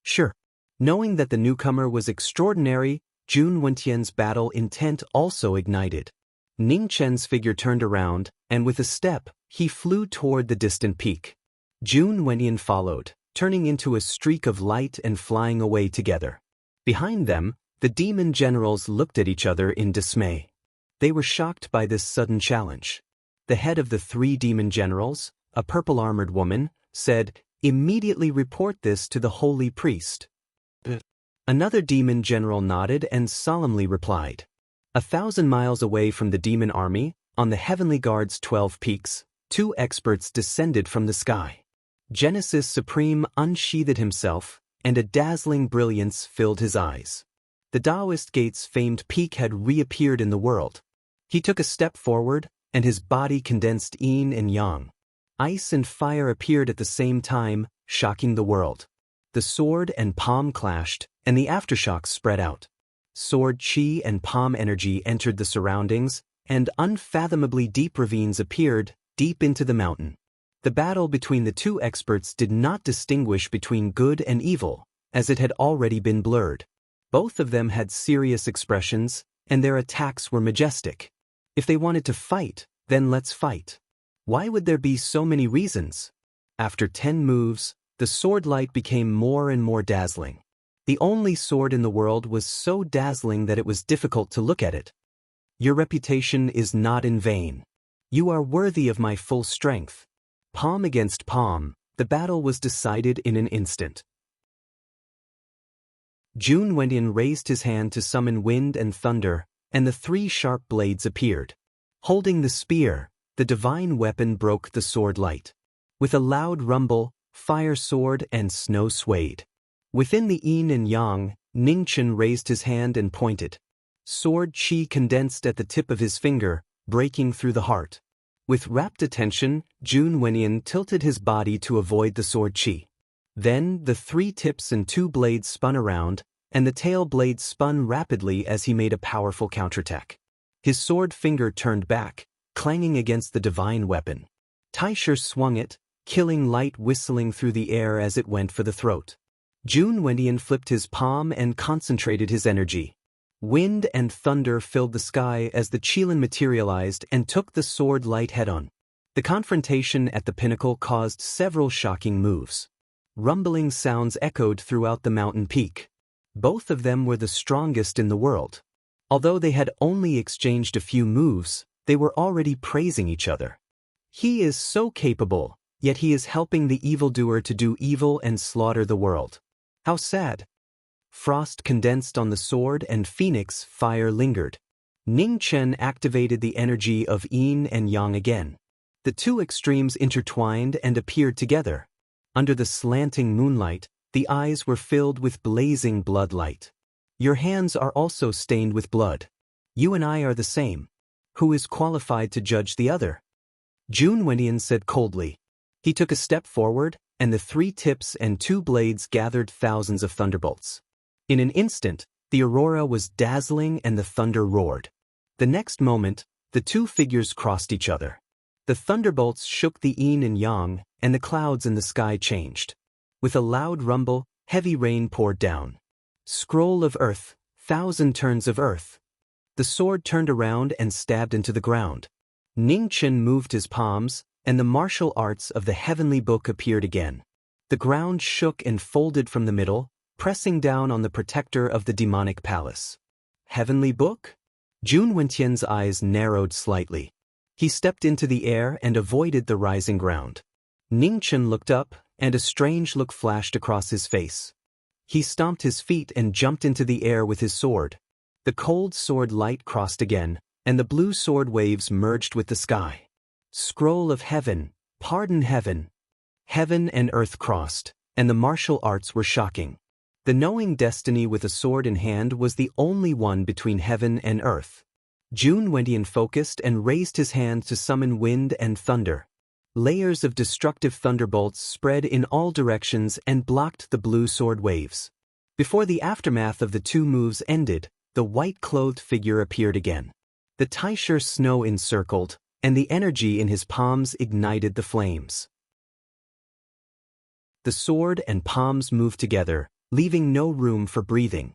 S1: "Sure." Knowing that the newcomer was extraordinary, Jun Wentian's battle intent also ignited. Ningchen's figure turned around, and with a step, he flew toward the distant peak. Jun Wentian followed, turning into a streak of light and flying away together. Behind them, the demon generals looked at each other in dismay. They were shocked by this sudden challenge. The head of the 3 demon generals, a purple-armored woman, said, "Immediately report this to the holy priest." Another demon general nodded and solemnly replied. 1,000 miles away from the demon army, on the Heavenly Guard's 12 peaks, 2 experts descended from the sky. Genesis Supreme unsheathed himself, and a dazzling brilliance filled his eyes. The Taoist Gate's famed peak had reappeared in the world. He took a step forward, and his body condensed yin and yang. Ice and fire appeared at the same time, shocking the world. The sword and palm clashed, and the aftershocks spread out. Sword chi and palm energy entered the surroundings, and unfathomably deep ravines appeared, deep into the mountain. The battle between the 2 experts did not distinguish between good and evil, as it had already been blurred. Both of them had serious expressions, and their attacks were majestic. If they wanted to fight, then let's fight. Why would there be so many reasons? After 10 moves, the sword light became more and more dazzling. The only sword in the world was so dazzling that it was difficult to look at it. "Your reputation is not in vain. You are worthy of my full strength." Palm against palm, the battle was decided in an instant. Jun Wenyan raised his hand to summon wind and thunder, and the 3 sharp blades appeared. Holding the spear, the divine weapon broke the sword light. With a loud rumble, fire soared and snow swayed. Within the yin and yang, Ningchen raised his hand and pointed. Sword chi condensed at the tip of his finger, breaking through the heart. With rapt attention, Jun Wenyan tilted his body to avoid the sword chi. Then, the 3 tips and 2 blades spun around, and the tail blade spun rapidly as he made a powerful counterattack. His sword finger turned back, clanging against the divine weapon. Taisher swung it, killing light whistling through the air as it went for the throat. Jun Wendian flipped his palm and concentrated his energy. Wind and thunder filled the sky as the Qilin materialized and took the sword light head-on. The confrontation at the pinnacle caused several shocking moves. Rumbling sounds echoed throughout the mountain peak. Both of them were the strongest in the world. Although they had only exchanged a few moves, they were already praising each other. He is so capable, yet he is helping the evildoer to do evil and slaughter the world. How sad. Frost condensed on the sword and phoenix fire lingered. Ning Chen activated the energy of yin and yang again. The two extremes intertwined and appeared together. Under the slanting moonlight, the eyes were filled with blazing blood light. Your hands are also stained with blood. You and I are the same. Who is qualified to judge the other? Jun Wendian said coldly. He took a step forward, and the 3 tips and 2 blades gathered thousands of thunderbolts. In an instant, the aurora was dazzling and the thunder roared. The next moment, the 2 figures crossed each other. The thunderbolts shook the yin and yang, and the clouds in the sky changed. With a loud rumble, heavy rain poured down. Scroll of earth, 1,000 turns of earth. The sword turned around and stabbed into the ground. Ning Chen moved his palms, and the martial arts of the heavenly book appeared again. The ground shook and folded from the middle, pressing down on the protector of the demonic palace. Heavenly book? Jun Wentian's eyes narrowed slightly. He stepped into the air and avoided the rising ground. Ning Chen looked up, and a strange look flashed across his face. He stomped his feet and jumped into the air with his sword. The cold sword light crossed again, and the blue sword waves merged with the sky. Scroll of heaven, pardon heaven. Heaven and earth crossed, and the martial arts were shocking. The knowing destiny with a sword in hand was the only one between heaven and earth. Jun Wendian focused and raised his hand to summon wind and thunder. Layers of destructive thunderbolts spread in all directions and blocked the blue sword waves. Before the aftermath of the 2 moves ended, the white-clothed figure appeared again. The Taisher snow encircled, and the energy in his palms ignited the flames. The sword and palms moved together, leaving no room for breathing.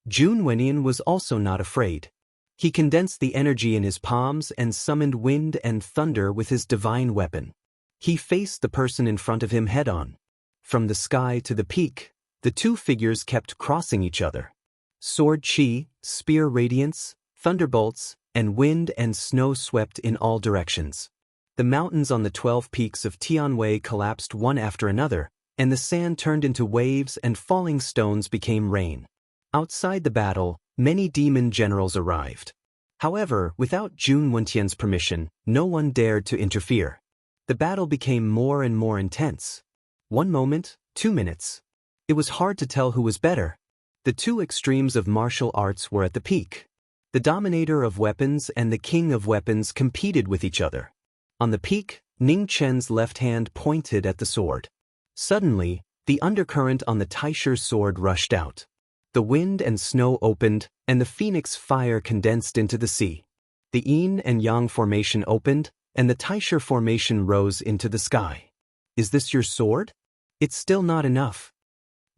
S1: Jun Wendian was also not afraid. He condensed the energy in his palms and summoned wind and thunder with his divine weapon. He faced the person in front of him head-on. From the sky to the peak, the 2 figures kept crossing each other. Sword chi, spear radiance, thunderbolts, and wind and snow swept in all directions. The mountains on the 12 peaks of Tianwei collapsed one after another, and the sand turned into waves and falling stones became rain. Outside the battle, many demon generals arrived. However, without Jun Wentian's permission, no one dared to interfere. The battle became more and more intense. 1 moment, 2 minutes. It was hard to tell who was better. The 2 extremes of martial arts were at the peak. The dominator of weapons and the king of weapons competed with each other. On the peak, Ning Chen's left hand pointed at the sword. Suddenly, the undercurrent on the Taisher's sword rushed out. The wind and snow opened, and the phoenix fire condensed into the sea. The yin and yang formation opened, and the Taisher formation rose into the sky. Is this your sword? It's still not enough.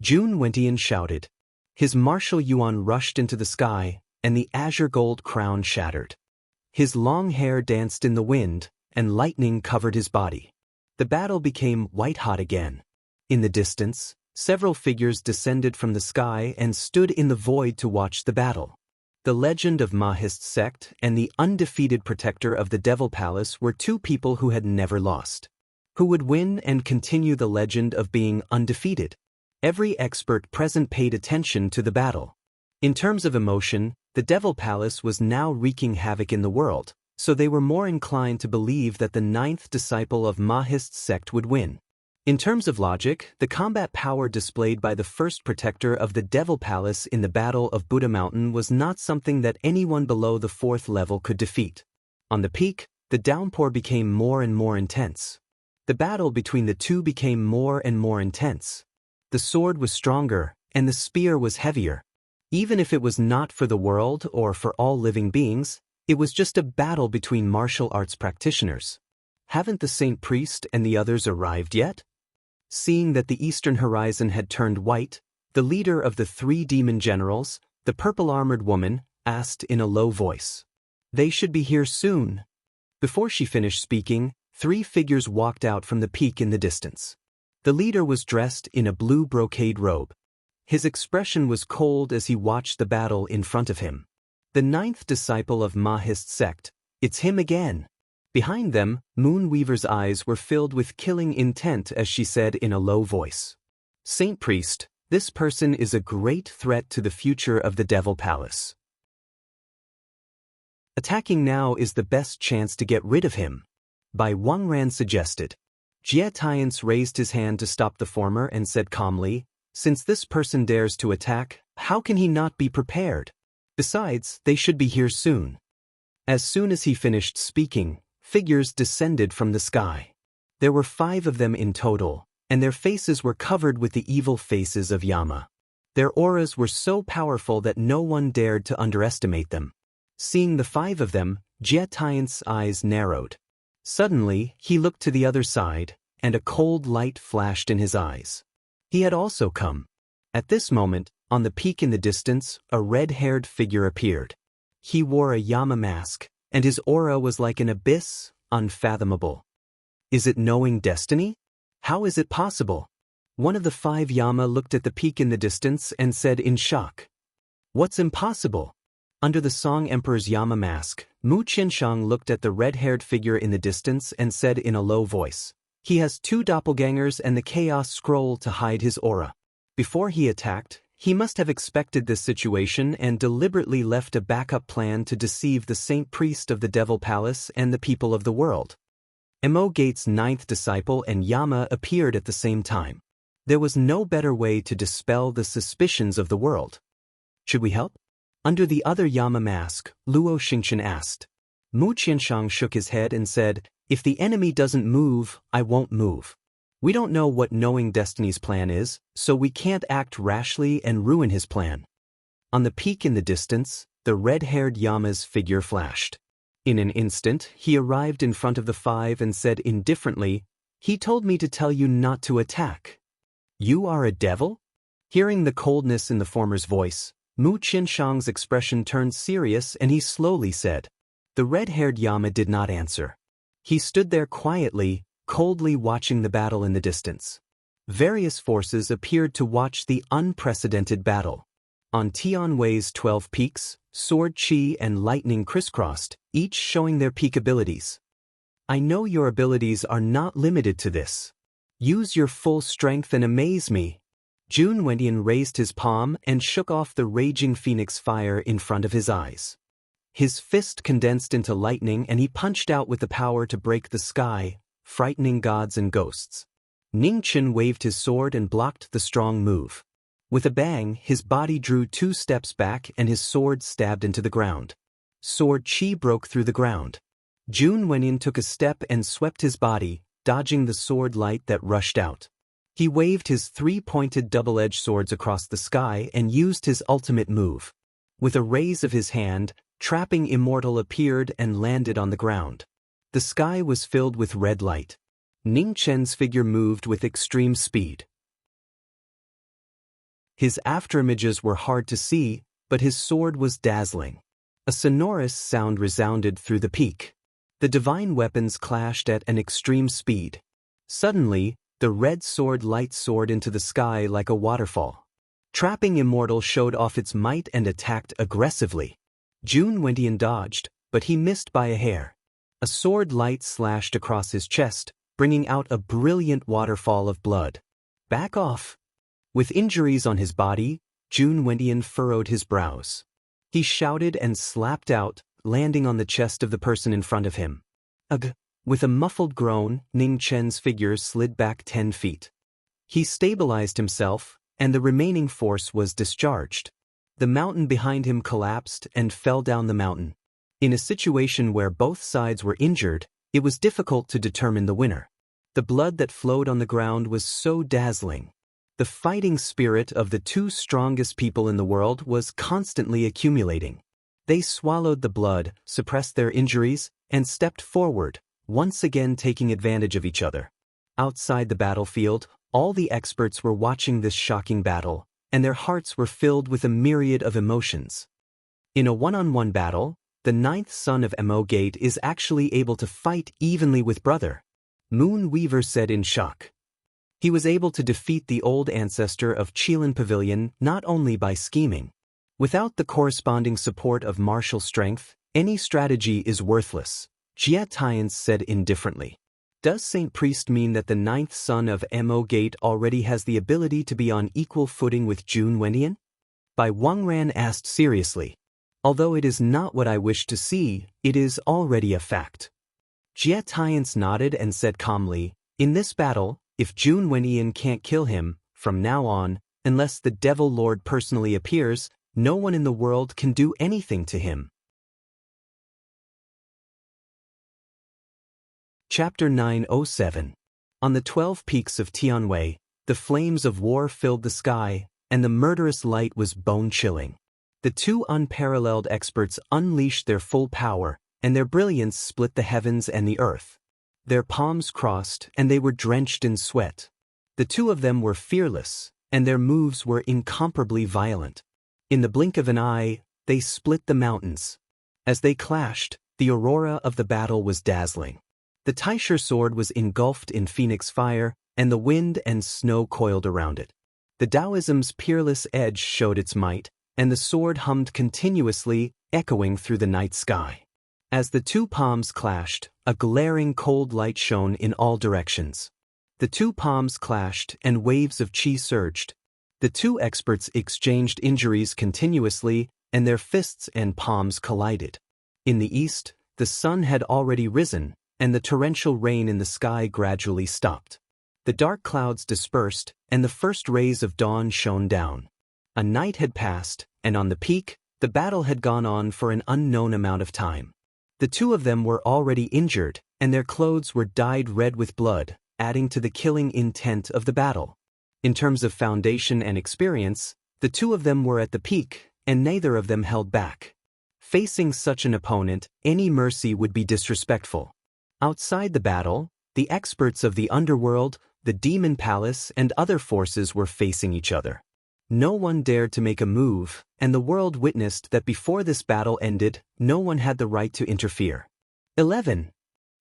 S1: Jun Wentian shouted. His martial yuan rushed into the sky, and the azure gold crown shattered. His long hair danced in the wind, and lightning covered his body. The battle became white-hot again. In the distance, several figures descended from the sky and stood in the void to watch the battle. The legend of Mahist's sect and the undefeated protector of the Devil Palace were 2 people who had never lost. Who would win and continue the legend of being undefeated? Every expert present paid attention to the battle. In terms of emotion, the Devil Palace was now wreaking havoc in the world, so they were more inclined to believe that the 9th disciple of Mahist's sect would win. In terms of logic, the combat power displayed by the first protector of the Devil Palace in the Battle of Buddha Mountain was not something that anyone below the 4th level could defeat. On the peak, the downpour became more and more intense. The battle between the 2 became more and more intense. The sword was stronger, and the spear was heavier. Even if it was not for the world or for all living beings, it was just a battle between martial arts practitioners. Haven't the Saint Priest and the others arrived yet? Seeing that the eastern horizon had turned white, the leader of the 3 demon generals, the purple-armored woman, asked in a low voice. They should be here soon. Before she finished speaking, 3 figures walked out from the peak in the distance. The leader was dressed in a blue brocade robe. His expression was cold as he watched the battle in front of him. The 9th disciple of Mahist sect, it's him again. Behind them, Moonweaver's eyes were filled with killing intent as she said in a low voice. Saint Priest, this person is a great threat to the future of the Devil Palace. Attacking now is the best chance to get rid of him. Bai Wangran suggested. Jie Tiance raised his hand to stop the former and said calmly, since this person dares to attack, how can he not be prepared? Besides, they should be here soon. As soon as he finished speaking, figures descended from the sky. There were 5 of them in total, and their faces were covered with the evil faces of Yama. Their auras were so powerful that no one dared to underestimate them. Seeing the 5 of them, Jie Tiance's eyes narrowed. Suddenly, he looked to the other side, and a cold light flashed in his eyes. He had also come. At this moment, on the peak in the distance, a red-haired figure appeared. He wore a Yama mask, and his aura was like an abyss, unfathomable. Is it knowing destiny? How is it possible? One of the 5 Yama looked at the peak in the distance and said in shock. What's impossible? Under the Song Emperor's Yama mask, Mu Qianshang looked at the red-haired figure in the distance and said in a low voice. He has 2 doppelgangers and the Chaos Scroll to hide his aura. Before he attacked, he must have expected this situation and deliberately left a backup plan to deceive the Saint Priest of the Devil Palace and the people of the world. Mo Gate's 9th disciple and Yama appeared at the same time. There was no better way to dispel the suspicions of the world. Should we help? Under the other Yama mask, Luo Xingchen asked. Mu Qianshang shook his head and said, if the enemy doesn't move, I won't move. We don't know what knowing destiny's plan is, so we can't act rashly and ruin his plan. On the peak in the distance, the red-haired Yama's figure flashed. In an instant, he arrived in front of the 5 and said indifferently, he told me to tell you not to attack. You are a devil? Hearing the coldness in the former's voice, Mu Qianshang's expression turned serious and he slowly said. The red-haired Yama did not answer. He stood there quietly, coldly watching the battle in the distance. Various forces appeared to watch the unprecedented battle. On Tianwei's 12 peaks, sword chi and lightning crisscrossed, each showing their peak abilities. I know your abilities are not limited to this. Use your full strength and amaze me. Jun Wendian raised his palm and shook off the raging phoenix fire in front of his eyes. His fist condensed into lightning and he punched out with the power to break the sky, frightening gods and ghosts. Ning Chen waved his sword and blocked the strong move. With a bang, his body drew 2 steps back and his sword stabbed into the ground. Sword chi broke through the ground. Jun Wendian took a step and swept his body, dodging the sword light that rushed out. He waved his 3-pointed double-edged swords across the sky and used his ultimate move. With a raise of his hand, Trapping Immortal appeared and landed on the ground. The sky was filled with red light. Ning Chen's figure moved with extreme speed. His afterimages were hard to see, but his sword was dazzling. A sonorous sound resounded through the peak. The divine weapons clashed at an extreme speed. Suddenly, the red sword light soared into the sky like a waterfall. Trapping Immortal showed off its might and attacked aggressively. Jun Wendian dodged, but he missed by a hair. A sword light slashed across his chest, bringing out a brilliant waterfall of blood. Back off! With injuries on his body, Jun Wendian furrowed his brows. He shouted and slapped out, landing on the chest of the person in front of him. Ugh! With a muffled groan, Ning Chen's figure slid back 10 feet. He stabilized himself, and the remaining force was discharged. The mountain behind him collapsed and fell down the mountain. In a situation where both sides were injured, it was difficult to determine the winner. The blood that flowed on the ground was so dazzling. The fighting spirit of the 2 strongest people in the world was constantly accumulating. They swallowed the blood, suppressed their injuries, and stepped forward, once again taking advantage of each other. Outside the battlefield, all the experts were watching this shocking battle, and their hearts were filled with a myriad of emotions. In a one-on-one battle, the ninth son of Emogate is actually able to fight evenly with brother. Moonweaver said in shock. He was able to defeat the old ancestor of Chelan Pavilion not only by scheming. Without the corresponding support of martial strength, any strategy is worthless, Jia Tians said indifferently. Does Saint Priest mean that the ninth son of Emogate already has the ability to be on equal footing with Jun Wenian? Bai Wangran asked seriously. Although it is not what I wish to see, it is already a fact. Jia Tians nodded and said calmly, in this battle, if Jun Wenian can't kill him, from now on, unless the Devil Lord personally appears, no one in the world can do anything to him. Chapter 907. On the 12 peaks of Tianwei, the flames of war filled the sky, and the murderous light was bone-chilling. The two unparalleled experts unleashed their full power, and their brilliance split the heavens and the earth. Their palms crossed, and they were drenched in sweat. The two of them were fearless, and their moves were incomparably violent. In the blink of an eye, they split the mountains. As they clashed, the aurora of the battle was dazzling. The Taisher sword was engulfed in phoenix fire, and the wind and snow coiled around it. The Taoism's peerless edge showed its might, and the sword hummed continuously, echoing through the night sky. As the two palms clashed, a glaring cold light shone in all directions. The two palms clashed, and waves of qi surged. The two experts exchanged injuries continuously, and their fists and palms collided. In the east, the sun had already risen, and the torrential rain in the sky gradually stopped. The dark clouds dispersed, and the first rays of dawn shone down. A night had passed, and on the peak, the battle had gone on for an unknown amount of time. The two of them were already injured, and their clothes were dyed red with blood, adding to the killing intent of the battle. In terms of foundation and experience, the two of them were at the peak, and neither of them held back. Facing such an opponent, any mercy would be disrespectful. Outside the battle, the experts of the underworld, the demon palace, and other forces were facing each other. No one dared to make a move, and the world witnessed that before this battle ended, no one had the right to interfere. 11.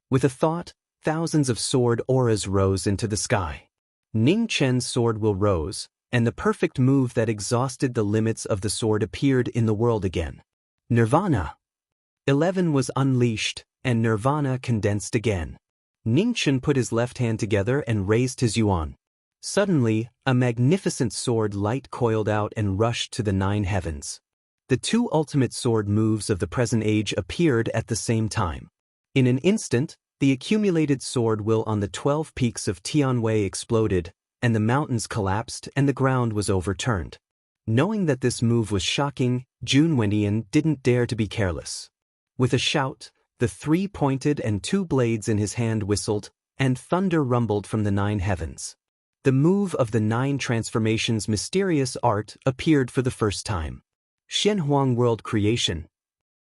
S1: With a thought, thousands of sword auras rose into the sky. Ning Chen's sword will rose, and the perfect move that exhausted the limits of the sword appeared in the world again. Nirvana. 11 was unleashed, and Nirvana condensed again. Ning Chen put his left hand together and raised his yuan. Suddenly, a magnificent sword light coiled out and rushed to the 9 heavens. The two ultimate sword moves of the present age appeared at the same time. In an instant, the accumulated sword will on the 12 peaks of Tianwei exploded, and the mountains collapsed and the ground was overturned. Knowing that this move was shocking, Jun Wenian didn't dare to be careless. With a shout, the 3 pointed and 2 blades in his hand whistled, and thunder rumbled from the 9 heavens. The move of the 9 transformations mysterious art appeared for the first time. Shenhuang World Creation.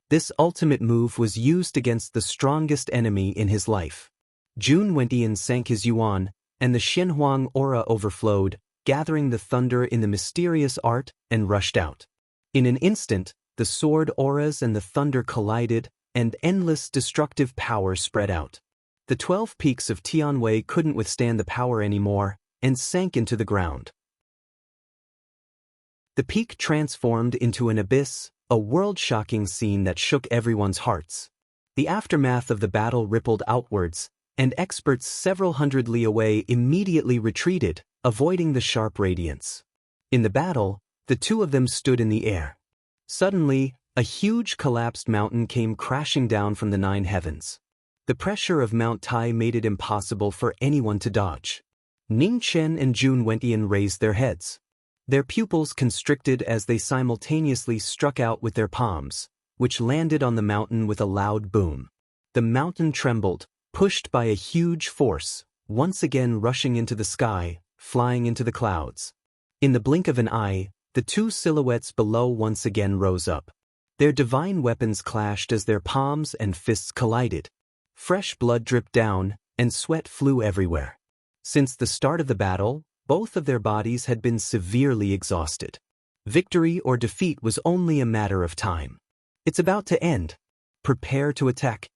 S1: This ultimate move was used against the strongest enemy in his life. Jun Wenian sank his yuan, and the Shenhuang aura overflowed, gathering the thunder in the mysterious art, and rushed out. In an instant, the sword auras and the thunder collided, and endless destructive power spread out. The 12 peaks of Tianwei couldn't withstand the power anymore, and sank into the ground. The peak transformed into an abyss, a world-shocking scene that shook everyone's hearts. The aftermath of the battle rippled outwards, and experts several hundred li away immediately retreated, avoiding the sharp radiance. In the battle, the two of them stood in the air. Suddenly, a huge collapsed mountain came crashing down from the 9 heavens. The pressure of Mount Tai made it impossible for anyone to dodge. Ning Chen and Jun Wenian raised their heads. Their pupils constricted as they simultaneously struck out with their palms, which landed on the mountain with a loud boom. The mountain trembled, pushed by a huge force, once again rushing into the sky, flying into the clouds. In the blink of an eye, the 2 silhouettes below once again rose up. Their divine weapons clashed as their palms and fists collided. Fresh blood dripped down, and sweat flew everywhere. Since the start of the battle, both of their bodies had been severely exhausted. Victory or defeat was only a matter of time. It's about to end. Prepare to attack.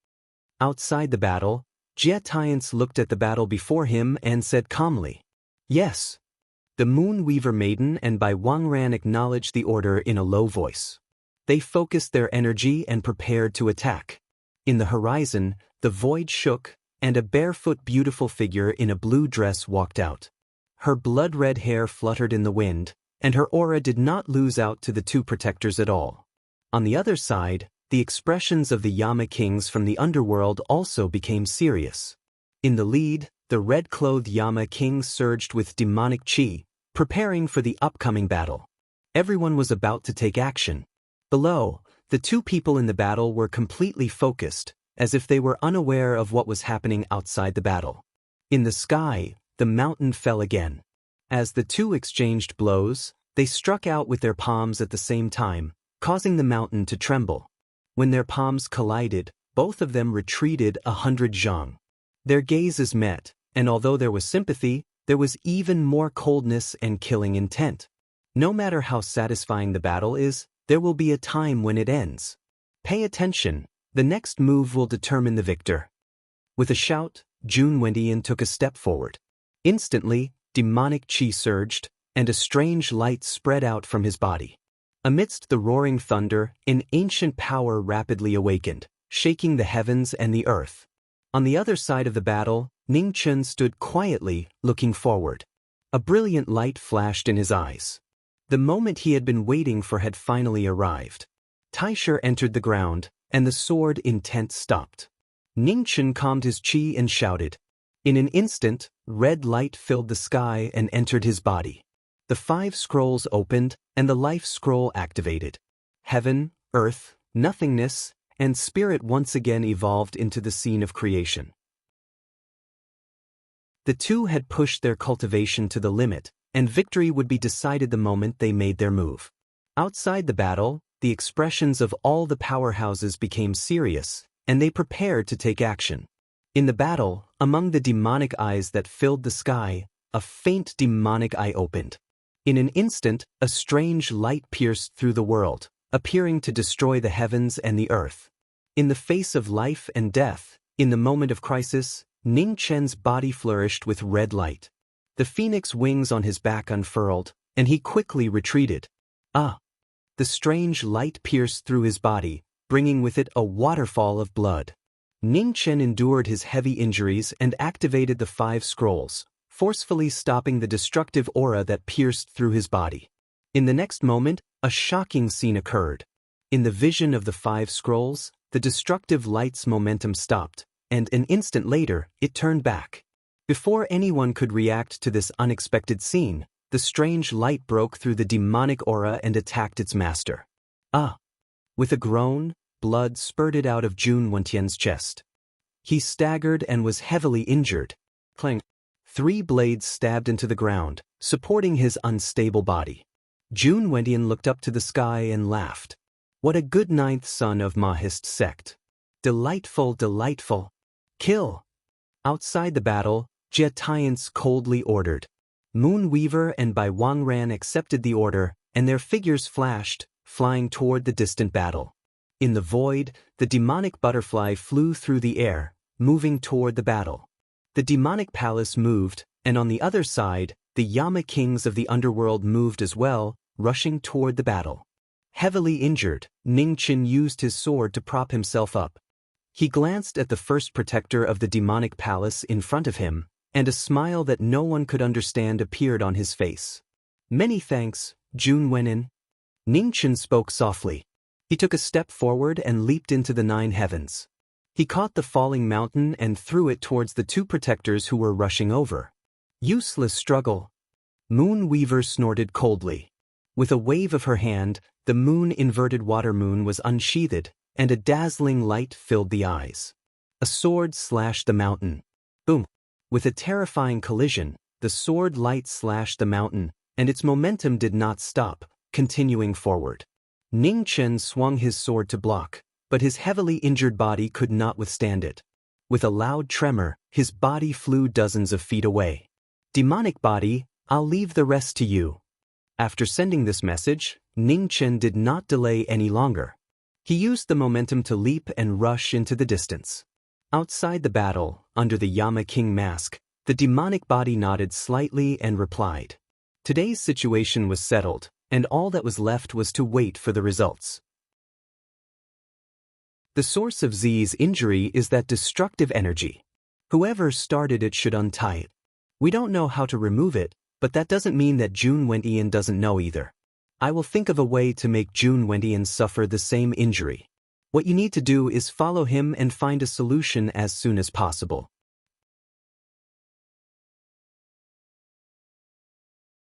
S1: Outside the battle, Jie Tiance looked at the battle before him and said calmly, "Yes." The Moon Weaver Maiden and Bai Wangran acknowledged the order in a low voice. They focused their energy and prepared to attack. In the horizon, the void shook, and a barefoot beautiful figure in a blue dress walked out. Her blood-red hair fluttered in the wind, and her aura did not lose out to the two protectors at all. On the other side, the expressions of the Yama kings from the underworld also became serious. In the lead, the red-clothed Yama king surged with demonic chi, preparing for the upcoming battle. Everyone was about to take action. Below, the two people in the battle were completely focused, as if they were unaware of what was happening outside the battle. In the sky, the mountain fell again. As the two exchanged blows, they struck out with their palms at the same time, causing the mountain to tremble. When their palms collided, both of them retreated 100 zhang. Their gazes met, and although there was sympathy, there was even more coldness and killing intent. No matter how satisfying the battle is, there will be a time when it ends. Pay attention, the next move will determine the victor. With a shout, Jun Wendian took a step forward. Instantly, demonic chi surged, and a strange light spread out from his body. Amidst the roaring thunder, an ancient power rapidly awakened, shaking the heavens and the earth. On the other side of the battle, Ning Chen stood quietly, looking forward. A brilliant light flashed in his eyes. The moment he had been waiting for had finally arrived. Taisher entered the ground, and the sword intent stopped. Ning Chen calmed his chi and shouted. In an instant, red light filled the sky and entered his body. The 5 scrolls opened, and the life scroll activated. Heaven, earth, nothingness, and spirit once again evolved into the scene of creation. The two had pushed their cultivation to the limit, and victory would be decided the moment they made their move. Outside the battle, the expressions of all the powerhouses became serious, and they prepared to take action. In the battle, among the demonic eyes that filled the sky, a faint demonic eye opened. In an instant, a strange light pierced through the world, appearing to destroy the heavens and the earth. In the face of life and death, in the moment of crisis, Ning Chen's body flourished with red light. The phoenix wings on his back unfurled, and he quickly retreated. The strange light pierced through his body, bringing with it a waterfall of blood. Ning Chen endured his heavy injuries and activated the 5 scrolls, forcefully stopping the destructive aura that pierced through his body. In the next moment, a shocking scene occurred. In the vision of the 5 scrolls, the destructive light's momentum stopped, and an instant later, it turned back. Before anyone could react to this unexpected scene, the strange light broke through the demonic aura and attacked its master. With a groan, blood spurted out of Jun Wentian's chest. He staggered and was heavily injured. Clang! 3 blades stabbed into the ground, supporting his unstable body. Jun Wentian looked up to the sky and laughed. What a good 9th son of Mahist sect. Delightful, delightful. Kill! Outside the battle, Jie Tiance coldly ordered. Moon Weaver and Bai Wangran accepted the order, and their figures flashed, flying toward the distant battle. In the void, the demonic butterfly flew through the air, moving toward the battle. The demonic palace moved, and on the other side, the Yama kings of the underworld moved as well, rushing toward the battle. Heavily injured, Ning Chen used his sword to prop himself up. He glanced at the first protector of the demonic palace in front of him, and a smile that no one could understand appeared on his face. Many thanks, Jun Wendian. Ning Chen spoke softly. He took a step forward and leaped into the 9 heavens. He caught the falling mountain and threw it towards the 2 protectors who were rushing over. Useless struggle. Moon Weaver snorted coldly. With a wave of her hand, the moon-inverted water moon was unsheathed, and a dazzling light filled the eyes. A sword slashed the mountain. Boom! With a terrifying collision, the sword light slashed the mountain, and its momentum did not stop, continuing forward. Ning Chen swung his sword to block, but his heavily injured body could not withstand it. With a loud tremor, his body flew dozens of feet away. Demonic body, I'll leave the rest to you. After sending this message, Ning Chen did not delay any longer. He used the momentum to leap and rush into the distance. Outside the battle, under the Yama King mask, the demonic body nodded slightly and replied. Today's situation was settled, and all that was left was to wait for the results. The source of Z's injury is that destructive energy. Whoever started it should untie it. We don't know how to remove it, but that doesn't mean that Jun Wentian doesn't know either. I will think of a way to make Jun Wentian suffer the same injury. What you need to do is follow him and find a solution as soon as possible.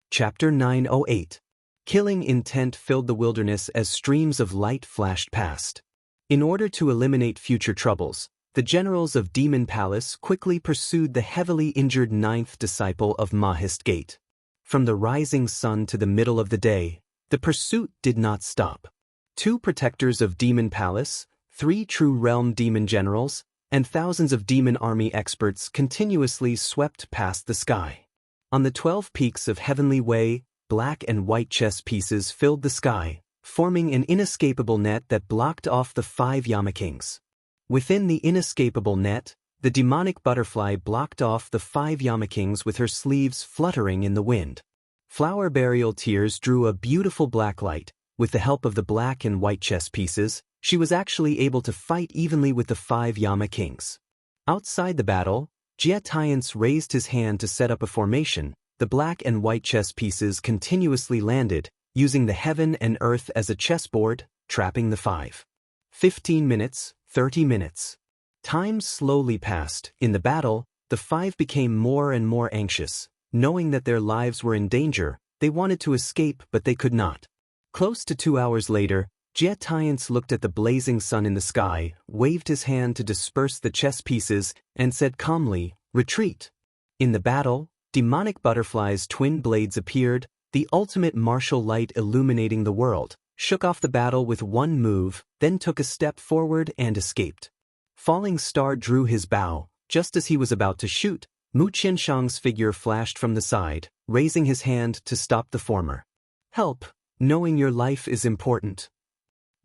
S1: Chapter 908. Killing intent filled the wilderness as streams of light flashed past. In order to eliminate future troubles, the generals of Demon Palace quickly pursued the heavily injured ninth disciple of Mahist Gate. From the rising sun to the middle of the day, the pursuit did not stop. 2 protectors of Demon Palace, 3 true realm demon generals, and thousands of demon army experts continuously swept past the sky. On the 12 peaks of Heavenly Way, black and white chess pieces filled the sky, forming an inescapable net that blocked off the 5 Yama Kings. Within the inescapable net, the demonic butterfly blocked off the 5 Yama Kings with her sleeves fluttering in the wind. Flower burial tears drew a beautiful black light. With the help of the black and white chess pieces, she was actually able to fight evenly with the 5 Yama Kings. Outside the battle, Jia Tiance raised his hand to set up a formation. The black and white chess pieces continuously landed, using the heaven and earth as a chessboard, trapping the 5. 15 minutes, 30 minutes. Time slowly passed. In the battle, the 5 became more and more anxious. Knowing that their lives were in danger, they wanted to escape but they could not. Close to 2 hours later, Jia Tiance looked at the blazing sun in the sky, waved his hand to disperse the chess pieces, and said calmly, "Retreat." In the battle, demonic butterfly's twin blades appeared, the ultimate martial light illuminating the world, shook off the battle with one move, then took a step forward and escaped. Falling Star drew his bow. Just as he was about to shoot, Mu Qianshang's figure flashed from the side, raising his hand to stop the former. "Help, knowing your life is important."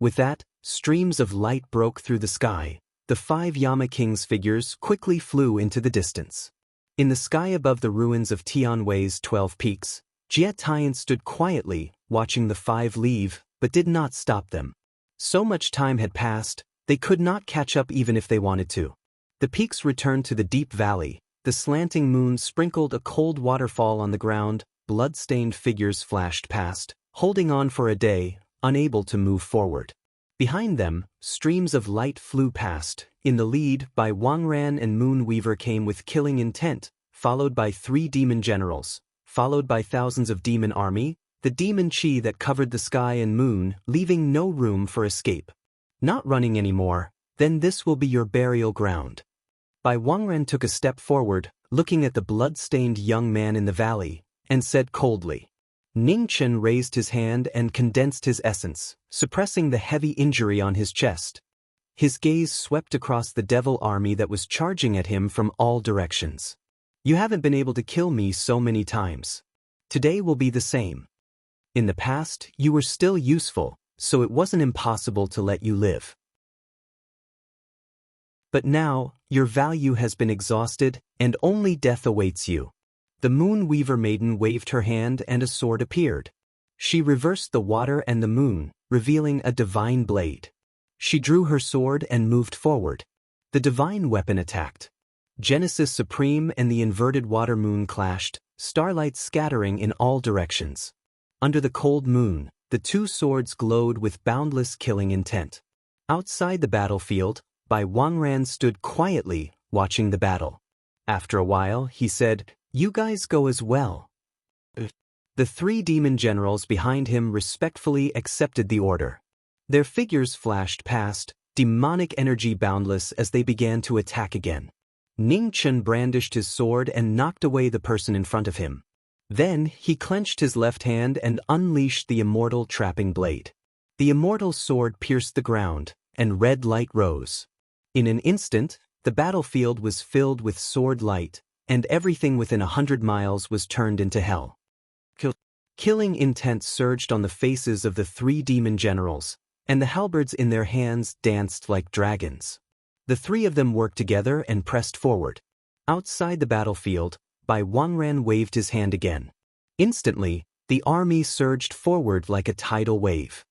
S1: With that, streams of light broke through the sky. The 5 Yama Kings' figures quickly flew into the distance. In the sky above the ruins of Tianwei's 12 peaks, Jia Tian stood quietly, watching the 5 leave, but did not stop them. So much time had passed, they could not catch up even if they wanted to. The peaks returned to the deep valley. The slanting moon sprinkled a cold waterfall on the ground. Blood-stained figures flashed past, holding on for a day, unable to move forward. Behind them, streams of light flew past. In the lead, Bai Wangran and Moonweaver came with killing intent, followed by 3 demon generals, followed by thousands of demon army, the demon chi that covered the sky and moon, leaving no room for escape. Not running anymore, then this will be your burial ground. Bai Wangran took a step forward, looking at the blood-stained young man in the valley, and said coldly. Ning Chen raised his hand and condensed his essence, suppressing the heavy injury on his chest. His gaze swept across the devil army that was charging at him from all directions. "You haven't been able to kill me so many times. Today will be the same. In the past, you were still useful, so it wasn't impossible to let you live. But now, your value has been exhausted, and only death awaits you." The Moonweaver maiden waved her hand and a sword appeared. She reversed the water and the moon, revealing a divine blade. She drew her sword and moved forward. The divine weapon attacked. Genesis Supreme and the inverted water moon clashed, starlight scattering in all directions. Under the cold moon, the 2 swords glowed with boundless killing intent. Outside the battlefield, Bai Wangran stood quietly, watching the battle. After a while, he said, "You guys go as well." The 3 demon generals behind him respectfully accepted the order. Their figures flashed past, demonic energy boundless as they began to attack again. Ning Chen brandished his sword and knocked away the person in front of him. Then, he clenched his left hand and unleashed the immortal trapping blade. The immortal sword pierced the ground, and red light rose. In an instant, The battlefield was filled with sword light, and everything within 100 miles was turned into hell. Killing intent surged on the faces of the 3 demon generals, and the halberds in their hands danced like dragons. The 3 of them worked together and pressed forward. Outside the battlefield, Bai Wangran waved his hand again. Instantly, the army surged forward like a tidal wave.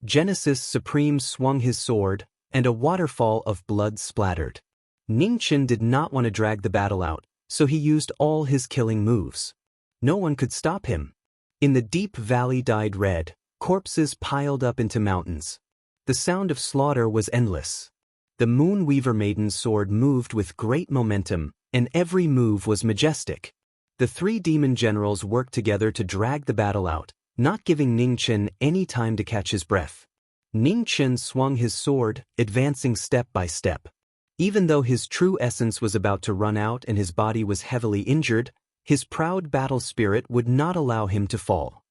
S1: Genesis Supreme swung his sword, and a waterfall of blood splattered. Ningchen did not want to drag the battle out, so he used all his killing moves. No one could stop him. In the deep valley dyed red, corpses piled up into mountains. The sound of slaughter was endless. The Moonweaver Maiden's sword moved with great momentum, and every move was majestic. The 3 demon generals worked together to drag the battle out, not giving Ningchen any time to catch his breath. Ningchen swung his sword, advancing step by step. Even though his true essence was about to run out and his body was heavily injured, his proud battle spirit would not allow him to fall.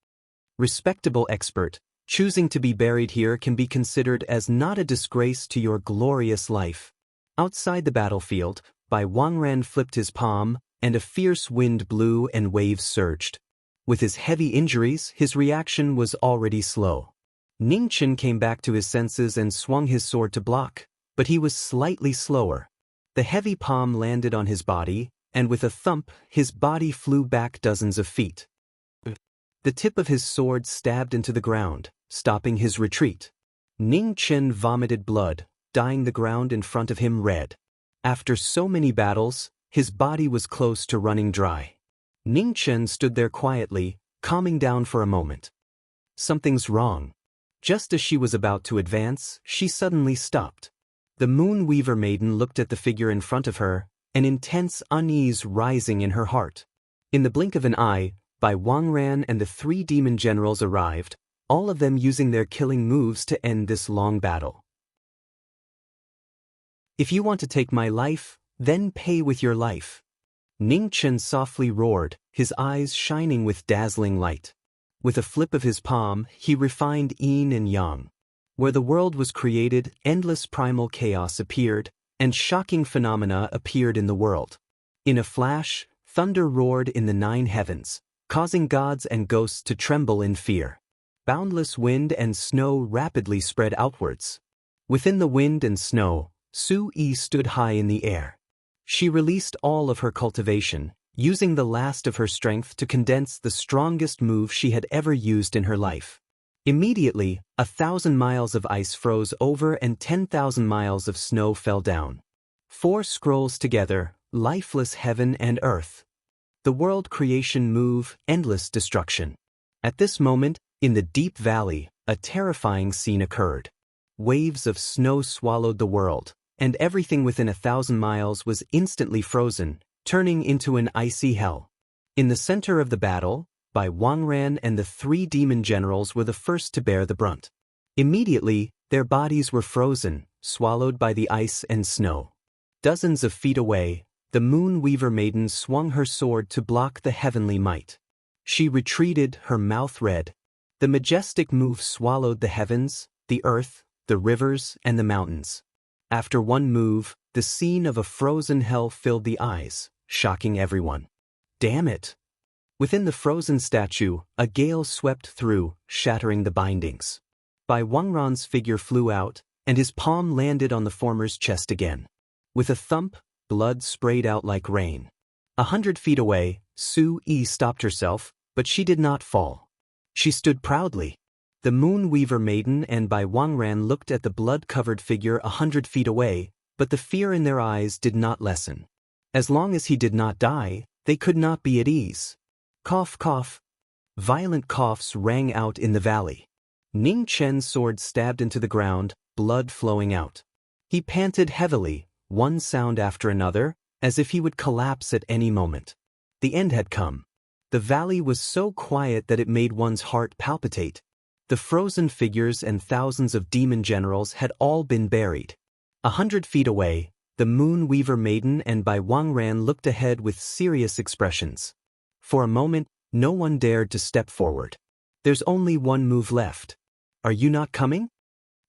S1: Respectable expert, choosing to be buried here can be considered as not a disgrace to your glorious life. Outside the battlefield, Bai Wangran flipped his palm, and a fierce wind blew and waves surged. With his heavy injuries, his reaction was already slow. Ningchen came back to his senses and swung his sword to block, but he was slightly slower. The heavy palm landed on his body, and with a thump, his body flew back dozens of feet. The tip of his sword stabbed into the ground, stopping his retreat. Ningchen vomited blood, dyeing the ground in front of him red. After so many battles, his body was close to running dry. Ningchen stood there quietly, calming down for a moment. Something's wrong. Just as she was about to advance, she suddenly stopped. The Moonweaver Maiden looked at the figure in front of her, an intense unease rising in her heart. In the blink of an eye, Bai Wangran and the 3 demon generals arrived, all of them using their killing moves to end this long battle. If you want to take my life, then pay with your life. Ningchen softly roared, his eyes shining with dazzling light. With a flip of his palm, he refined yin and yang. Where the world was created, endless primal chaos appeared, and shocking phenomena appeared in the world. In a flash, thunder roared in the 9 heavens, causing gods and ghosts to tremble in fear. Boundless wind and snow rapidly spread outwards. Within the wind and snow, Su Yi stood high in the air. She released all of her cultivation, using the last of her strength to condense the strongest move she had ever used in her life. Immediately, 1,000 miles of ice froze over and 10,000 miles of snow fell down. 4 scrolls together, lifeless heaven and earth. The world creation move, endless destruction. At this moment, in the deep valley, a terrifying scene occurred. Waves of snow swallowed the world, and everything within 1,000 miles was instantly frozen, turning into an icy hell. In the center of the battle, Bai Wangran and the 3 demon generals were the first to bear the brunt. Immediately, their bodies were frozen, swallowed by the ice and snow. Dozens of feet away, the Moonweaver Maiden swung her sword to block the heavenly might. She retreated, her mouth red. The majestic move swallowed the heavens, the earth, the rivers, and the mountains. After one move, the scene of a frozen hell filled the eyes, shocking everyone. Damn it! Within the frozen statue, a gale swept through, shattering the bindings. Bai Wangran's figure flew out, and his palm landed on the former's chest again. With a thump, blood sprayed out like rain. 100 feet away, Su Yi stopped herself, but she did not fall. She stood proudly. The Moonweaver Maiden and Bai Wangran looked at the blood-covered figure 100 feet away, but the fear in their eyes did not lessen. As long as he did not die, they could not be at ease. Cough, cough. Violent coughs rang out in the valley. Ningchen's sword stabbed into the ground, blood flowing out. He panted heavily, one sound after another, as if he would collapse at any moment. The end had come. The valley was so quiet that it made one's heart palpitate. The frozen figures and thousands of demon generals had all been buried. 100 feet away, the Moonweaver Maiden and Bai Wangran looked ahead with serious expressions. For a moment, no one dared to step forward. There's only one move left. Are you not coming?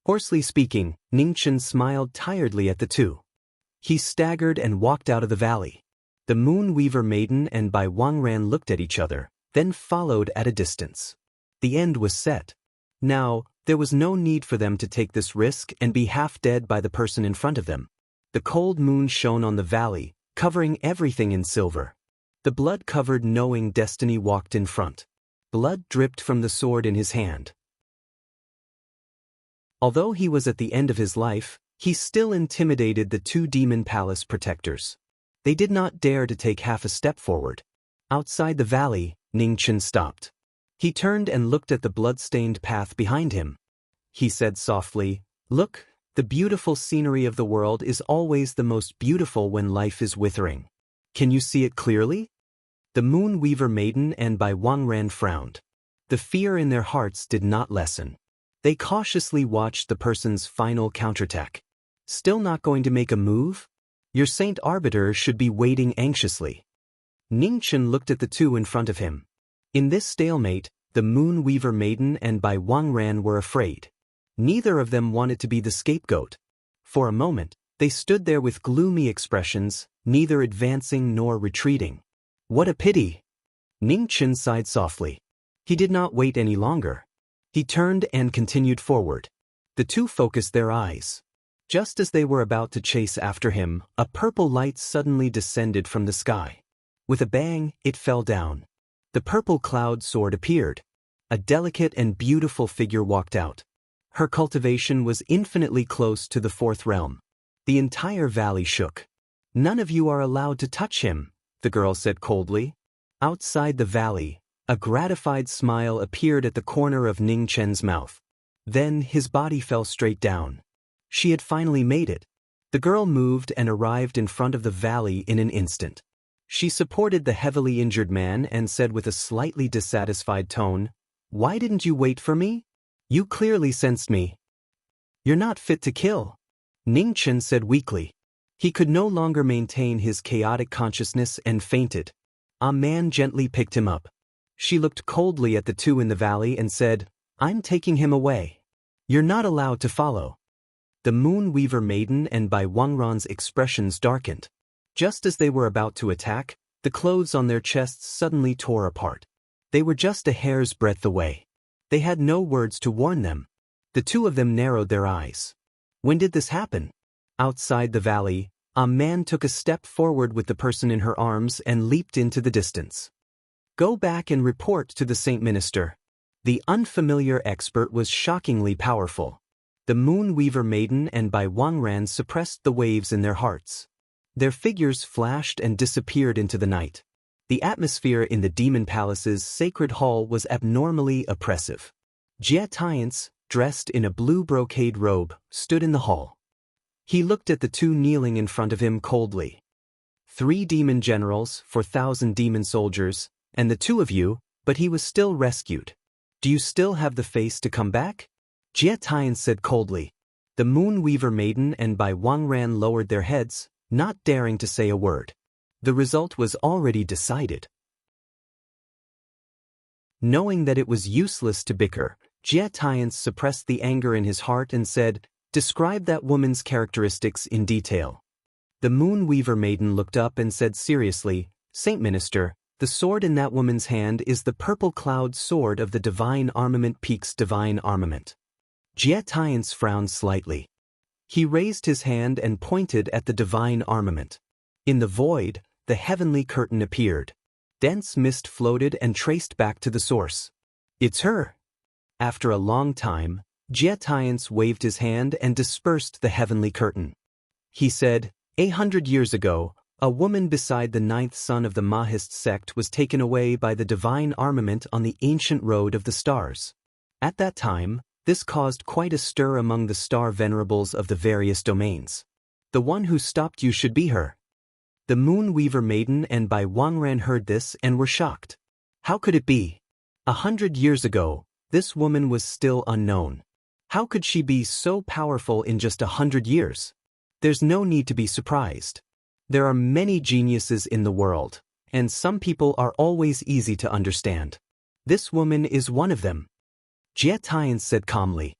S1: Hoarsely speaking, Ningchen smiled tiredly at the 2. He staggered and walked out of the valley. The Moon Weaver Maiden and Bai Wangran looked at each other, then followed at a distance. The end was set. Now, there was no need for them to take this risk and be half dead by the person in front of them. The cold moon shone on the valley, covering everything in silver. The blood-covered knowing Destiny walked in front. Blood dripped from the sword in his hand. Although he was at the end of his life, he still intimidated the two demon palace protectors. They did not dare to take half a step forward. Outside the valley, Ningchen stopped. He turned and looked at the blood-stained path behind him. He said softly, "Look, the beautiful scenery of the world is always the most beautiful when life is withering. Can you see it clearly?" The Moon Weaver Maiden and Bai Wangran frowned. The fear in their hearts did not lessen. They cautiously watched the person's final counterattack. Still not going to make a move? Your Saint Arbiter should be waiting anxiously. Ningchen looked at the two in front of him. In this stalemate, the Moon Weaver Maiden and Bai Wangran were afraid. Neither of them wanted to be the scapegoat. For a moment, they stood there with gloomy expressions, neither advancing nor retreating. What a pity! Ningchen sighed softly. He did not wait any longer. He turned and continued forward. The two focused their eyes. Just as they were about to chase after him, a purple light suddenly descended from the sky. With a bang, it fell down. The purple cloud sword appeared. A delicate and beautiful figure walked out. Her cultivation was infinitely close to the fourth realm. The entire valley shook. "None of you are allowed to touch him," the girl said coldly. Outside the valley, a gratified smile appeared at the corner of Ning Chen's mouth. Then his body fell straight down. She had finally made it. The girl moved and arrived in front of the valley in an instant. She supported the heavily injured man and said with a slightly dissatisfied tone, "Why didn't you wait for me? You clearly sensed me. You're not fit to kill." Ning Chen said weakly. He could no longer maintain his chaotic consciousness and fainted. A man gently picked him up. She looked coldly at the two in the valley and said, "I'm taking him away. You're not allowed to follow." The Moon Weaver Maiden and Bai Wangran's expressions darkened. Just as they were about to attack, the clothes on their chests suddenly tore apart. They were just a hair's breadth away. They had no words to warn them. The two of them narrowed their eyes. When did this happen? Outside the valley, a man took a step forward with the person in her arms and leaped into the distance. "Go back and report to the Saint Minister." The unfamiliar expert was shockingly powerful. The Moon Weaver Maiden and Bai Wangran suppressed the waves in their hearts. Their figures flashed and disappeared into the night. The atmosphere in the Demon Palace's sacred hall was abnormally oppressive. Jie Tiance, dressed in a blue brocade robe, stood in the hall. He looked at the two kneeling in front of him coldly. 3 demon generals, 4,000 demon soldiers, and the two of you, but he was still rescued. Do you still have the face to come back? Jie Tiance said coldly. The Moon Weaver Maiden and Bai Wangran lowered their heads, not daring to say a word. The result was already decided. Knowing that it was useless to bicker, Jie Tiance suppressed the anger in his heart and said, "Describe that woman's characteristics in detail." The Moon Weaver Maiden looked up and said seriously, "Saint Minister, the sword in that woman's hand is the purple cloud sword of the Divine Armament Peak's Divine Armament." Jie Tiance frowned slightly. He raised his hand and pointed at the Divine Armament. In the void, the heavenly curtain appeared. Dense mist floated and traced back to the source. "It's her." After a long time, Jie Tiance waved his hand and dispersed the heavenly curtain. He said, 800 years ago, a woman beside the 9th son of the Mahist sect was taken away by the divine armament on the ancient road of the stars. At that time, this caused quite a stir among the star venerables of the various domains. The one who stopped you should be her. The Moon Weaver Maiden and Bai Wangran heard this and were shocked. How could it be? 100 years ago, this woman was still unknown. How could she be so powerful in just 100 years? There's no need to be surprised. There are many geniuses in the world, and some people are always easy to understand. This woman is one of them. Jie Tiance said calmly.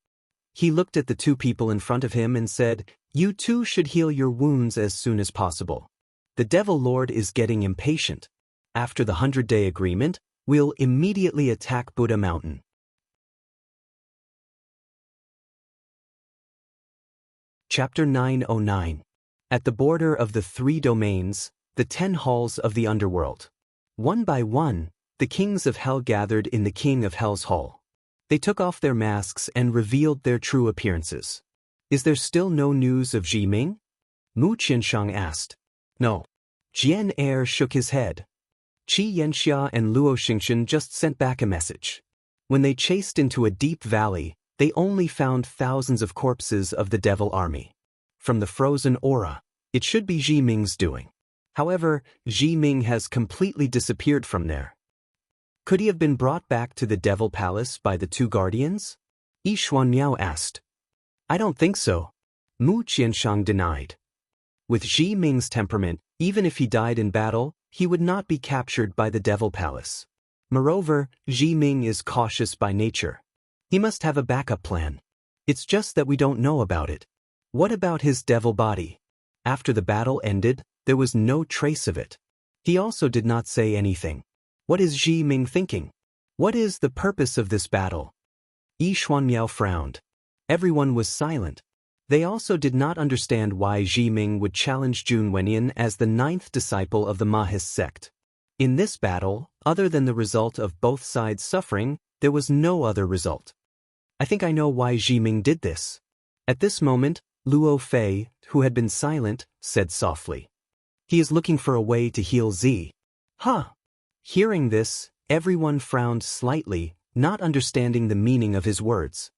S1: He looked at the two people in front of him and said, "You two should heal your wounds as soon as possible. The Devil Lord is getting impatient. After the 100-day agreement, we'll immediately attack Buddha Mountain." Chapter 909. At the border of the 3 domains, the 10 halls of the underworld. One by one, the kings of hell gathered in the King of Hell's hall. They took off their masks and revealed their true appearances. "Is there still no news of Ji Ming?" Mu Qianshang asked. "No." Jian Er shook his head. Qi Yanxia and Luo Xingchen just sent back a message. When they chased into a deep valley, they only found thousands of corpses of the devil army. From the frozen aura, it should be Ji Ming's doing. However, Ji Ming has completely disappeared from there. Could he have been brought back to the Devil Palace by the 2 guardians? Yi Xuanmiao asked. "I don't think so," Mu Qianshang denied. With Ji Ming's temperament, even if he died in battle, he would not be captured by the Devil Palace. Moreover, Ji Ming is cautious by nature. He must have a backup plan. It's just that we don't know about it. What about his devil body? After the battle ended, there was no trace of it. He also did not say anything. What is Ji Ming thinking? What is the purpose of this battle? Yi Xuanmiao frowned. Everyone was silent. They also did not understand why Ji Ming would challenge Jun Wenyan as the 9th disciple of the Mahis sect. In this battle, other than the result of both sides suffering, there was no other result. "I think I know why Ji Ming did this." At this moment, Luo Fei, who had been silent, said softly, "He is looking for a way to heal Z." Huh! Hearing this, everyone frowned slightly, not understanding the meaning of his words.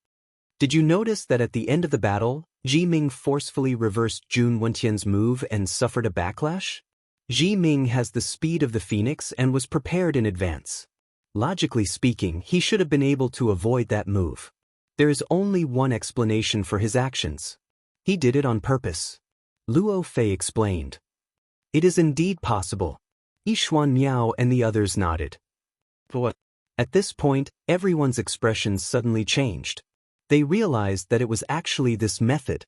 S1: Did you notice that at the end of the battle, Ji Ming forcefully reversed Jun Wentian's move and suffered a backlash? Ji Ming has the speed of the phoenix and was prepared in advance. Logically speaking, he should have been able to avoid that move. There is only one explanation for his actions. He did it on purpose. Luo Fei explained. "It is indeed possible." Yi Xuanmiao and the others nodded. But at this point, everyone's expressions suddenly changed. They realized that it was actually this method.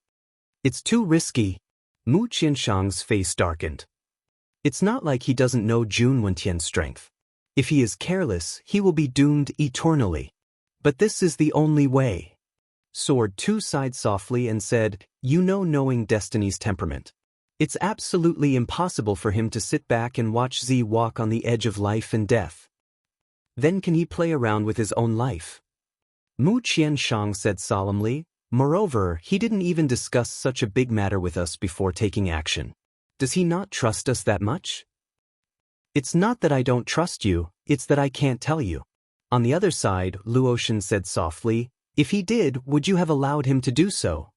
S1: "It's too risky." Mu Qianshang's face darkened. "It's not like he doesn't know Jun Wentian's strength. If he is careless, he will be doomed eternally. But this is the only way." Sword 2 sighed softly and said, "You know, knowing Destiny's temperament. It's absolutely impossible for him to sit back and watch Z walk on the edge of life and death. Then can he play around with his own life?" Mu Qianshang said solemnly, "Moreover, he didn't even discuss such a big matter with us before taking action. Does he not trust us that much?" "It's not that I don't trust you, it's that I can't tell you." On the other side, Luoshan said softly, "If he did, would you have allowed him to do so?"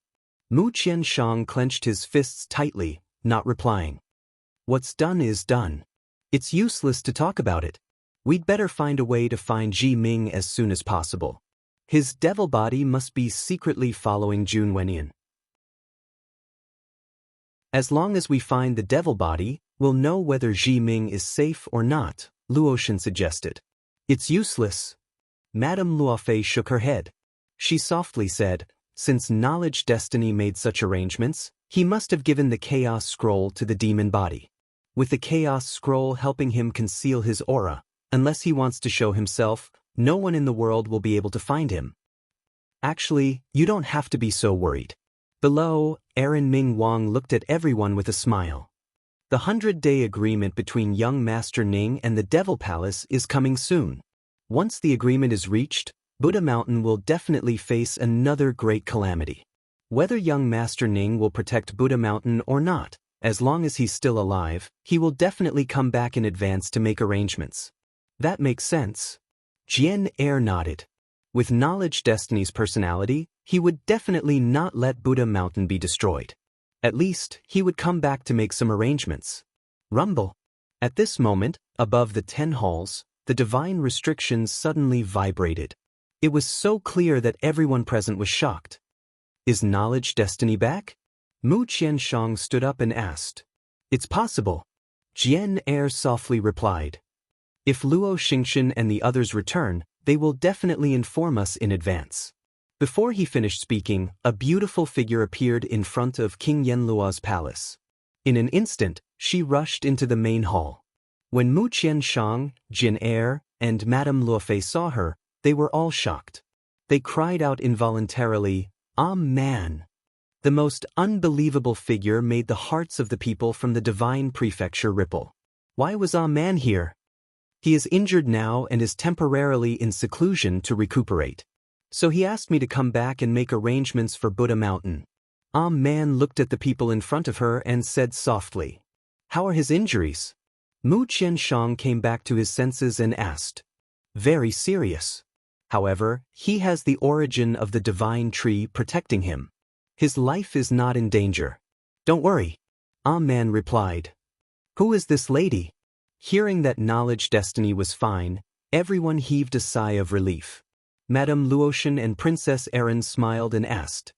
S1: Mu Qianshang clenched his fists tightly, not replying. "What's done is done. It's useless to talk about it. We'd better find a way to find Ji Ming as soon as possible. His devil body must be secretly following Jun Wenyan. As long as we find the devil body, we'll know whether Ji Ming is safe or not," Luoshan suggested. "It's useless." Madame Luofei shook her head. She softly said, "Since Knowledge Destiny made such arrangements, he must have given the Chaos Scroll to the demon body. With the Chaos Scroll helping him conceal his aura, unless he wants to show himself, no one in the world will be able to find him. Actually, you don't have to be so worried." Below, Aaron Ming Wang looked at everyone with a smile. The 100-day agreement between young Master Ning and the Devil Palace is coming soon. Once the agreement is reached, Buddha Mountain will definitely face another great calamity. Whether young Master Ning will protect Buddha Mountain or not, as long as he's still alive, he will definitely come back in advance to make arrangements. That makes sense. Jian Er nodded. With Knowledge Destiny's personality, he would definitely not let Buddha Mountain be destroyed. At least, he would come back to make some arrangements. Rumble. At this moment, above the 10 halls, the divine restrictions suddenly vibrated. It was so clear that everyone present was shocked. "Is Knowledge Destiny back?" Mu Qianshang stood up and asked. "It's possible." Jian Er softly replied. "If Luo Xingchen and the others return, they will definitely inform us in advance." Before he finished speaking, a beautiful figure appeared in front of King Yenluo's palace. In an instant, she rushed into the main hall. When Mu Qianshang, Jin Er, and Madame Luofei saw her, they were all shocked. They cried out involuntarily, "Ah, man!" The most unbelievable figure made the hearts of the people from the divine prefecture ripple. Why was Ah Man here? He is injured now and is temporarily in seclusion to recuperate. So he asked me to come back and make arrangements for Buddha Mountain. Ah Man looked at the people in front of her and said softly, "How are his injuries?" Mu Qianshang came back to his senses and asked, "Very serious. However, he has the origin of the divine tree protecting him. His life is not in danger. Don't worry." Ah Man replied. "Who is this lady?" Hearing that knowledge destiny was fine, everyone heaved a sigh of relief. Madame Luotian and Princess Erin smiled and asked.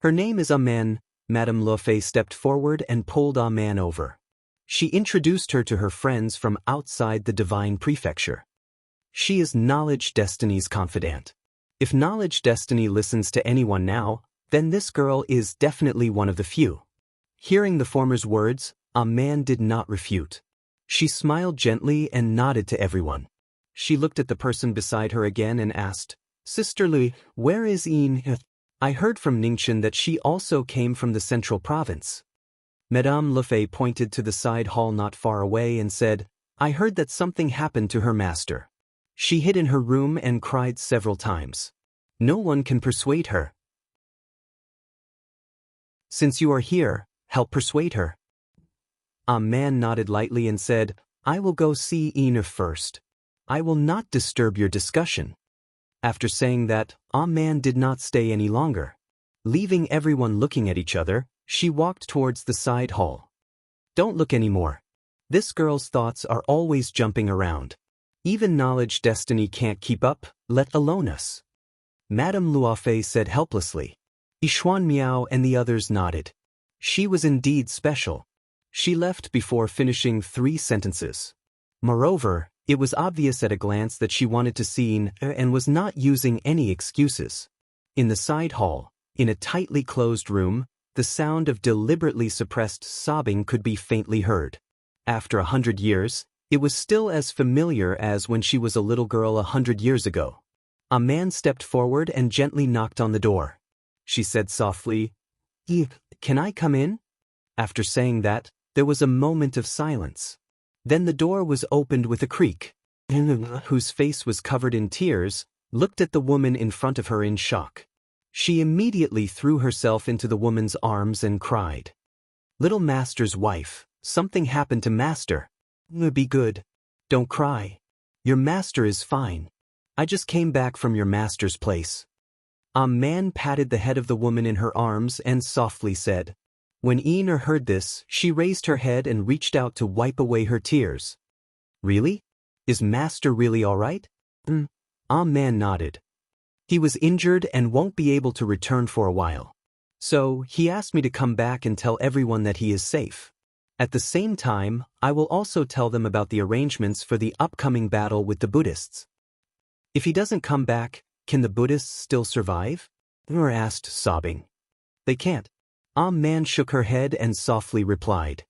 S1: "Her name is Amen." Madame Luofei stepped forward and pulled Amen over. She introduced her to her friends from outside the divine prefecture. She is Knowledge Destiny's confidant. If Knowledge Destiny listens to anyone now, then this girl is definitely one of the few. Hearing the former's words, Amen did not refute. She smiled gently and nodded to everyone. She looked at the person beside her again and asked, "Sister Lui, where is Yin? I heard from Ningchen that she also came from the central province." Madame Luofei pointed to the side hall not far away and said, "I heard that something happened to her master. She hid in her room and cried several times. No one can persuade her. Since you are here, help persuade her." A man nodded lightly and said, "I will go see Ina first. I will not disturb your discussion." After saying that, A man did not stay any longer. Leaving everyone looking at each other, she walked towards the side hall. "Don't look anymore. This girl's thoughts are always jumping around. Even Knowledge Destiny can't keep up, let alone us." Madame Luofei said helplessly. Yixuan Miao and the others nodded. She was indeed special. She left before finishing 3 sentences. Moreover, it was obvious at a glance that she wanted to see Yin and was not using any excuses. In the side hall, in a tightly closed room, the sound of deliberately suppressed sobbing could be faintly heard. After 100 years, it was still as familiar as when she was a little girl 100 years ago. A man stepped forward and gently knocked on the door. She said softly, "Can I come in?" After saying that, there was a moment of silence. Then the door was opened with a creak. Whose face was covered in tears, looked at the woman in front of her in shock. She immediately threw herself into the woman's arms and cried. "Little Master's wife, something happened to Master. Be good. Don't cry. Your master is fine. I just came back from your master's place." A man patted the head of the woman in her arms and softly said. When Ina heard this, she raised her head and reached out to wipe away her tears. "Really? Is Master really all right?" A man nodded. "He was injured and won't be able to return for a while. So, he asked me to come back and tell everyone that he is safe. At the same time, I will also tell them about the arrangements for the upcoming battle with the Buddhists." "If he doesn't come back, can the Buddhists still survive?" Ina asked, sobbing. "They can't." A man shook her head and softly replied.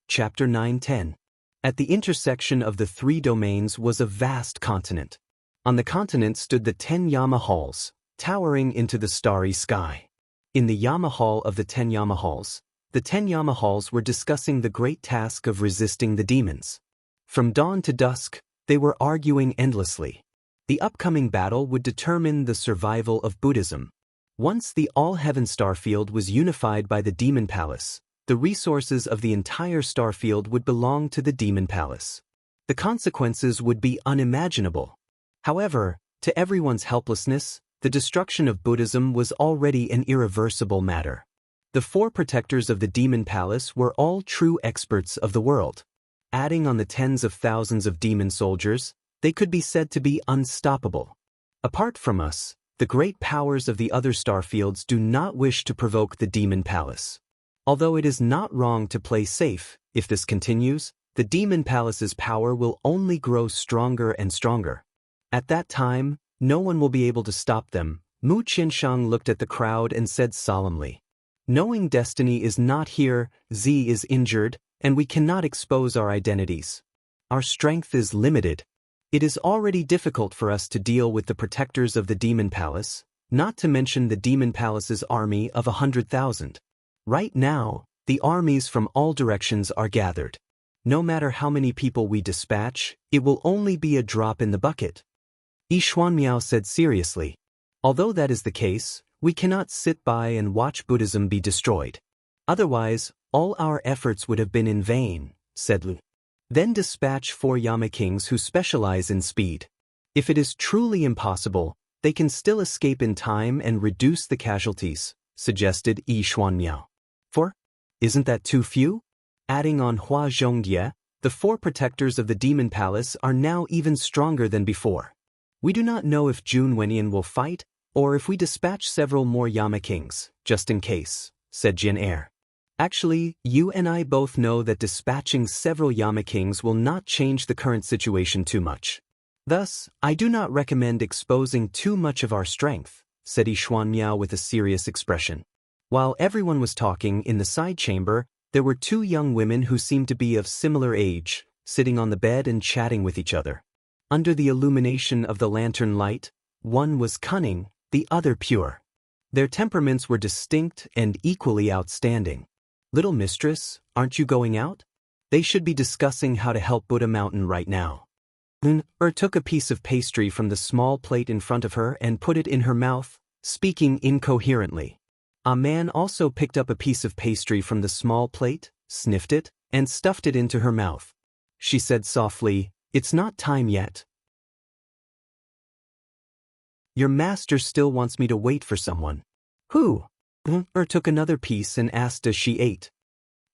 S1: Chapter 9-10. At the intersection of the 3 domains was a vast continent. On the continent stood the 10 Yama halls, towering into the starry sky. In the Yama hall of the 10 Yama halls, the 10 Yama halls were discussing the great task of resisting the demons. From dawn to dusk, they were arguing endlessly. The upcoming battle would determine the survival of Buddhism. Once the all-heaven starfield was unified by the Demon Palace, the resources of the entire starfield would belong to the Demon Palace. The consequences would be unimaginable. However, to everyone's helplessness, the destruction of Buddhism was already an irreversible matter. The 4 protectors of the Demon Palace were all true experts of the world. Adding on the tens of thousands of demon soldiers, they could be said to be unstoppable. Apart from us, the great powers of the other starfields do not wish to provoke the Demon Palace. Although it is not wrong to play safe, if this continues, The demon palace's power will only grow stronger and stronger. At that time, no one will be able to stop them. Mu Qianshang looked at the crowd and said solemnly. Knowing destiny is not here, Z is injured, and we cannot expose our identities. Our strength is limited. It is already difficult for us to deal with the protectors of the demon palace, not to mention the demon palace's army of 100,000. Right now, the armies from all directions are gathered. No matter how many people we dispatch, it will only be a drop in the bucket. Yi Xuanmiao said seriously. Although that is the case, we cannot sit by and watch Buddhism be destroyed. Otherwise, all our efforts would have been in vain, said Lu. Then dispatch 4 Yama kings who specialize in speed. If it is truly impossible, they can still escape in time and reduce the casualties, suggested Yi Xuanmiao. 4? Isn't that too few? Adding on Hua Zhongye, the 4 protectors of the demon palace are now even stronger than before. We do not know if Jun Wenyan will fight, or if we dispatch several more Yama kings, just in case, said Jin Er. Actually, you and I both know that dispatching several Yama kings will not change the current situation too much. Thus, I do not recommend exposing too much of our strength, said Yi Xuanmiao with a serious expression. While everyone was talking in the side chamber, there were 2 young women who seemed to be of similar age, sitting on the bed and chatting with each other. Under the illumination of the lantern light, one was cunning, the other pure. Their temperaments were distinct and equally outstanding. Little mistress, aren't you going out? They should be discussing how to help Buddha Mountain right now. Took a piece of pastry from the small plate in front of her and put it in her mouth, speaking incoherently. A man also picked up a piece of pastry from the small plate, sniffed it, and stuffed it into her mouth. She said softly, "It's not time yet. Your master still wants me to wait for someone." Who? Took another piece and asked as she ate.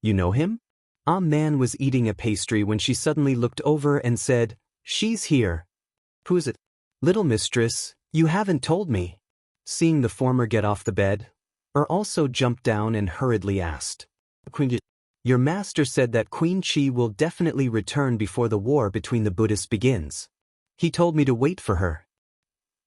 S1: You know him? A man was eating a pastry when she suddenly looked over and said, "She's here." Who's it? Little mistress, you haven't told me. Seeing the former get off the bed, also jumped down and hurriedly asked. Your master said that Queen Chi will definitely return before the war between the Buddhists begins. He told me to wait for her.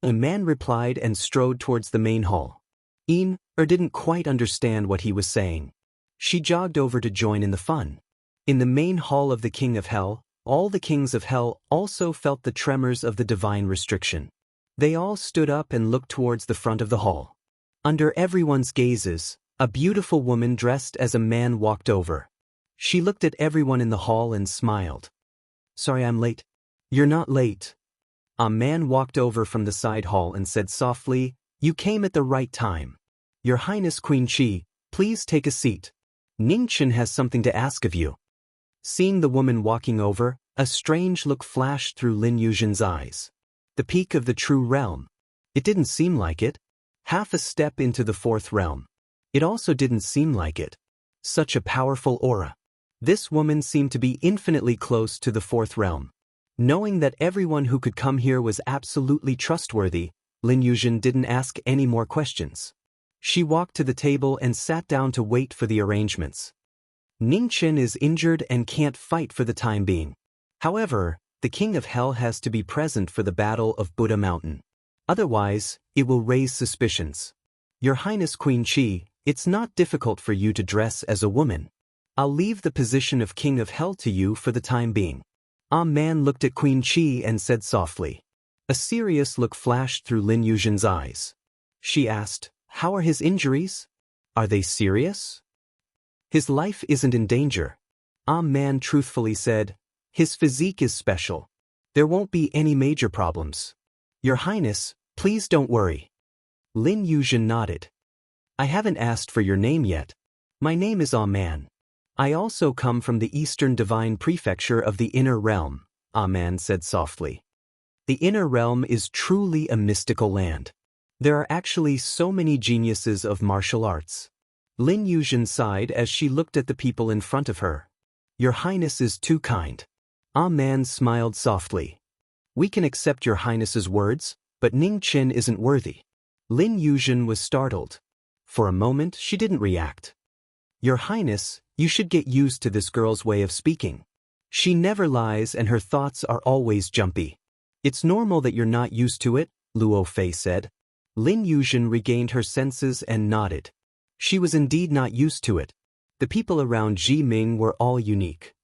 S1: A man replied and strode towards the main hall. Didn't quite understand what he was saying. She jogged over to join in the fun. In the main hall of the King of Hell, all the kings of hell also felt the tremors of the divine restriction. They all stood up and looked towards the front of the hall. Under everyone's gazes, a beautiful woman dressed as a man walked over. She looked at everyone in the hall and smiled. Sorry I'm late. You're not late. A man walked over from the side hall and said softly, You came at the right time. Your Highness Queen Chi, please take a seat. Ningchen has something to ask of you. Seeing the woman walking over, a strange look flashed through Lin Yuzhen's eyes. The peak of the true realm. It didn't seem like it. Half a step into the 4th realm. It also didn't seem like it. Such a powerful aura. This woman seemed to be infinitely close to the 4th realm. Knowing that everyone who could come here was absolutely trustworthy, Lin Yuzhen didn't ask any more questions. She walked to the table and sat down to wait for the arrangements. Ningchen is injured and can't fight for the time being. However, the King of Hell has to be present for the Battle of Buddha Mountain. Otherwise, it will raise suspicions. Your Highness Queen Chi, it's not difficult for you to dress as a woman. I'll leave the position of King of Hell to you for the time being. A man looked at Queen Chi and said softly. A serious look flashed through Lin Yuzhen's eyes. She asked, How are his injuries? Are they serious? His life isn't in danger. A man truthfully said, His physique is special. There won't be any major problems. Your Highness, please don't worry. Lin Yuzhen nodded. I haven't asked for your name yet. My name is A Man. I also come from the Eastern Divine Prefecture of the Inner Realm, A Man said softly. The Inner Realm is truly a mystical land. There are actually so many geniuses of martial arts. Lin Yuzhen sighed as she looked at the people in front of her. Your Highness is too kind. A Man smiled softly. We can accept your Highness's words, but Ningchen isn't worthy. Lin Yuzhen was startled. For a moment she didn't react. Your Highness, you should get used to this girl's way of speaking. She never lies and her thoughts are always jumpy. It's normal that you're not used to it, Luo Fei said. Lin Yuzhen regained her senses and nodded. She was indeed not used to it. The people around Ji Ming were all unique.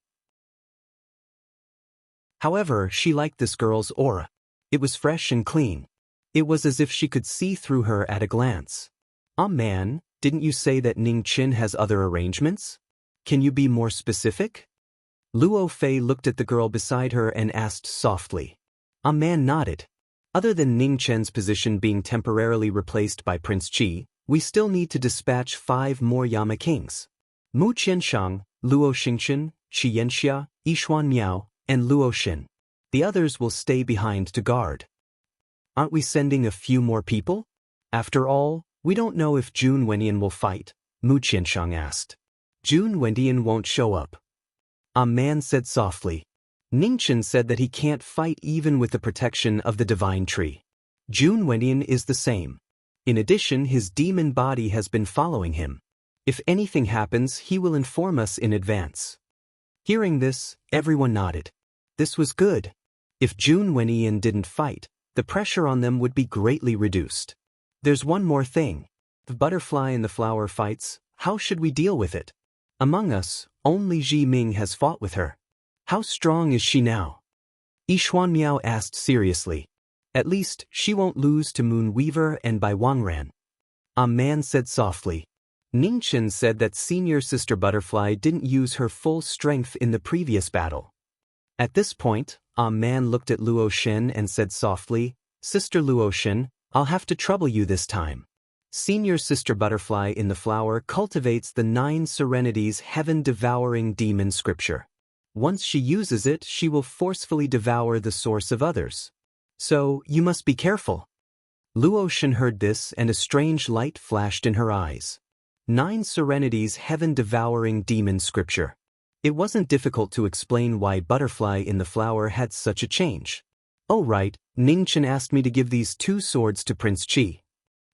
S1: However, she liked this girl's aura. It was fresh and clean. It was as if she could see through her at a glance. Man, didn't you say that Ning Qin has other arrangements? Can you be more specific? Luo Fei looked at the girl beside her and asked softly. Man nodded. Other than Ning Chen's position being temporarily replaced by Prince Qi, we still need to dispatch 5 more Yama kings. Mu Qianshang, Luo Xingchen, Qi Yanxia, Yishuan Miao, and Luo Xin. The others will stay behind to guard. Aren't we sending a few more people? After all, we don't know if Jun Wendian will fight, Mu Qianshang asked. Jun Wendian won't show up. A man said softly. Ningchen said that he can't fight even with the protection of the divine tree. Jun Wendian is the same. In addition, his demon body has been following him. If anything happens, he will inform us in advance. Hearing this, everyone nodded. This was good. If Jun Wendian didn't fight, the pressure on them would be greatly reduced. There's one more thing. If butterfly in the flower fights, how should we deal with it? Among us, only Ji Ming has fought with her. How strong is she now? Yishuan Miao asked seriously. At least, she won't lose to Moon Weaver and Bai Wangran. A man said softly. Ningchen said that senior sister Butterfly didn't use her full strength in the previous battle. At this point, a man looked at Luo Shen and said softly, Sister Luo Shen, I'll have to trouble you this time. Senior sister Butterfly in the flower cultivates the 9 serenities heaven-devouring demon scripture. Once she uses it, she will forcefully devour the source of others. So, you must be careful. Luo Shen heard this and a strange light flashed in her eyes. 9 serenities heaven-devouring demon scripture. It wasn't difficult to explain why Butterfly in the flower had such a change. Oh right, Ningchen asked me to give these 2 swords to Prince Qi.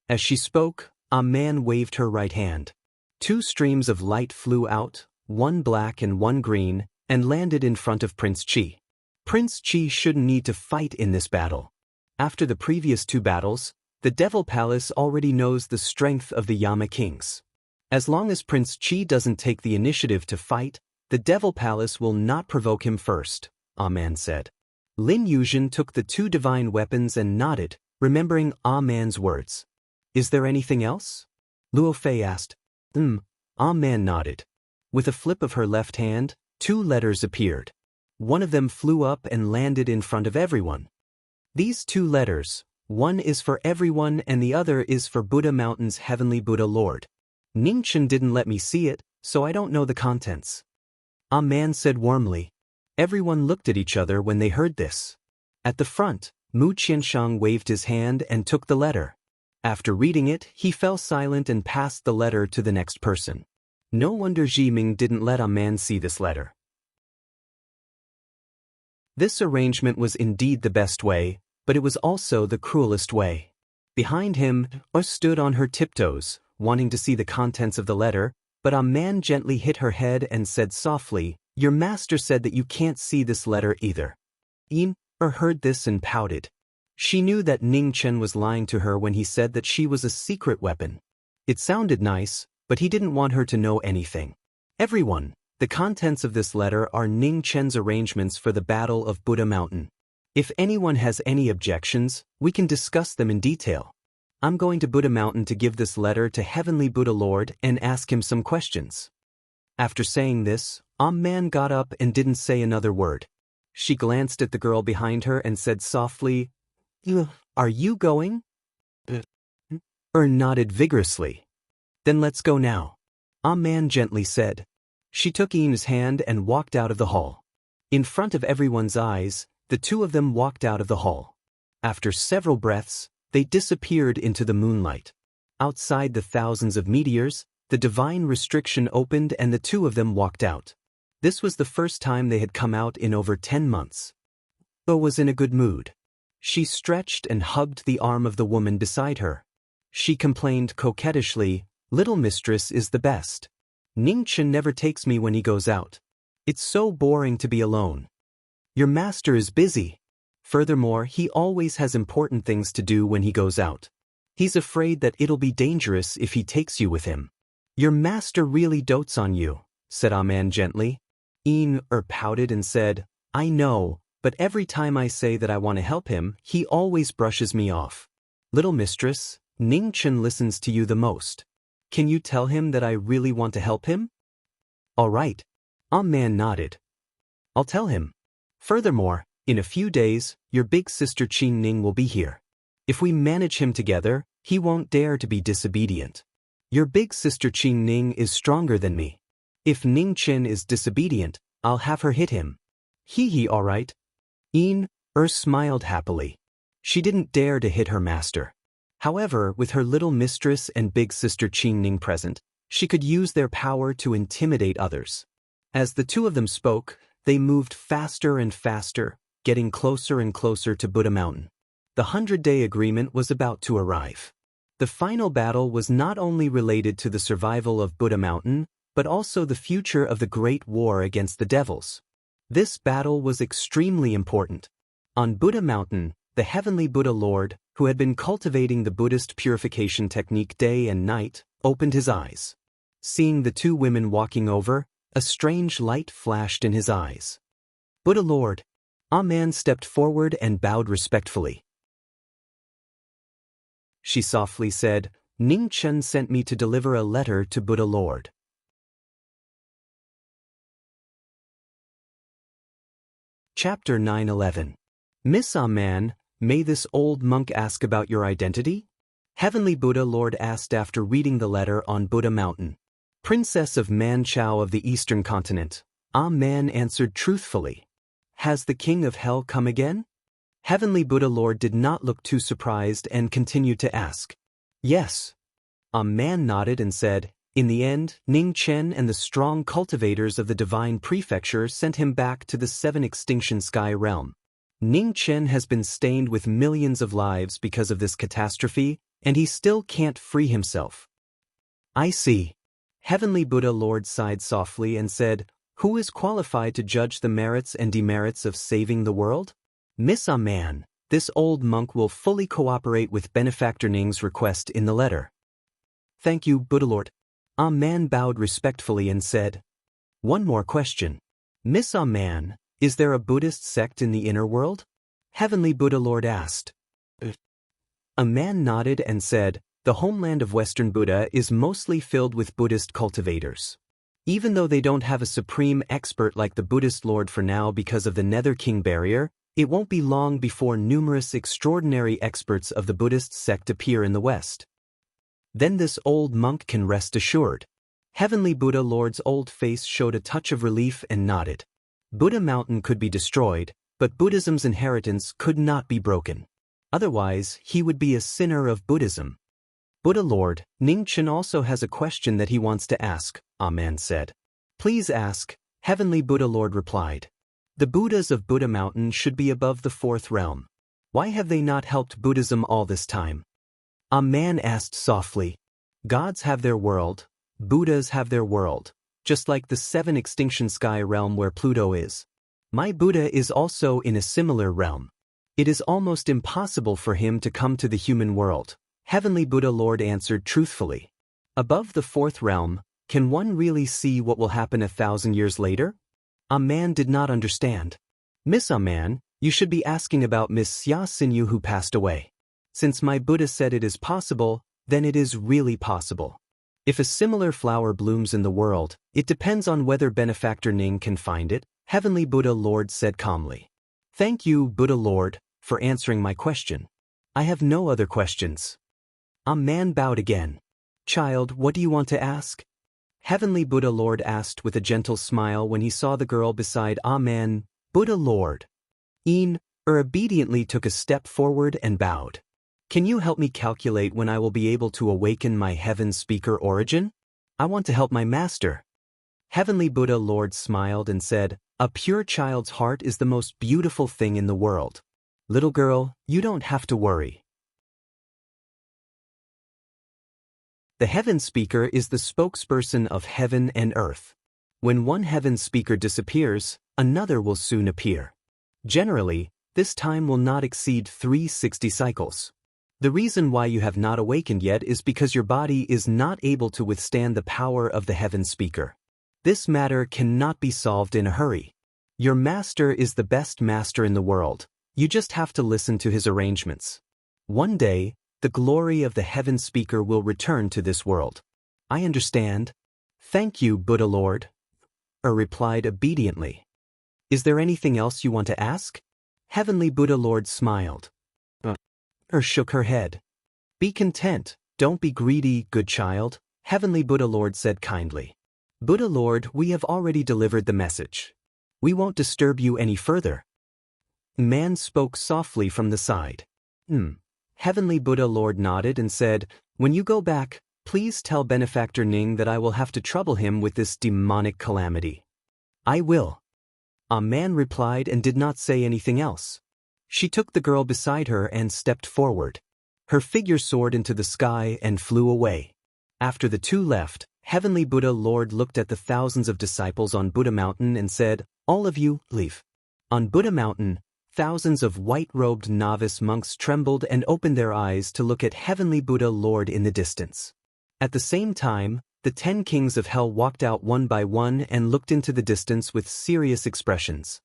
S1: As she spoke, a man waved her right hand. 2 streams of light flew out, one black and one green, and landed in front of Prince Qi. Prince Qi shouldn't need to fight in this battle. After the previous 2 battles, the Devil Palace already knows the strength of the Yama Kings. As long as Prince Qi doesn't take the initiative to fight, the Devil Palace will not provoke him first, A Man said. Lin Yuzhen took the 2 divine weapons and nodded, remembering A Man's words. Is there anything else? Luo Fei asked. A Man nodded. With a flip of her left hand, 2 letters appeared. One of them flew up and landed in front of everyone. These 2 letters, one is for everyone and the other is for Buddha Mountain's Heavenly Buddha Lord. Ningchen didn't let me see it, so I don't know the contents. A man said warmly. Everyone looked at each other when they heard this. At the front, Mu Qianshang waved his hand and took the letter. After reading it, he fell silent and passed the letter to the next person. No wonder Ji Ming didn't let a man see this letter. This arrangement was indeed the best way, but it was also the cruelest way. Behind him, stood on her tiptoes, wanting to see the contents of the letter, but a man gently hit her head and said softly, Your master said that you can't see this letter either. Yin heard this and pouted. She knew that Ning Chen was lying to her when he said that she was a secret weapon. It sounded nice, but he didn't want her to know anything. Everyone, the contents of this letter are Ning Chen's arrangements for the Battle of Buddha Mountain. If anyone has any objections, we can discuss them in detail. I'm going to Buddha Mountain to give this letter to Heavenly Buddha Lord and ask him some questions. After saying this, Man got up and didn't say another word. She glanced at the girl behind her and said softly, Are you going? Nodded vigorously. Then let's go now. Man gently said. She took Yin's hand and walked out of the hall. In front of everyone's eyes, the 2 of them walked out of the hall. After several breaths, they disappeared into the moonlight. Outside the thousands of meteors, the divine restriction opened and the 2 of them walked out. This was the first time they had come out in over 10 months. Bo was in a good mood. She stretched and hugged the arm of the woman beside her. She complained coquettishly, Little mistress is the best. Ningchen never takes me when he goes out. It's so boring to be alone. Your master is busy. Furthermore, he always has important things to do when he goes out. He's afraid that it'll be dangerous if he takes you with him. Your master really dotes on you, said Aman gently. Pouted and said, I know, but every time I say that I want to help him, he always brushes me off. Little mistress, Ning Chen listens to you the most. Can you tell him that I really want to help him? All right. Aman nodded. I'll tell him. Furthermore, in a few days, your big sister Qin Ning will be here. If we manage him together, he won't dare to be disobedient. Your big sister Qin Ning is stronger than me. If Ning Chen is disobedient, I'll have her hit him. All right. Smiled happily. She didn't dare to hit her master. However, with her little mistress and big sister Qin Ning present, she could use their power to intimidate others. As the two of them spoke, they moved faster and faster, getting closer and closer to Buddha Mountain. The 100-day agreement was about to arrive. The final battle was not only related to the survival of Buddha Mountain, but also the future of the Great War against the devils. This battle was extremely important. On Buddha Mountain, the heavenly Buddha Lord, who had been cultivating the Buddhist purification technique day and night, opened his eyes. Seeing the two women walking over, a strange light flashed in his eyes. Buddha Lord. Aman stepped forward and bowed respectfully. She softly said, Ning Chen sent me to deliver a letter to Buddha Lord. Chapter 9:11. Miss Aman, may this old monk ask about your identity? Heavenly Buddha Lord asked after reading the letter on Buddha Mountain. Princess of Manchow of the Eastern Continent. Aman answered truthfully. Has the King of Hell come again? Heavenly Buddha Lord did not look too surprised and continued to ask. Yes. Aman nodded and said, in the end, Ning Chen and the strong cultivators of the Divine Prefecture sent him back to the 7 Extinction Sky realm. Ning Chen has been stained with millions of lives because of this catastrophe, and he still can't free himself. I see. Heavenly Buddha Lord sighed softly and said, who is qualified to judge the merits and demerits of saving the world? Miss Aman, this old monk will fully cooperate with Benefactor Ning's request in the letter. Thank you, Buddha Lord. Aman bowed respectfully and said, one more question. Miss Aman, is there a Buddhist sect in the inner world? Heavenly Buddha Lord asked. Aman nodded and said, the homeland of Western Buddha is mostly filled with Buddhist cultivators. Even though they don't have a supreme expert like the Buddhist Lord for now because of the Nether King barrier, it won't be long before numerous extraordinary experts of the Buddhist sect appear in the West. Then this old monk can rest assured. Heavenly Buddha Lord's old face showed a touch of relief and nodded. Buddha Mountain could be destroyed, but Buddhism's inheritance could not be broken. Otherwise, he would be a sinner of Buddhism. Buddha Lord, Ning Chen also has a question that he wants to ask, Aman said. Please ask, Heavenly Buddha Lord replied. The Buddhas of Buddha Mountain should be above the 4th realm. Why have they not helped Buddhism all this time? Aman asked softly. Gods have their world, Buddhas have their world, just like the 7 Extinction Sky realm where Pluto is. My Buddha is also in a similar realm. It is almost impossible for him to come to the human world. Heavenly Buddha Lord answered truthfully. Above the 4th realm, can one really see what will happen 1,000 years later? Aman did not understand. Miss Aman, you should be asking about Miss Xia Xinyu who passed away. Since my Buddha said it is possible, then it is really possible. If a similar flower blooms in the world, it depends on whether Benefactor Ning can find it, Heavenly Buddha Lord said calmly. Thank you, Buddha Lord, for answering my question. I have no other questions. Aman bowed again. Child, what do you want to ask? Heavenly Buddha Lord asked with a gentle smile when he saw the girl beside Aman. Buddha Lord. Obediently took a step forward and bowed. Can you help me calculate when I will be able to awaken my heaven speaker origin? I want to help my master. Heavenly Buddha Lord smiled and said, a pure child's heart is the most beautiful thing in the world. Little girl, you don't have to worry. The heaven speaker is the spokesperson of heaven and earth. When one heaven speaker disappears, another will soon appear. Generally, this time will not exceed 360 cycles. The reason why you have not awakened yet is because your body is not able to withstand the power of the heaven speaker. This matter cannot be solved in a hurry. Your master is the best master in the world. You just have to listen to his arrangements. One day, the glory of the heaven speaker will return to this world. I understand. Thank you, Buddha Lord. Replied obediently. Is there anything else you want to ask? Heavenly Buddha Lord smiled. Shook her head. Be content, don't be greedy, good child, Heavenly Buddha Lord said kindly. Buddha Lord, we have already delivered the message. We won't disturb you any further. Man spoke softly from the side. Heavenly Buddha Lord nodded and said, when you go back, please tell Benefactor Ning that I will have to trouble him with this demonic calamity. I will. A man replied and did not say anything else. She took the girl beside her and stepped forward. Her figure soared into the sky and flew away. After the two left, Heavenly Buddha Lord looked at the thousands of disciples on Buddha Mountain and said, all of you, leave. On Buddha Mountain, thousands of white-robed novice monks trembled and opened their eyes to look at Heavenly Buddha Lord in the distance. At the same time, the 10 kings of hell walked out one by one and looked into the distance with serious expressions.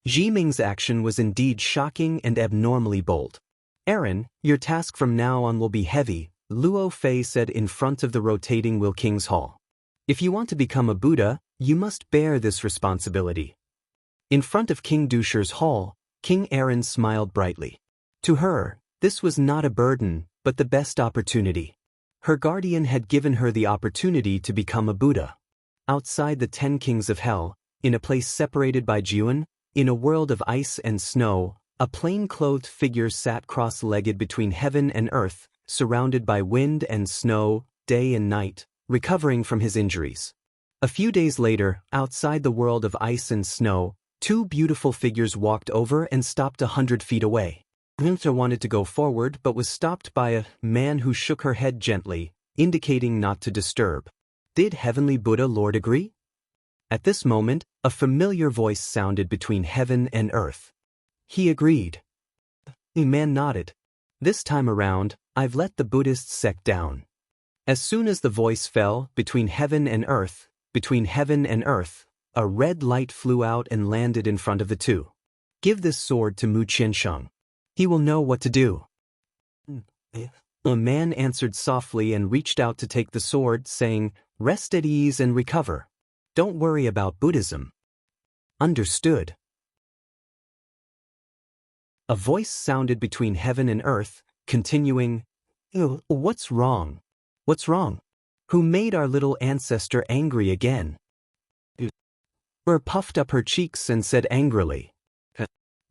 S1: Jiming's action was indeed shocking and abnormally bold. Aaron, your task from now on will be heavy, Luo Fei said in front of the rotating Will King's Hall. If you want to become a Buddha, you must bear this responsibility. In front of King Dusher's hall, King Aaron smiled brightly. To her, this was not a burden, but the best opportunity. Her guardian had given her the opportunity to become a Buddha. Outside the 10 kings of hell, in a place separated by Jiun, in a world of ice and snow, a plain-clothed figure sat cross-legged between heaven and earth, surrounded by wind and snow, day and night, recovering from his injuries. A few days later, outside the world of ice and snow, 2 beautiful figures walked over and stopped 100 feet away. Gunta wanted to go forward but was stopped by a man who shook her head gently, indicating not to disturb. Did Heavenly Buddha Lord agree? At this moment, a familiar voice sounded between heaven and earth. He agreed. The man nodded. This time around, I've let the Buddhist sect down. As soon as the voice fell, between heaven and earth, a red light flew out and landed in front of the two. Give this sword to Mu Qiansheng. He will know what to do. A man answered softly and reached out to take the sword, saying, rest at ease and recover. Don't worry about Buddhism. Understood. A voice sounded between heaven and earth, continuing, what's wrong? What's wrong? Who made our little ancestor angry again? Puffed up her cheeks and said angrily.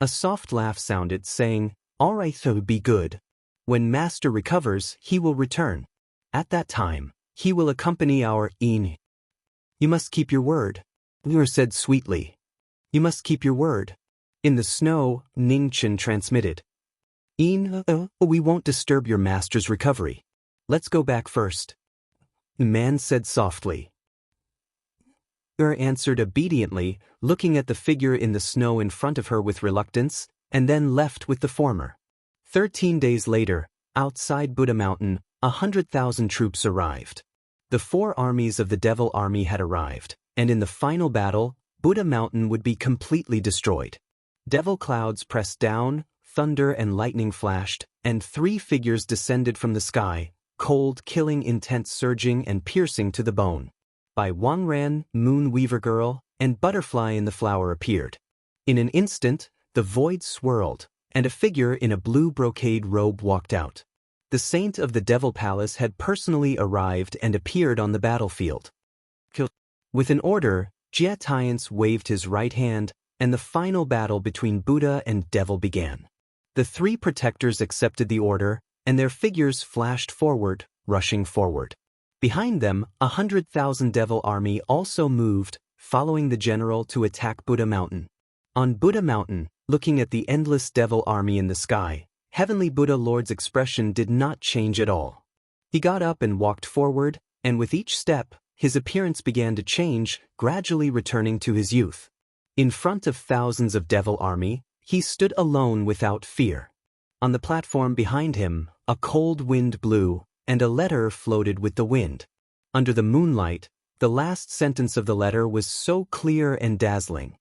S1: A soft laugh sounded, saying, all right, so be good. When Master recovers, he will return. At that time, he will accompany our In. You must keep your word. Ur said sweetly. You must keep your word. In the snow, Ningchen transmitted. In, we won't disturb your master's recovery. Let's go back first. Man said softly. Ur answered obediently, looking at the figure in the snow in front of her with reluctance, and then left with the former. 13 days later, outside Buddha Mountain, 100,000 troops arrived. The 4 armies of the Devil Army had arrived, and in the final battle, Buddha Mountain would be completely destroyed. Devil clouds pressed down, thunder and lightning flashed, and 3 figures descended from the sky, cold, killing, intense, surging, and piercing to the bone. By Wangran, Moon Weaver Girl, and Butterfly in the Flower appeared. In an instant, the void swirled, and a figure in a blue brocade robe walked out. The Saint of the Devil Palace had personally arrived and appeared on the battlefield. With an order, Jia Tiance waved his right hand, and the final battle between Buddha and Devil began. The 3 protectors accepted the order, and their figures flashed forward, rushing forward. Behind them, 100,000 Devil Army also moved, following the general to attack Buddha Mountain. On Buddha Mountain, looking at the endless Devil Army in the sky, Heavenly Buddha Lord's expression did not change at all. He got up and walked forward, and with each step, his appearance began to change, gradually returning to his youth. In front of thousands of devil army, he stood alone without fear. On the platform behind him, a cold wind blew, and a letter floated with the wind. Under the moonlight, the last sentence of the letter was so clear and dazzling.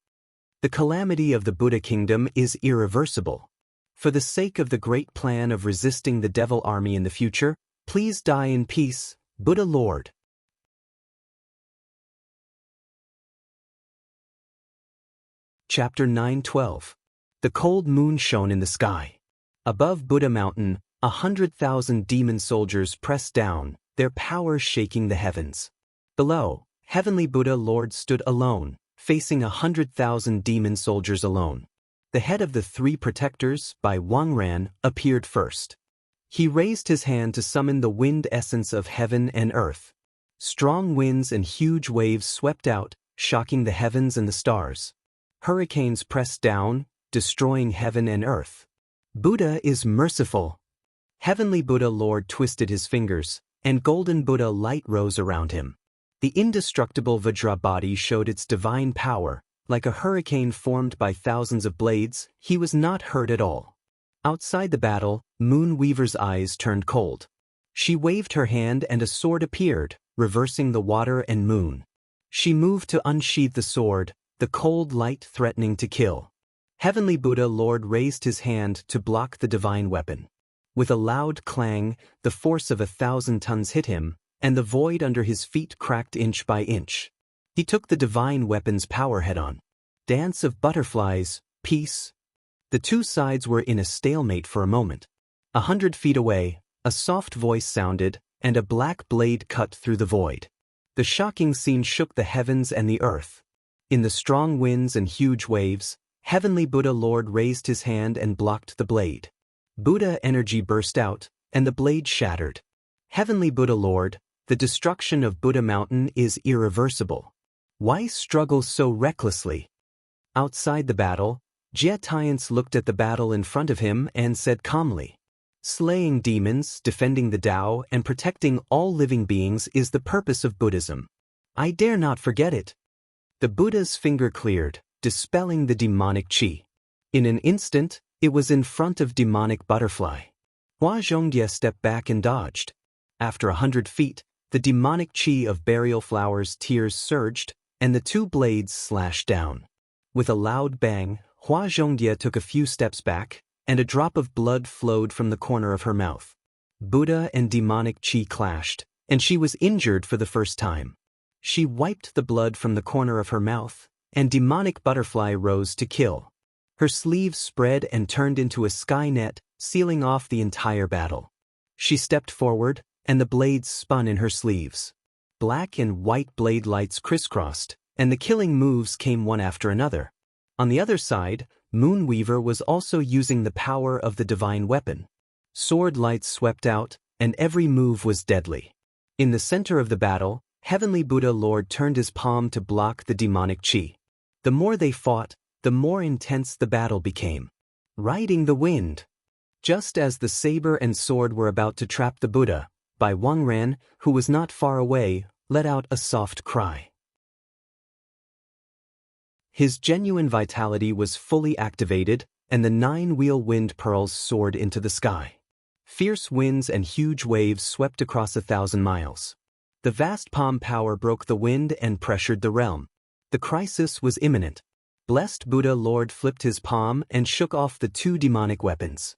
S1: The calamity of the Buddha kingdom is irreversible. For the sake of the great plan of resisting the devil army in the future, please die in peace, Buddha Lord. Chapter 9:12. The cold moon shone in the sky. Above Buddha Mountain, 100,000 demon soldiers pressed down, their power shaking the heavens. Below, Heavenly Buddha Lord stood alone, facing 100,000 demon soldiers alone. The head of the three protectors, by Wangran, appeared first. He raised his hand to summon the wind essence of heaven and earth. Strong winds and huge waves swept out, shocking the heavens and the stars. Hurricanes pressed down, destroying heaven and earth. Buddha is merciful. Heavenly Buddha Lord twisted his fingers, and golden Buddha light rose around him. The indestructible Vajra body showed its divine power. Like a hurricane formed by thousands of blades, he was not hurt at all. Outside the battle, Moon Weaver's eyes turned cold. She waved her hand and a sword appeared, reversing the water and moon. She moved to unsheathe the sword, the cold light threatening to kill. Heavenly Buddha Lord raised his hand to block the divine weapon. With a loud clang, the force of 1,000 tons hit him, and the void under his feet cracked inch by inch. He took the divine weapon's power head-on. Dance of butterflies, peace. The two sides were in a stalemate for a moment. 100 feet away, a soft voice sounded, and a black blade cut through the void. The shocking scene shook the heavens and the earth. In the strong winds and huge waves, Heavenly Buddha Lord raised his hand and blocked the blade. Buddha energy burst out, and the blade shattered. Heavenly Buddha Lord, the destruction of Buddha Mountain is irreversible. Why struggle so recklessly? Outside the battle, Jie Tiance looked at the battle in front of him and said calmly, "Slaying demons, defending the Tao, and protecting all living beings is the purpose of Buddhism. I dare not forget it." The Buddha's finger cleared, dispelling the demonic qi. In an instant, it was in front of demonic butterfly. Hua Zhongye stepped back and dodged. After 100 feet, the demonic qi of burial flowers' tears surged, and the two blades slashed down. With a loud bang, Hua Zhongye took a few steps back, and a drop of blood flowed from the corner of her mouth. Buddha and demonic qi clashed, and she was injured for the first time. She wiped the blood from the corner of her mouth, and demonic butterfly rose to kill. Her sleeves spread and turned into a sky net, sealing off the entire battle. She stepped forward, and the blades spun in her sleeves. Black and white blade lights crisscrossed, and the killing moves came one after another. On the other side, Moonweaver was also using the power of the divine weapon. Sword lights swept out, and every move was deadly. In the center of the battle, Heavenly Buddha Lord turned his palm to block the demonic qi. The more they fought, the more intense the battle became. Riding the wind. Just as the saber and sword were about to trap the Buddha, Bai Wangran, who was not far away, let out a soft cry. His genuine vitality was fully activated, and the 9-wheel wind pearls soared into the sky. Fierce winds and huge waves swept across 1,000 miles. The vast palm power broke the wind and pressured the realm. The crisis was imminent. Blessed Buddha Lord flipped his palm and shook off the two demonic weapons.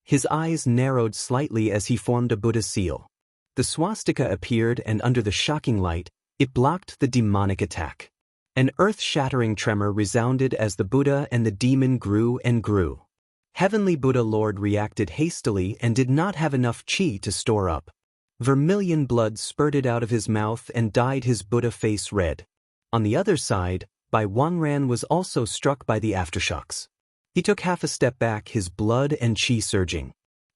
S1: His eyes narrowed slightly as he formed a Buddha seal. The swastika appeared, and under the shocking light, it blocked the demonic attack. An earth-shattering tremor resounded as the Buddha and the demon grew and grew. Heavenly Buddha Lord reacted hastily and did not have enough qi to store up. Vermilion blood spurted out of his mouth and dyed his Buddha face red. On the other side, Bai Wangran was also struck by the aftershocks. He took half a step back, his blood and qi surging.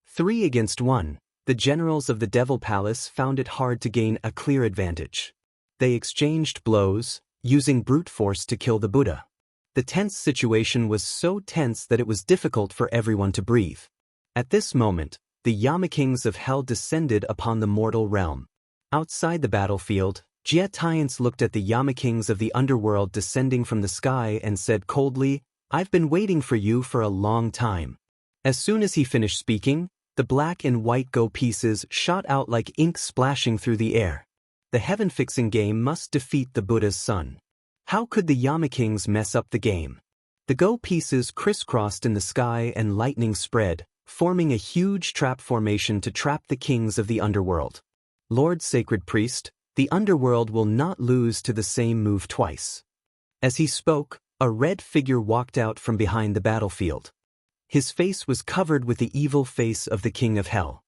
S1: 3 against 1, the generals of the Devil Palace found it hard to gain a clear advantage. They exchanged blows, using brute force to kill the Buddha. The tense situation was so tense that it was difficult for everyone to breathe. At this moment, the Yamakings of Hell descended upon the mortal realm. Outside the battlefield, Jietians looked at the Yamakings of the underworld descending from the sky and said coldly, "I've been waiting for you for a long time." As soon as he finished speaking, the black and white go pieces shot out like ink splashing through the air. The heaven-fixing game must defeat the Buddha's son. How could the Yamakings mess up the game? The go pieces crisscrossed in the sky and lightning spread, forming a huge trap formation to trap the kings of the underworld. Lord Sacred Priest, the underworld will not lose to the same move twice. As he spoke, a red figure walked out from behind the battlefield. His face was covered with the evil face of the King of Hell.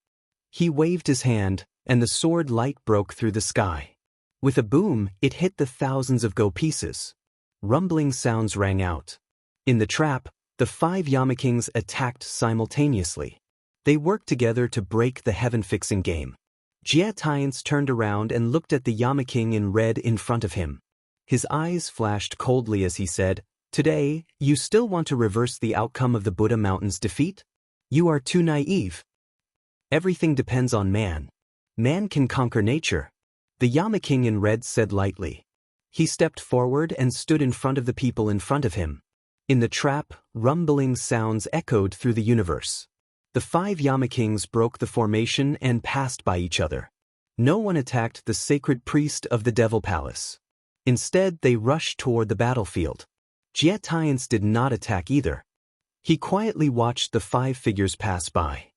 S1: He waved his hand, and the sword light broke through the sky. With a boom, it hit the thousands of go pieces. Rumbling sounds rang out. In the trap, the 5 Yamakings attacked simultaneously. They worked together to break the heaven-fixing game. Jietians turned around and looked at the Yamaking in red in front of him. His eyes flashed coldly as he said, "Today, you still want to reverse the outcome of the Buddha Mountain's defeat? You are too naive. Everything depends on man. Man can conquer nature." The Yamaking in red said lightly. He stepped forward and stood in front of the people in front of him. In the trap, rumbling sounds echoed through the universe. The 5 Yamakings broke the formation and passed by each other. No one attacked the sacred priest of the Devil Palace. Instead, they rushed toward the battlefield. Jietians did not attack either. He quietly watched the 5 figures pass by.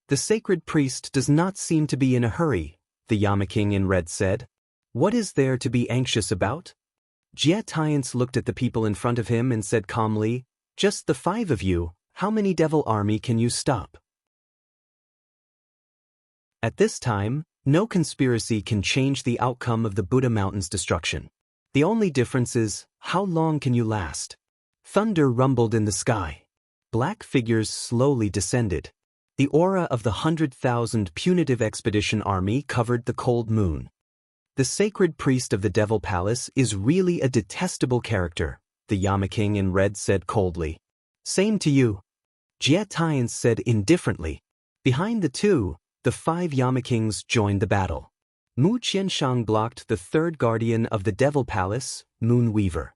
S1: "The sacred priest does not seem to be in a hurry," the Yamaking in red said. "What is there to be anxious about?" Jietians looked at the people in front of him and said calmly, "Just the 5 of you. How many devil army can you stop?" At this time, no conspiracy can change the outcome of the Buddha Mountain's destruction. The only difference is, how long can you last? Thunder rumbled in the sky. Black figures slowly descended. The aura of the 100,000 punitive expedition army covered the cold moon. "The sacred priest of the Devil Palace is really a detestable character," the Yamaking in red said coldly. "Same to you," Jietians said indifferently. Behind the two, the 5 Yamakings joined the battle. Mu Qianshang blocked the 3rd guardian of the Devil Palace, Moonweaver.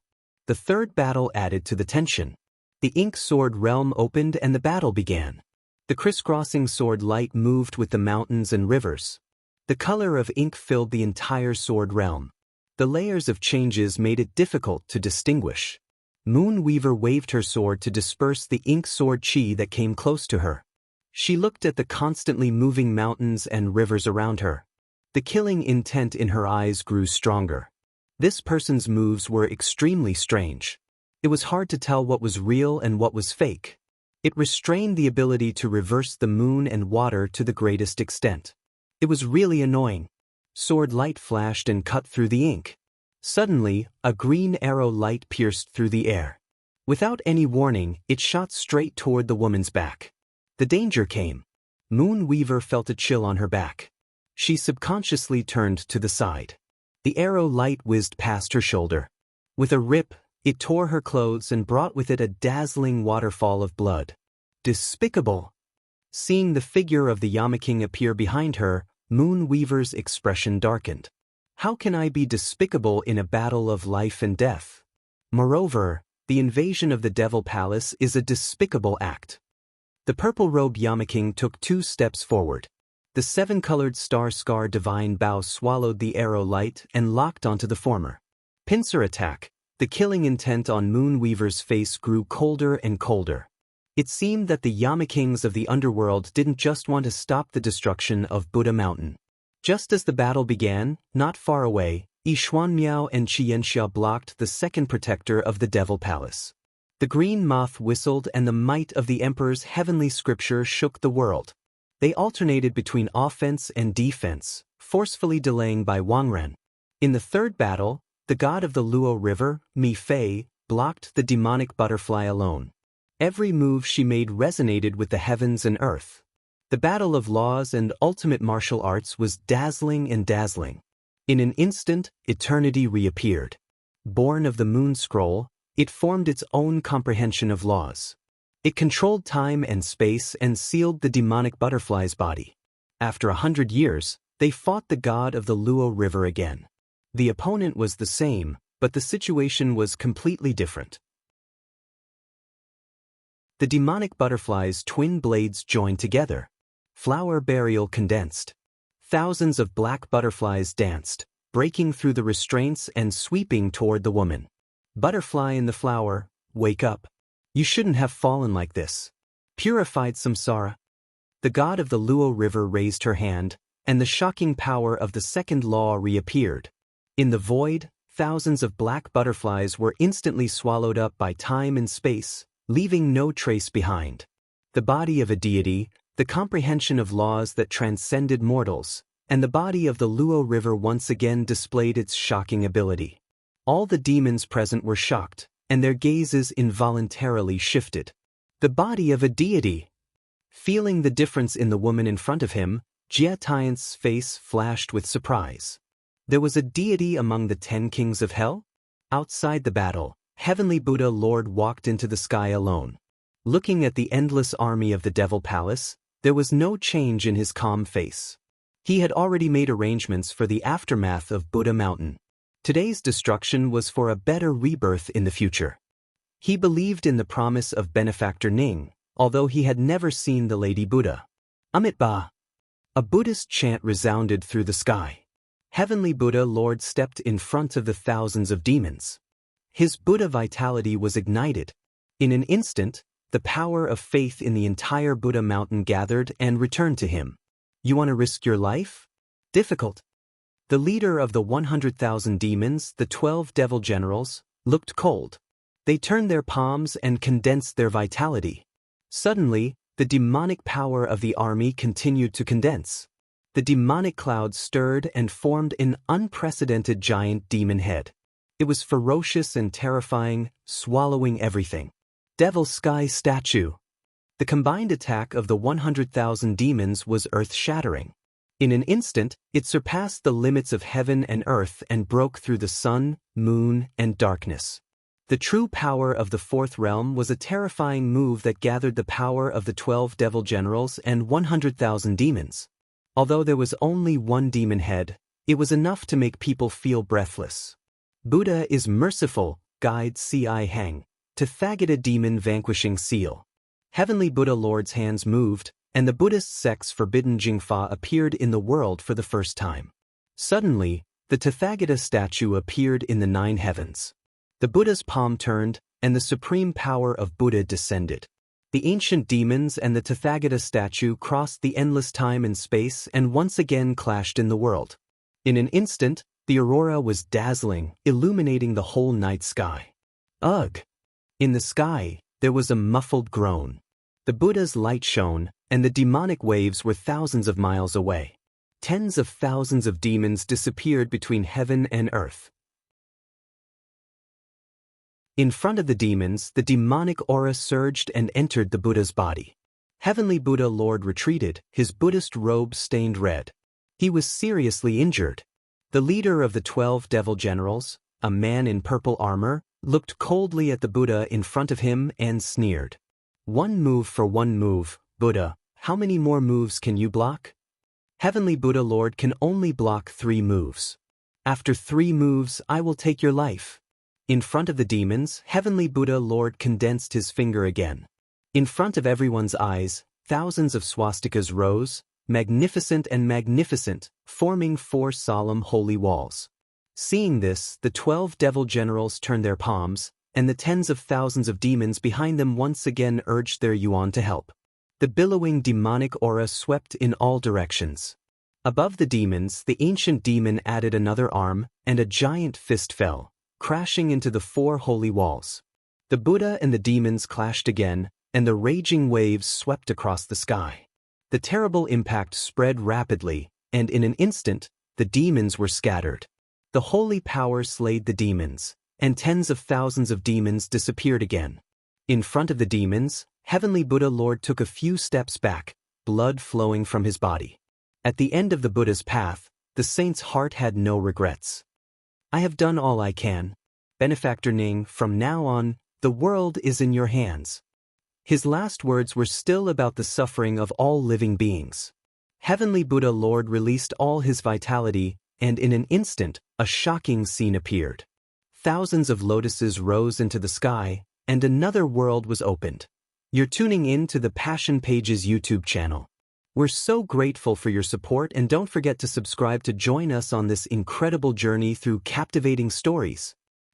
S1: The 3rd battle added to the tension. The ink sword realm opened and the battle began. The crisscrossing sword light moved with the mountains and rivers. The color of ink filled the entire sword realm. The layers of changes made it difficult to distinguish. Moonweaver waved her sword to disperse the ink sword chi that came close to her. She looked at the constantly moving mountains and rivers around her. The killing intent in her eyes grew stronger. This person's moves were extremely strange. It was hard to tell what was real and what was fake. It restrained the ability to reverse the moon and water to the greatest extent. It was really annoying. Sword light flashed and cut through the ink. Suddenly, a green arrow light pierced through the air. Without any warning, it shot straight toward the woman's back. The danger came. Moonweaver felt a chill on her back. She subconsciously turned to the side. The arrow light whizzed past her shoulder. With a rip, it tore her clothes and brought with it a dazzling waterfall of blood. Despicable! Seeing the figure of the Yamaking appear behind her, Moonweaver's expression darkened. How can I be despicable in a battle of life and death? Moreover, the invasion of the Devil Palace is a despicable act. The purple-robed Yamaking took 2 steps forward. The 7-colored star-scar divine bow swallowed the arrow light and locked onto the former. Pincer attack. The killing intent on Moonweaver's face grew colder and colder. It seemed that the Yamakings of the underworld didn't just want to stop the destruction of Buddha Mountain. Just as the battle began, not far away, Yixuanmiao and Qianxia blocked the 2nd protector of the Devil Palace. The green moth whistled and the might of the Emperor's heavenly scripture shook the world. They alternated between offense and defense, forcefully delaying by Wangren. In the 3rd battle, the god of the Luo River, Mi Fei, blocked the demonic butterfly alone. Every move she made resonated with the heavens and earth. The battle of laws and ultimate martial arts was dazzling and dazzling. In an instant, eternity reappeared. Born of the moon scroll, it formed its own comprehension of laws. It controlled time and space and sealed the demonic butterfly's body. After 100 years, they fought the god of the Luo River again. The opponent was the same, but the situation was completely different. The demonic butterfly's twin blades joined together. Flower burial condensed. Thousands of black butterflies danced, breaking through the restraints and sweeping toward the woman. Butterfly in the flower, wake up. You shouldn't have fallen like this. Purified samsara. The god of the Luo River raised her hand, and the shocking power of the second law reappeared. In the void, thousands of black butterflies were instantly swallowed up by time and space, leaving no trace behind. The body of a deity, the comprehension of laws that transcended mortals, and the body of the Luo River once again displayed its shocking ability. All the demons present were shocked, and their gazes involuntarily shifted. The body of a deity. Feeling the difference in the woman in front of him, Jia Tian's face flashed with surprise. There was a deity among the 10 kings of hell? Outside the battle, Heavenly Buddha Lord walked into the sky alone. Looking at the endless army of the Devil Palace, there was no change in his calm face. He had already made arrangements for the aftermath of Buddha Mountain. Today's destruction was for a better rebirth in the future. He believed in the promise of Benefactor Ning, although he had never seen the Lady Buddha. Amitabha. A Buddhist chant resounded through the sky. Heavenly Buddha Lord stepped in front of the thousands of demons. His Buddha vitality was ignited. In an instant, the power of faith in the entire Buddha mountain gathered and returned to him. You want to risk your life? Difficult. The leader of the 100,000 demons, the 12 devil generals, looked cold. They turned their palms and condensed their vitality. Suddenly, the demonic power of the army continued to condense. The demonic cloud stirred and formed an unprecedented giant demon head. It was ferocious and terrifying, swallowing everything. Devil Sky Statue. The combined attack of the 100,000 demons was earth-shattering. In an instant, it surpassed the limits of heaven and earth and broke through the sun, moon, and darkness. The true power of the fourth realm was a terrifying move that gathered the power of the 12 devil generals and 100,000 demons. Although there was only one demon head, it was enough to make people feel breathless. Buddha is merciful, guide Ci Hang, Tathagata demon vanquishing seal. Heavenly Buddha Lord's hands moved, and the Buddhist sect's forbidden Jingfa appeared in the world for the first time. Suddenly, the Tathagata statue appeared in the 9 heavens. The Buddha's palm turned, and the supreme power of Buddha descended. The ancient demons and the Tathagata statue crossed the endless time and space and once again clashed in the world. In an instant, the aurora was dazzling, illuminating the whole night sky. Ugh! In the sky, there was a muffled groan. The Buddha's light shone, and the demonic waves were thousands of miles away. Tens of thousands of demons disappeared between heaven and earth. In front of the demons, the demonic aura surged and entered the Buddha's body. Heavenly Buddha Lord retreated, his Buddhist robe stained red. He was seriously injured. The leader of the 12 devil generals, a man in purple armor, looked coldly at the Buddha in front of him and sneered. One move for one move, Buddha, how many more moves can you block? Heavenly Buddha Lord can only block 3 moves. After 3 moves, I will take your life. In front of the demons, Heavenly Buddha Lord condensed his finger again. In front of everyone's eyes, thousands of swastikas rose, magnificent and magnificent, forming 4 solemn holy walls. Seeing this, the 12 devil generals turned their palms, and the tens of thousands of demons behind them once again urged their yuan to help. The billowing demonic aura swept in all directions. Above the demons, the ancient demon added another arm, and a giant fist fell, crashing into the 4 holy walls. The Buddha and the demons clashed again, and the raging waves swept across the sky. The terrible impact spread rapidly, and in an instant, the demons were scattered. The holy power slayed the demons, and tens of thousands of demons disappeared again. In front of the demons, Heavenly Buddha Lord took a few steps back, blood flowing from his body. At the end of the Buddha's path, the saint's heart had no regrets. I have done all I can. Benefactor Ning, from now on, the world is in your hands. His last words were still about the suffering of all living beings. Heavenly Buddha Lord released all his vitality, and in an instant, a shocking scene appeared. Thousands of lotuses rose into the sky, and another world was opened. You're tuning in to the Passion Pages YouTube channel. We're so grateful for your support, and don't forget to subscribe to join us on this incredible journey through captivating stories.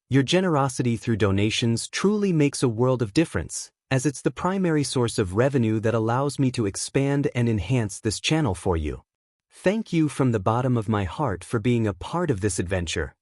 S1: Your generosity through donations truly makes a world of difference, as it's the primary source of revenue that allows me to expand and enhance this channel for you. Thank you from the bottom of my heart for being a part of this adventure.